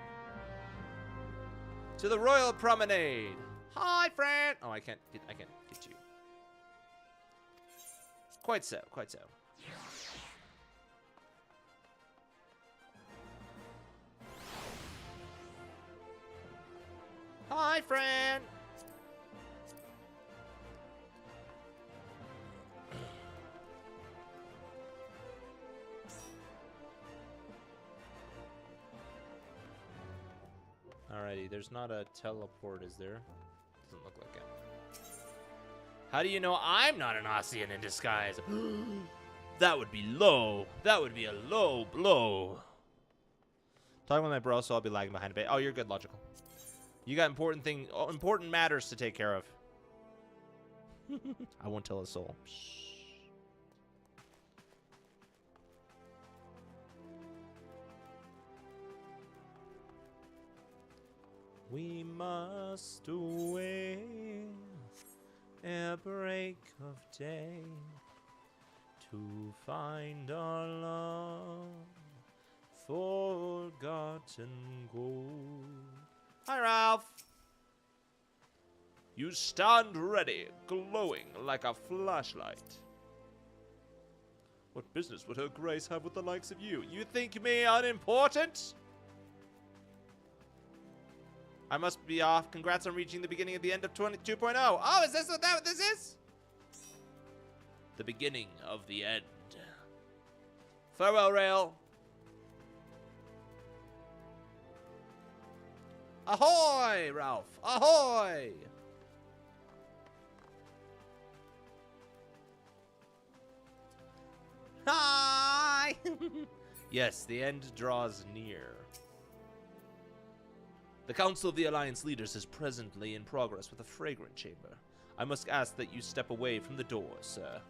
To the Royal Promenade. Hi, friend. Oh, I can't get you. Quite so, quite so. Hi, friend. Alrighty, there's not a teleport, is there? Doesn't look like it. How do you know I'm not an Ossian in disguise? That would be low. That would be a low blow. Talking with my bro, so I'll be lagging behind a bit. Oh, you're good, Logical. You got important matters to take care of. I won't tell a soul. Shh. We must away ere break of day to find our long forgotten gold. Hi, Ralph. You stand ready, glowing like a flashlight. What business would Her Grace have with the likes of you? You think me unimportant? I must be off. Congrats on reaching the beginning of the end of 22.0. Oh, is this what this is? The beginning of the end. Farewell, Rail. Ahoy, Ralph. Ahoy. Hi. Yes, the end draws near. The Council of the Alliance leaders is presently in progress with a fragrant chamber. I must ask that you step away from the door, sir.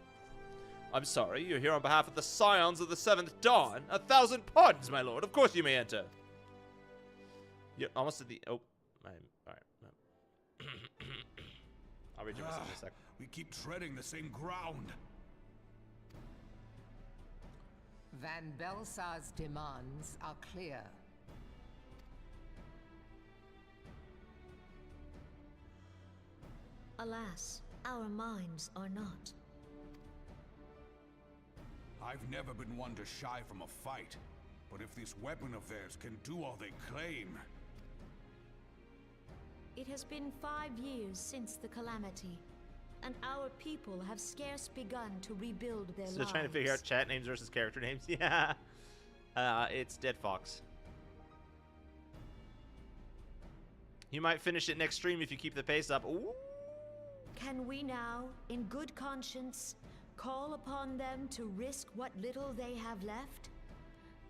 I'm sorry, you're here on behalf of the Scions of the Seventh Dawn. 1,000 pardons, my lord. Of course you may enter. You're almost at the... Oh, alright. I'll read your message in a sec. We keep treading the same ground. Van Belsar's demands are clear. Alas, our minds are not. I've never been one to shy from a fight, but if this weapon of theirs can do all they claim... It has been 5 years since the Calamity, and our people have scarce begun to rebuild their lives. Still trying to figure out chat names versus character names. Yeah. It's Dead Fox. You might finish it next stream if you keep the pace up. Ooh. Can we now, in good conscience, call upon them to risk what little they have left?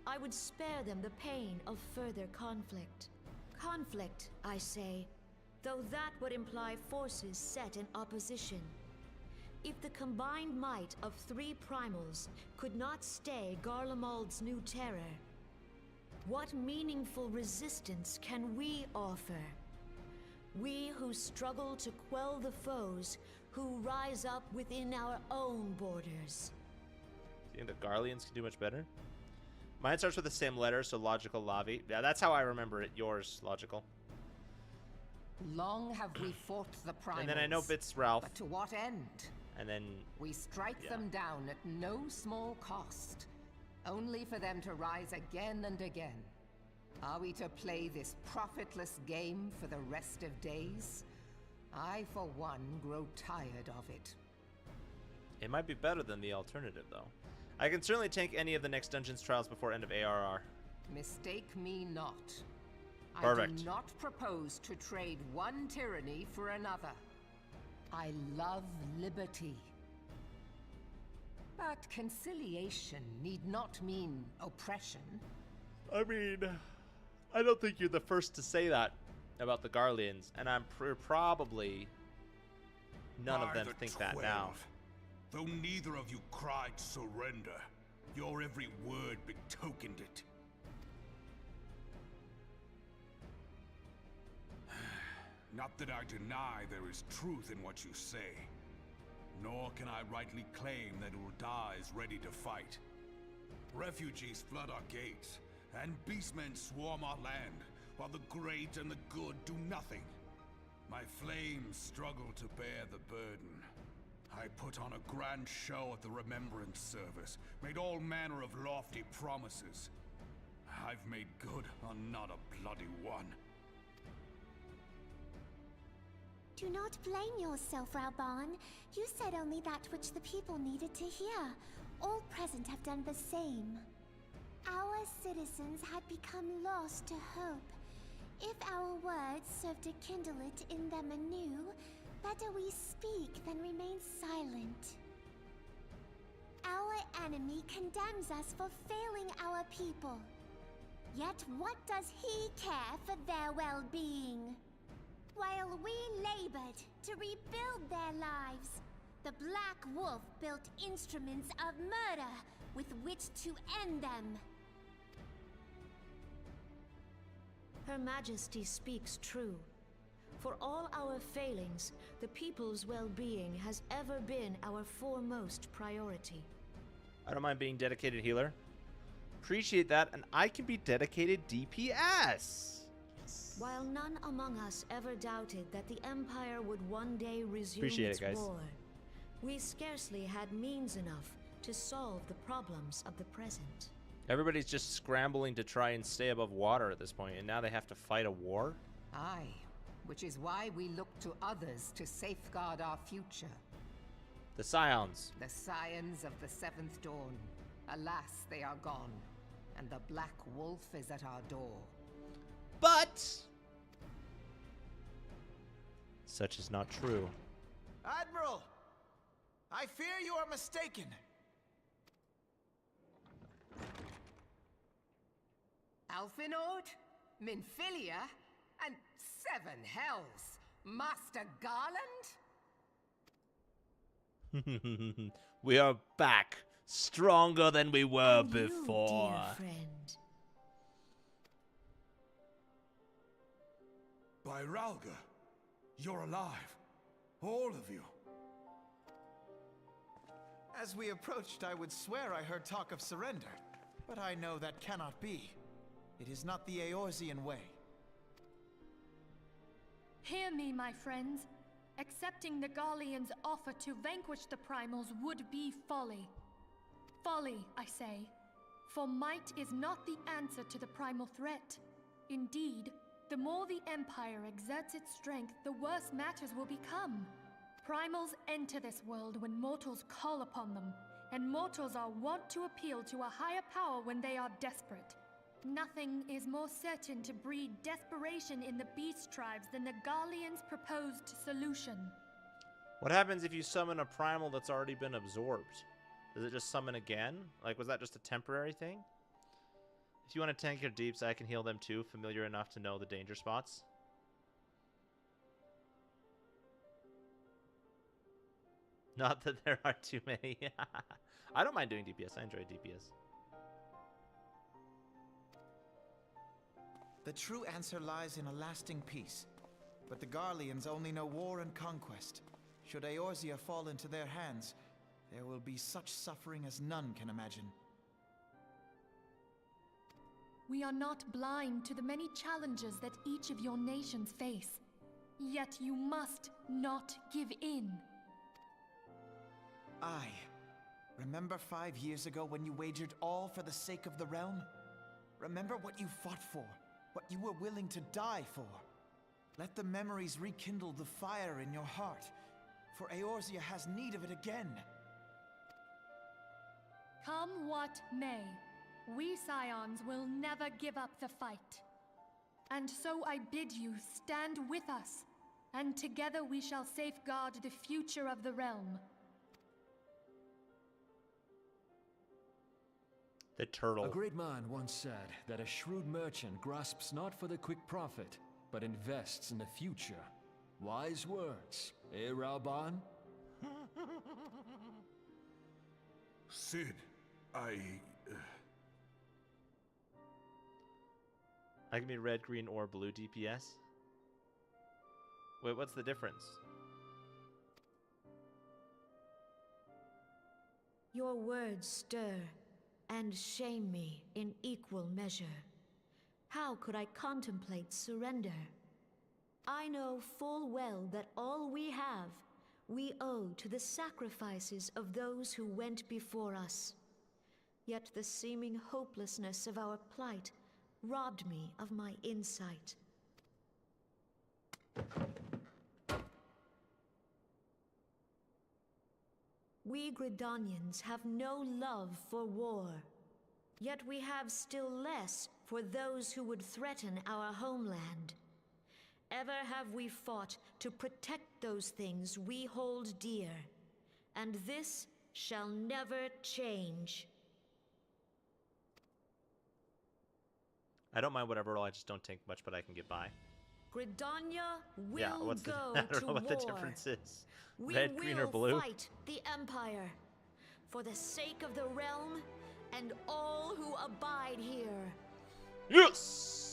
I would spare them the pain of further conflict. Conflict, I say, though that would imply forces set in opposition. If the combined might of 3 primals could not stay Garlemald's new terror, what meaningful resistance can we offer? We who struggle to quell the foes who rise up within our own borders. Do you think the Garleans can do much better? Mine starts with the same letter, so Logical Lavi. Yeah, that's how I remember it. Yours, Logical. Long have we fought the primals. And then I know Bits Ralph. But to what end? And then... We strike them down at no small cost, only for them to rise again and again. Are we to play this profitless game for the rest of days? I, for one, grow tired of it. It might be better than the alternative, though. I can certainly tank any of the next Dungeons trials before end of ARR. Mistake me not. Perfect. I do not propose to trade one tyranny for another. I love liberty. But conciliation need not mean oppression. I mean, I don't think you're the first to say that about the Garleans, and I'm probably none of them By the think that now. 12, though neither of you cried surrender, your every word betokened it. Not that I deny there is truth in what you say, nor can I rightly claim that Ul'dah is ready to fight. Refugees flood our gates, and beastmen swarm our land, while the great and the good do nothing. My flames struggle to bear the burden. I put on a grand show at the Remembrance Service, made all manner of lofty promises. I've made good on not a bloody one. Do not blame yourself, Raban. You said only that which the people needed to hear. All present have done the same. Our citizens had become lost to hope. If our words serve to kindle it in them anew, better we speak than remain silent. Our enemy condemns us for failing our people. Yet what does he care for their well-being? While we labored to rebuild their lives, the Black Wolf built instruments of murder with which to end them. Her Majesty speaks true. For all our failings, the people's well-being has ever been our foremost priority. I don't mind being dedicated healer. Appreciate that, and I can be dedicated DPS. While none among us ever doubted that the Empire would one day resume Appreciate its it, guys. war, we scarcely had means enough to solve the problems of the present. Everybody's just scrambling to try and stay above water at this point, and now they have to fight a war? Aye, which is why we look to others to safeguard our future. The Scions. The Scions of the Seventh Dawn. Alas, they are gone, and the Black Wolf is at our door. But such is not true. Admiral! I fear you are mistaken. Alphinaud, Minfilia, and Seven Hells. Master Garland? We are back, stronger than we were And you, before. dear friend. By Ralga, you're alive. All of you. As we approached, I would swear I heard talk of surrender. But I know that cannot be. It is not the Eorzean way. Hear me, my friends. Accepting the Garleans' offer to vanquish the primals would be folly. Folly, I say. For might is not the answer to the primal threat. Indeed, the more the Empire exerts its strength, the worse matters will become. Primals enter this world when mortals call upon them, and mortals are wont to appeal to a higher power when they are desperate. Nothing is more certain to breed desperation in the beast tribes than the Garleans' proposed solution. What happens if you summon a primal that's already been absorbed? Does it just summon again? Like, was that just a temporary thing? If you want to tank your deeps, I can heal them too, familiar enough to know the danger spots. Not that there are too many. I don't mind doing DPS. I enjoy DPS. The true answer lies in a lasting peace. But the Garleans only know war and conquest. Should Eorzea fall into their hands, there will be such suffering as none can imagine. We are not blind to the many challenges that each of your nations face. Yet you must not give in. Aye. Remember 5 years ago when you wagered all for the sake of the realm? Remember what you fought for, what you were willing to die for. Let the memories rekindle the fire in your heart, for Eorzea has need of it again. Come what may, we Scions will never give up the fight. And so I bid you stand with us. and together we shall safeguard the future of the realm. The turtle. A great man once said that a shrewd merchant grasps not for the quick profit, but invests in the future. Wise words, eh, Raoban? Sid, I can be red, green, or blue DPS. Wait, what's the difference? Your words stir and shame me in equal measure. How could I contemplate surrender? I know full well that all we have, we owe to the sacrifices of those who went before us. Yet the seeming hopelessness of our plight robbed me of my insight. We Gridanians have no love for war, yet we have still less for those who would threaten our homeland. Ever have we fought to protect those things we hold dear, and this shall never change. I don't mind whatever role, I just don't tank much, but I can get by. Gridania will yeah, what's go I don't to know what war. the difference is. We Red, green, or blue? will fight the Empire for the sake of the realm and all who abide here. Yes!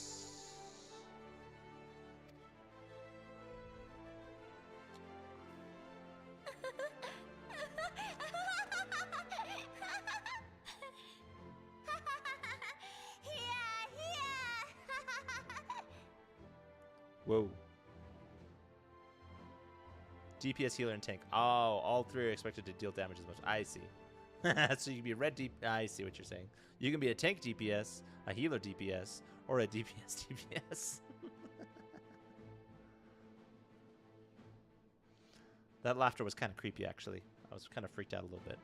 Whoa. DPS, healer, and tank. Oh, all three are expected to deal damage as much. I see. So you can be a red DPS. I see what you're saying. You can be a tank DPS, a healer DPS, or a DPS DPS. That laughter was kind of creepy, actually. I was kind of freaked out a little bit.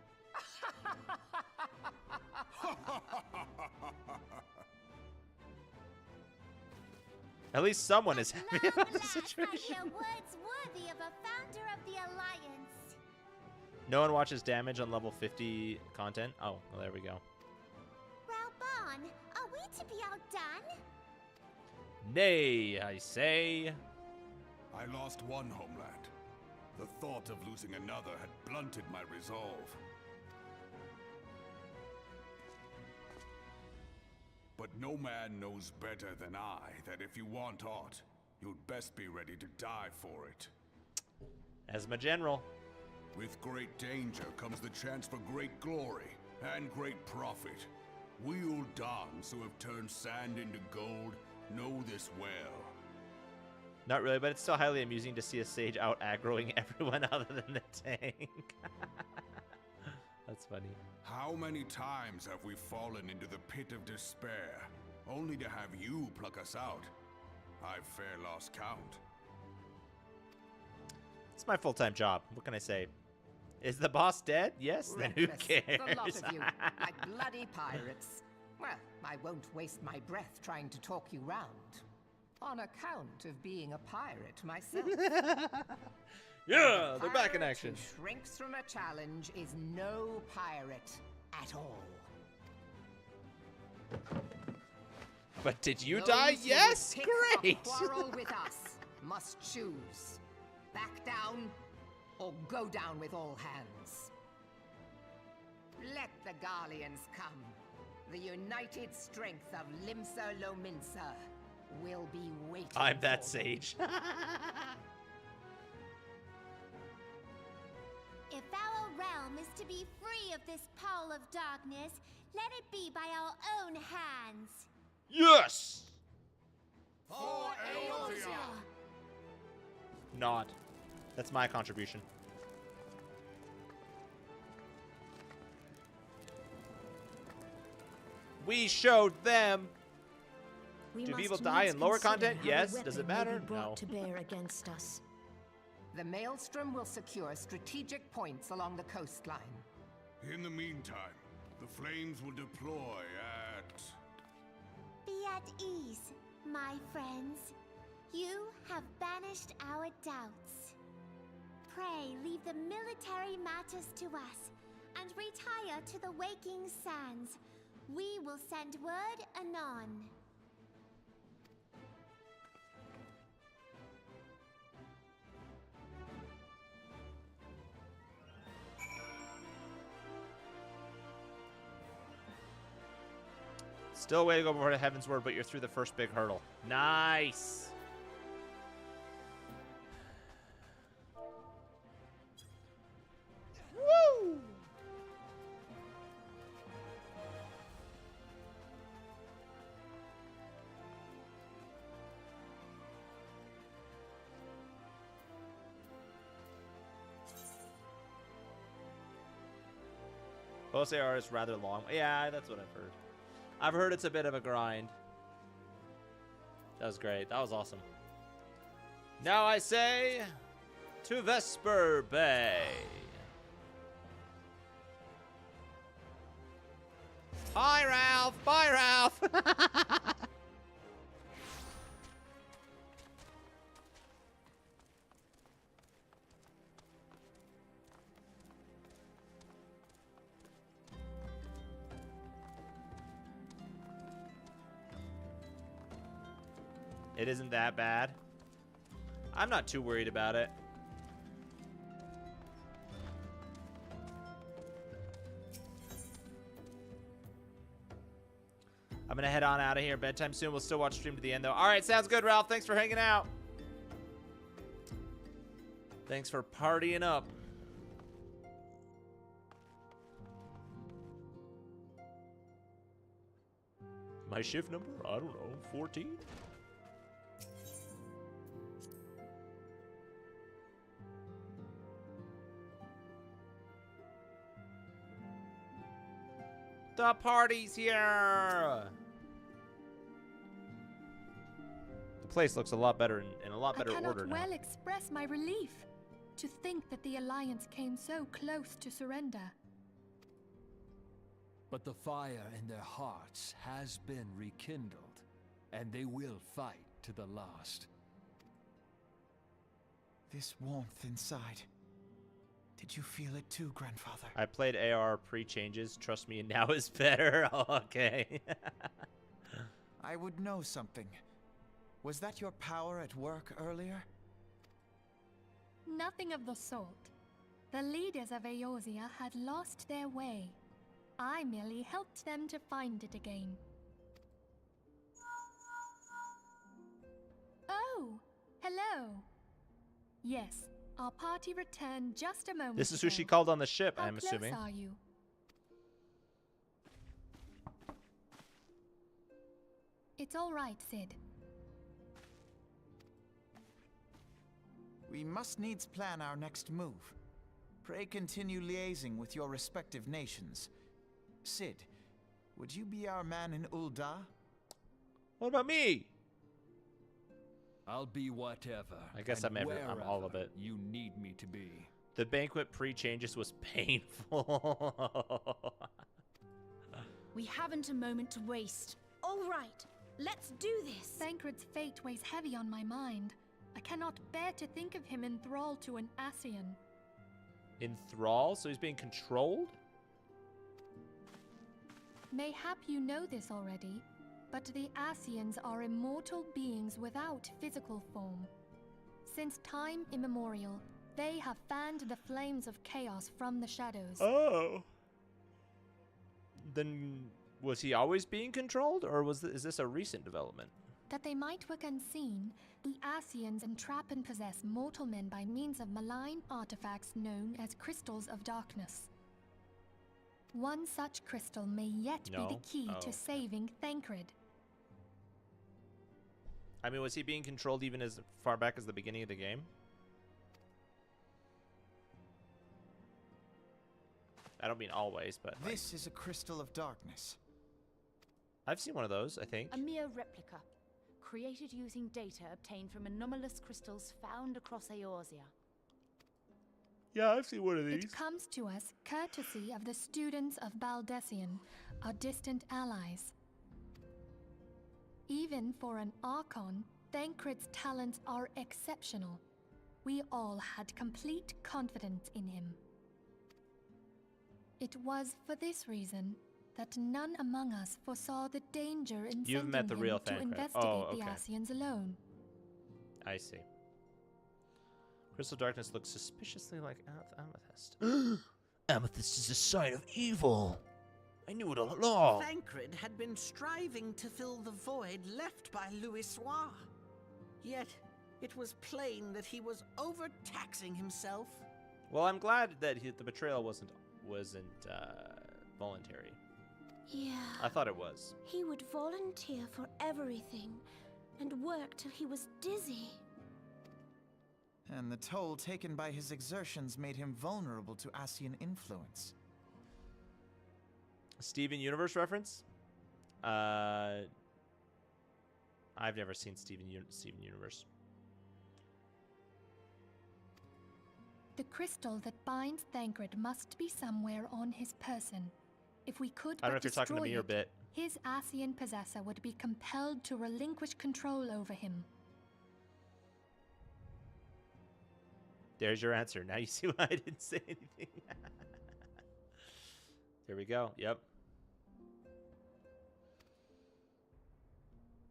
At least someone is happy about the situation. Words worthy of a founder of the Alliance. No one watches damage on level 50 content. Oh, well, there we go. Raoban, are we to be outdone? Nay, I say. I lost one homeland. The thought of losing another had blunted my resolve. But no man knows better than I that if you want aught, you'd best be ready to die for it. As my general. With great danger comes the chance for great glory and great profit. We old dons who have turned sand into gold know this well. Not really, but it's still highly amusing to see a sage out aggroing everyone other than the tank. That's funny. How many times have we fallen into the pit of despair, only to have you pluck us out? I've fair lost count. It's my full-time job. What can I say? Is the boss dead? Yes? Then who cares? The lot of you, like bloody pirates. Well, I won't waste my breath trying to talk you round. On account of being a pirate myself. Yeah, they're back in action. Who shrinks from a challenge is no pirate at all. But did you Those die? who would Yes? pick Great! A quarrel with us must choose. Back down or go down with all hands. Let the Garleans come. The united strength of Limsa Lominsa will be waiting. I'm that for sage. If our realm is to be free of this pall of darkness, let it be by our own hands. Yes! For Eorzea! Nod. That's my contribution. We showed them. We Do must people die needs in lower consider content? how the Yes. Does it weapon may matter? be brought No. to bear against us. The Maelstrom will secure strategic points along the coastline. In the meantime, the flames will deploy at... Be at ease, my friends. You have banished our doubts. Pray leave the military matters to us, and retire to the waking sands. We will send word anon. Still a way to go before the Heaven's Word, but you're through the first big hurdle. Nice. Woo! Both AR is rather long. Yeah, that's what I've heard. I've heard it's a bit of a grind. That was great. That was awesome. Now I say to Vesper Bay. Hi, Ralph. Bye, Ralph. It isn't that bad. I'm not too worried about it. I'm gonna head on out of here. Bedtime soon. We'll still watch stream to the end though. All right, sounds good, Ralph. Thanks for hanging out. Thanks for partying up. My shift number? I don't know. 14? The party's here! The place looks a lot better in a lot better order now. I cannot well express my relief to think that the Alliance came so close to surrender. But the fire in their hearts has been rekindled, and they will fight to the last. This warmth inside. Did you feel it too, Grandfather? I played AR pre-changes. Trust me, now is better. Okay. I would know something. Was that your power at work earlier? Nothing of the sort. The leaders of Eorzea had lost their way. I merely helped them to find it again. Oh, hello. Yes, our party returned just a moment This is who ago. she called on the ship, How I'm close assuming. are you? It's all right, Sid. We must needs plan our next move. Pray continue liaising with your respective nations. Sid, would you be our man in Ul'dah? What about me? I'll be whatever. I guess and I'm all of it. You need me to be. The banquet pre-changes was painful. We haven't a moment to waste. All right, let's do this. Thancred's fate weighs heavy on my mind. I cannot bear to think of him in thrall to an Ascian. In thrall? So he's being controlled? Mayhap you know this already, but the Ascians are immortal beings without physical form. Since time immemorial, they have fanned the flames of chaos from the shadows. Oh. Then was he always being controlled, or is this a recent development? That they might work unseen, the Ascians entrap and possess mortal men by means of malign artifacts known as crystals of darkness. One such crystal may yet be the key to saving Thancred. I mean, was he being controlled even as far back as the beginning of the game? I don't mean always, but... This is a crystal of darkness. I've seen one of those, I think. A mere replica, created using data obtained from anomalous crystals found across Eorzea. Yeah, I've seen one of these. It comes to us courtesy of the students of Baldessian, our distant allies. Even for an Archon, Thancred's talents are exceptional. We all had complete confidence in him. It was for this reason that none among us foresaw the danger in You've sending met the him real to Thancred. investigate Oh, the okay. Ascians alone. I see. Crystal darkness looks suspiciously like amethyst. Amethyst is a sign of evil. I knew it all along. Thancred had been striving to fill the void left by Louisoix. Yet, it was plain that he was overtaxing himself. Well, I'm glad that the betrayal wasn't voluntary. Yeah. I thought it was. He would volunteer for everything and work till he was dizzy. And the toll taken by his exertions made him vulnerable to Ascian influence. Steven Universe reference? I've never seen Steven Universe. The crystal that binds Thancred must be somewhere on his person. If we could I don't know but if you're talking to destroy me or it, Bit. his Ascian possessor would be compelled to relinquish control over him. There's your answer. Now you see why I didn't say anything. There we go. Yep.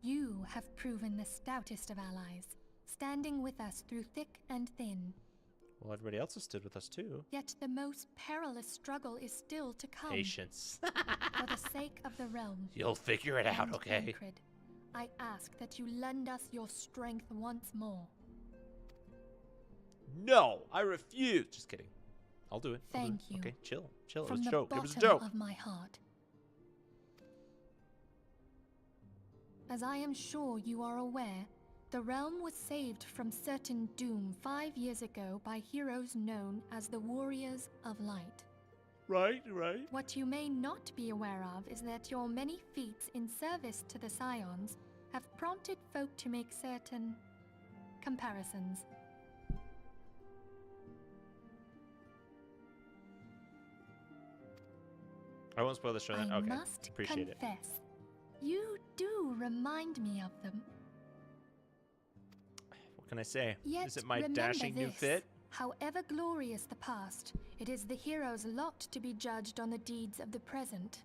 You have proven the stoutest of allies, standing with us through thick and thin. Well, everybody else has stood with us too. Yet the most perilous struggle is still to come. Patience. For the sake of the realm. You'll figure it out, and okay? Thancred, I ask that you lend us your strength once more. No, I refuse. Just kidding. I'll do it. Thank you. Okay, chill. Chill. From It was a the joke. It bottom was a joke. of my heart. As I am sure you are aware, the realm was saved from certain doom 5 years ago by heroes known as the Warriors of Light. Right. What you may not be aware of is that your many feats in service to the Scions have prompted folk to make certain comparisons. I won't spoil the show then. I Okay. must Appreciate it. confess, you do remind me of them. What can I say? Yet Is it my remember dashing new this, fit? However glorious the past, it is the hero's lot to be judged on the deeds of the present.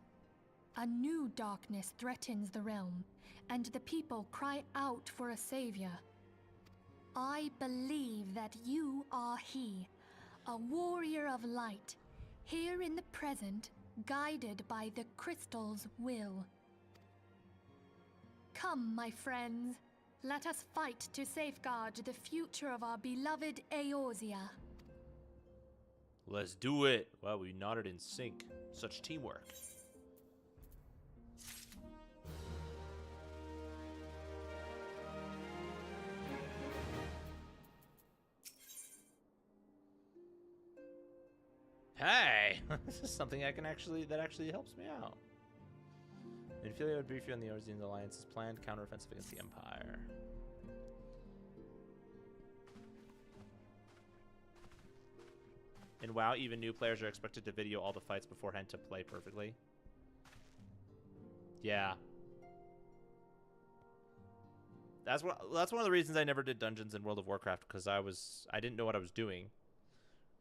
A new darkness threatens the realm, and the people cry out for a savior. I believe that you are he, a warrior of light, here in the present, guided by the crystal's will. Come, my friends. Let us fight to safeguard the future of our beloved Eorzea. Let's do it. Wow, we nodded in sync. Such teamwork. Hey, this is something that actually helps me out. Infilio would brief you on the Eorzean Alliance's planned counteroffensive against the Empire. In WoW, even new players are expected to video all the fights beforehand to play perfectly. Yeah. That's one of the reasons I never did dungeons in World of Warcraft, because I didn't know what I was doing.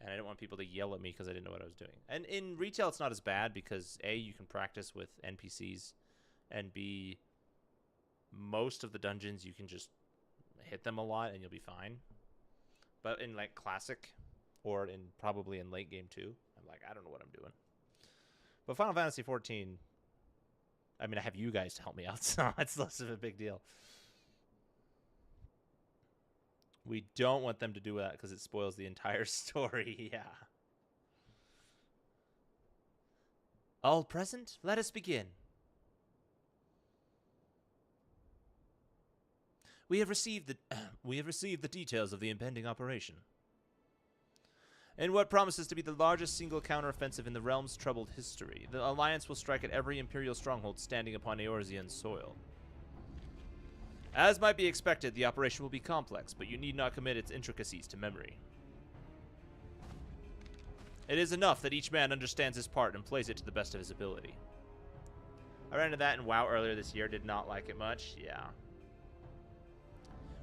And I didn't want people to yell at me because I didn't know what I was doing. And in retail, it's not as bad because A, you can practice with NPCs, and B, most of the dungeons you can just hit them a lot and you'll be fine. But in like classic, or probably in late game too, I'm like, I don't know what I'm doing. But Final Fantasy XIV, I mean, I have you guys to help me out, so it's less of a big deal. We don't want them to do that because it spoils the entire story. Yeah. All present, let us begin. We have received the details of the impending operation. In what promises to be the largest single counteroffensive in the realm's troubled history, the Alliance will strike at every Imperial stronghold standing upon Eorzean soil. As might be expected, the operation will be complex, but you need not commit its intricacies to memory. It is enough that each man understands his part and plays it to the best of his ability. I ran into that in WoW earlier this year, did not like it much, yeah.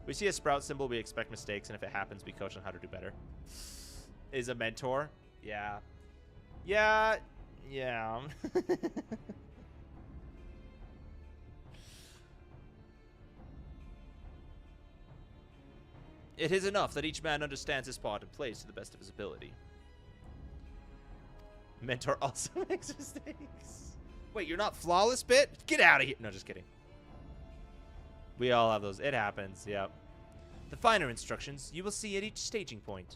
We see a sprout symbol, we expect mistakes, and if it happens, we coach on how to do better. Is a mentor? Yeah. Yeah. Yeah. It is enough that each man understands his part and plays to the best of his ability. Mentor also makes mistakes. Wait, you're not flawless, Bit? Get out of here. No, just kidding. We all have those. It happens, yep. The finer instructions you will see at each staging point.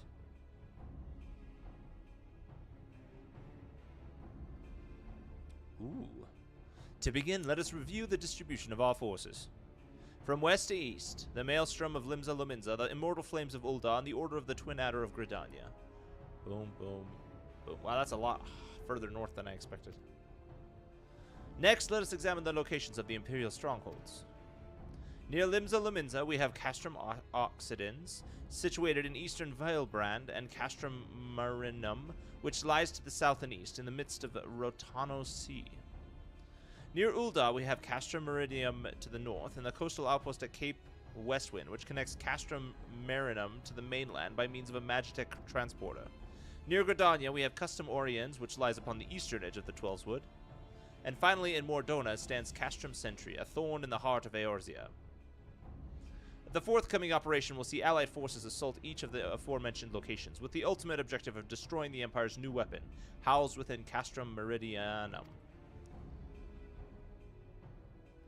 Ooh. To begin, let us review the distribution of our forces. From west to east, the Maelstrom of Limsa Lominsa, the Immortal Flames of Ul'dah, and the Order of the Twin Adder of Gridania. Boom, boom, boom. Wow, that's a lot further north than I expected. Next, let us examine the locations of the Imperial strongholds. Near Limsa Lominsa, we have Castrum Oxidens, situated in eastern Valebrand, and Castrum Marinum, which lies to the south and east, in the midst of Rotano Sea. Near Ul'dah, we have Castrum Meridium to the north, and the coastal outpost at Cape Westwind, which connects Castrum Marinum to the mainland by means of a Magitech transporter. Near Gridania, we have Custom Oriens, which lies upon the eastern edge of the Twelveswood. And finally, in Mordona, stands Castrum Sentry, a thorn in the heart of Eorzea. The forthcoming operation will see Allied forces assault each of the aforementioned locations, with the ultimate objective of destroying the Empire's new weapon, housed within Castrum Meridianum.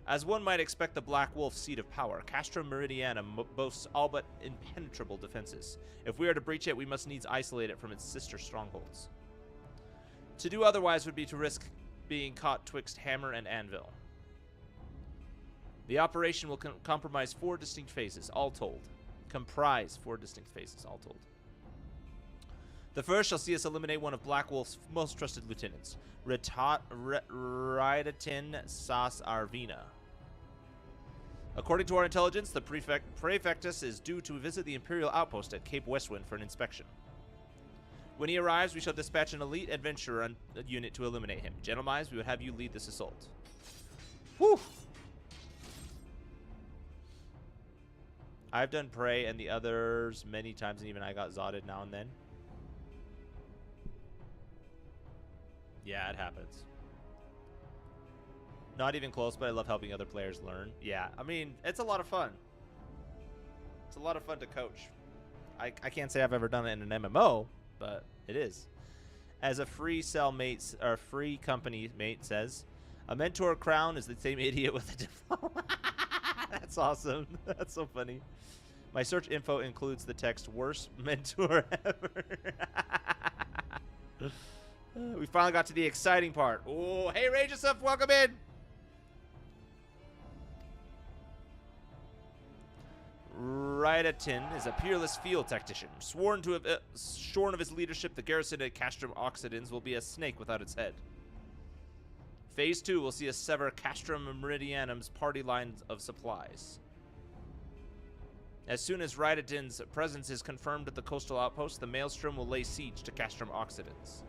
As one might expect the Black Wolf's seat of power, Castrum Meridianum boasts all but impenetrable defenses. If we are to breach it, we must needs isolate it from its sister strongholds. To do otherwise would be to risk being caught twixt hammer and anvil. The operation will comprise 4 distinct phases, all told. The first shall see us eliminate one of Black Wolf's most trusted lieutenants, Raidatin Sas Arvina. According to our intelligence, the Prefectus is due to visit the Imperial outpost at Cape Westwind for an inspection. When he arrives, we shall dispatch an elite adventurer unit to eliminate him. Gentlemen, we would have you lead this assault. Whew! I've done Prey and the others many times, and even I got zotted now and then. Yeah, it happens. Not even close, but I love helping other players learn. Yeah, I mean, it's a lot of fun. It's a lot of fun to coach. I can't say I've ever done it in an MMO, but it is. As a free cell mate, or free company mate says, a mentor crown is the same idiot with a diploma. That's awesome. That's so funny. My search info includes the text worst mentor ever. We finally got to the exciting part. Oh, hey, Rage Yourself, welcome in. Raidatin is a peerless field tactician. Sworn to have shorn of his leadership, the garrison at Castrum Oxidens will be a snake without its head. Phase 2 will see us sever Castrum Meridianum's party lines of supplies. As soon as Raidatin's presence is confirmed at the coastal outpost, the Maelstrom will lay siege to Castrum Oxidens.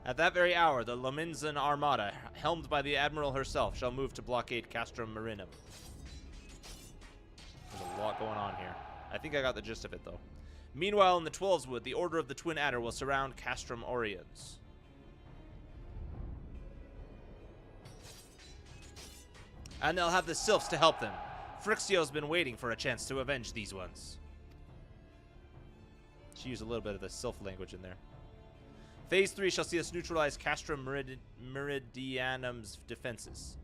At that very hour, the Lominsan Armada, helmed by the Admiral herself, shall move to blockade Castrum Marinum. There's a lot going on here. I think I got the gist of it, though. Meanwhile, in the Twelveswood, the Order of the Twin Adder will surround Castrum Oriens. And they'll have the Sylphs to help them. Phrixio's been waiting for a chance to avenge these ones. She used a little bit of the Sylph language in there. Phase 3 shall see us neutralize Castrum Meridianum's defenses.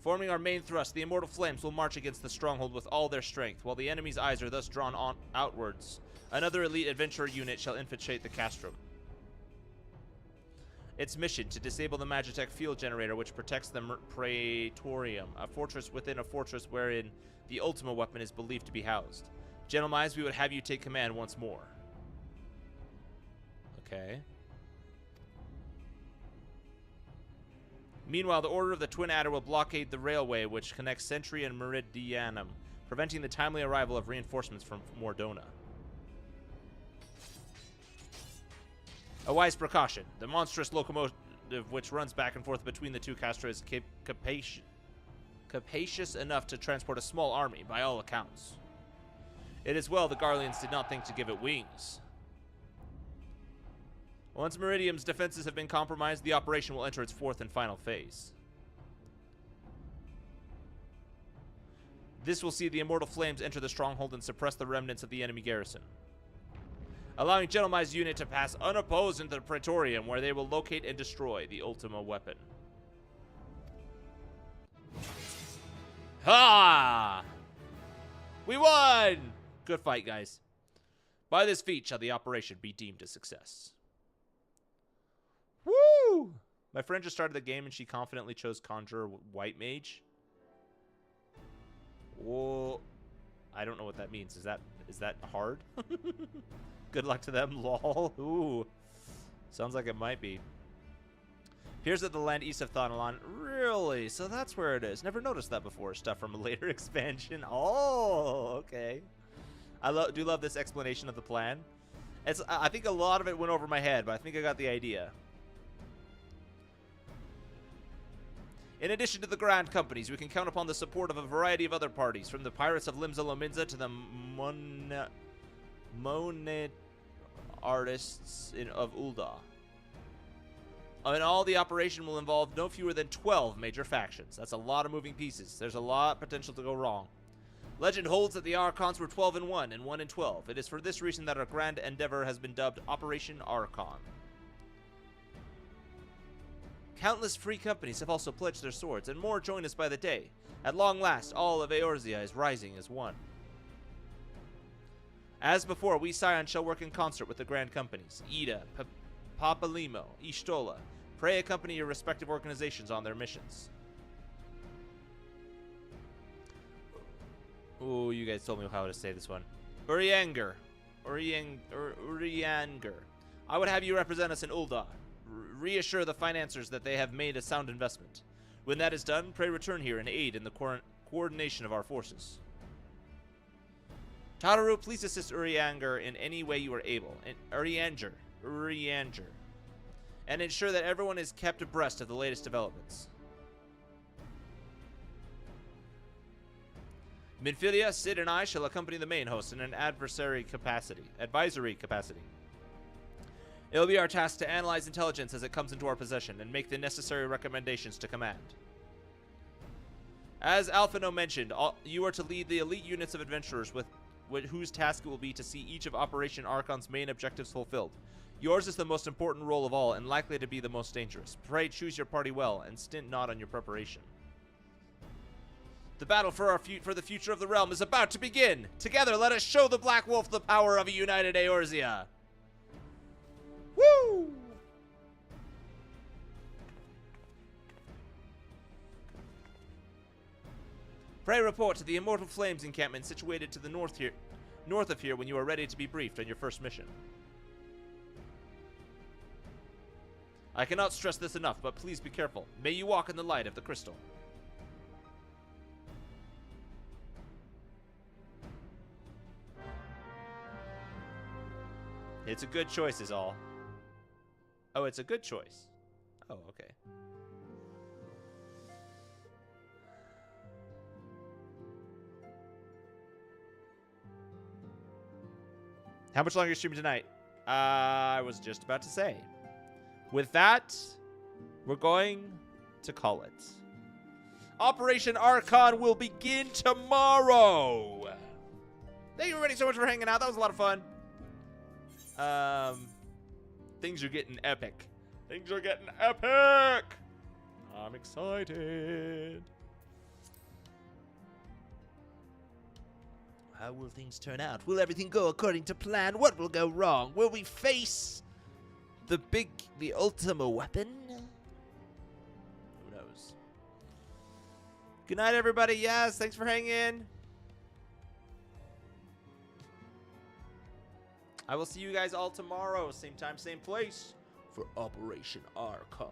Forming our main thrust, the Immortal Flames will march against the stronghold with all their strength, while the enemy's eyes are thus drawn outwards. Another elite adventurer unit shall infiltrate the Castrum. Its mission, to disable the Magitech field generator which protects the Praetorium, a fortress within a fortress wherein the Ultima weapon is believed to be housed. Gentlemen, we would have you take command once more. Okay. Meanwhile, the Order of the Twin Adder will blockade the railway which connects Sentry and Meridianum, preventing the timely arrival of reinforcements from Mordona. A wise precaution. The monstrous which runs back and forth between the two castra, is capacious enough to transport a small army, by all accounts. It is well the Garleans did not think to give it wings. Once Meridium's defenses have been compromised, the operation will enter its fourth and final phase. This will see the Immortal Flames enter the stronghold and suppress the remnants of the enemy garrison, allowing Gentlemai's unit to pass unopposed into the Praetorium, where they will locate and destroy the Ultima weapon. Ha! We won! Good fight, guys. By this feat shall the operation be deemed a success. Woo! My friend just started the game and she confidently chose Conjurer White Mage. Whoa. I don't know what that means. Is that hard? Good luck to them, lol. Ooh. Sounds like it might be. Appears at the land east of Thanalan. Really? So that's where it is. Never noticed that before. Stuff from a later expansion. Oh, okay. I do love this explanation of the plan. I think a lot of it went over my head, but I think I got the idea. In addition to the Grand Companies, we can count upon the support of a variety of other parties, from the Pirates of Limsa Lominsa to the Monet Artists of Ul'dah. And all the operation will involve no fewer than 12 major factions. That's a lot of moving pieces. There's a lot of potential to go wrong. Legend holds that the Archons were 12 in 1 and 1 in 12. It is for this reason that our grand endeavor has been dubbed Operation Archon. Countless free companies have also pledged their swords, and more join us by the day. At long last, all of Eorzea is rising as one. As before, we Scions shall work in concert with the Grand Companies, Ida, Papalimo, Ishtola. Pray accompany your respective organizations on their missions. Ooh, you guys told me how to say this one. Urianger. I would have you represent us in Ul'dah. Reassure the financiers that they have made a sound investment. When that is done, pray return here and aid in the coordination of our forces. Tataru, please assist Urianger in any way you are able. Urianger. And ensure that everyone is kept abreast of the latest developments. Minfilia, Sid, and I shall accompany the main host in an advisory capacity. It will be our task to analyze intelligence as it comes into our possession and make the necessary recommendations to command. As Alphino mentioned, you are to lead the elite units of adventurers with whose task it will be to see each of Operation Archon's main objectives fulfilled. Yours is the most important role of all and likely to be the most dangerous. Pray choose your party well and stint not on your preparation. The battle for the future of the realm is about to begin. Together, let us show the Black Wolf the power of a united Eorzea. Woo! Pray report to the Immortal Flames encampment situated to the north of here when you are ready to be briefed on your first mission. I cannot stress this enough, but please be careful. May you walk in the light of the crystal. It's a good choice is all. Oh, it's a good choice. Oh, okay. How much longer are you streaming tonight? I was just about to say. With that, we're going to call it. Operation Archon will begin tomorrow. Thank you everybody so much for hanging out. That was a lot of fun. Things are getting epic. Things are getting epic. I'm excited. How will things turn out? Will everything go according to plan? What will go wrong? Will we face the Ultima weapon? Who knows? Good night, everybody. Yes, thanks for hanging. I will see you guys all tomorrow. Same time, same place for Operation Archon.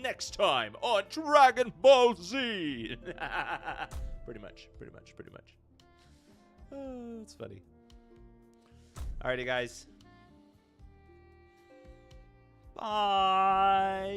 Next time on Dragon Ball Z. Pretty much. Oh, it's funny. Alrighty, guys. Bye.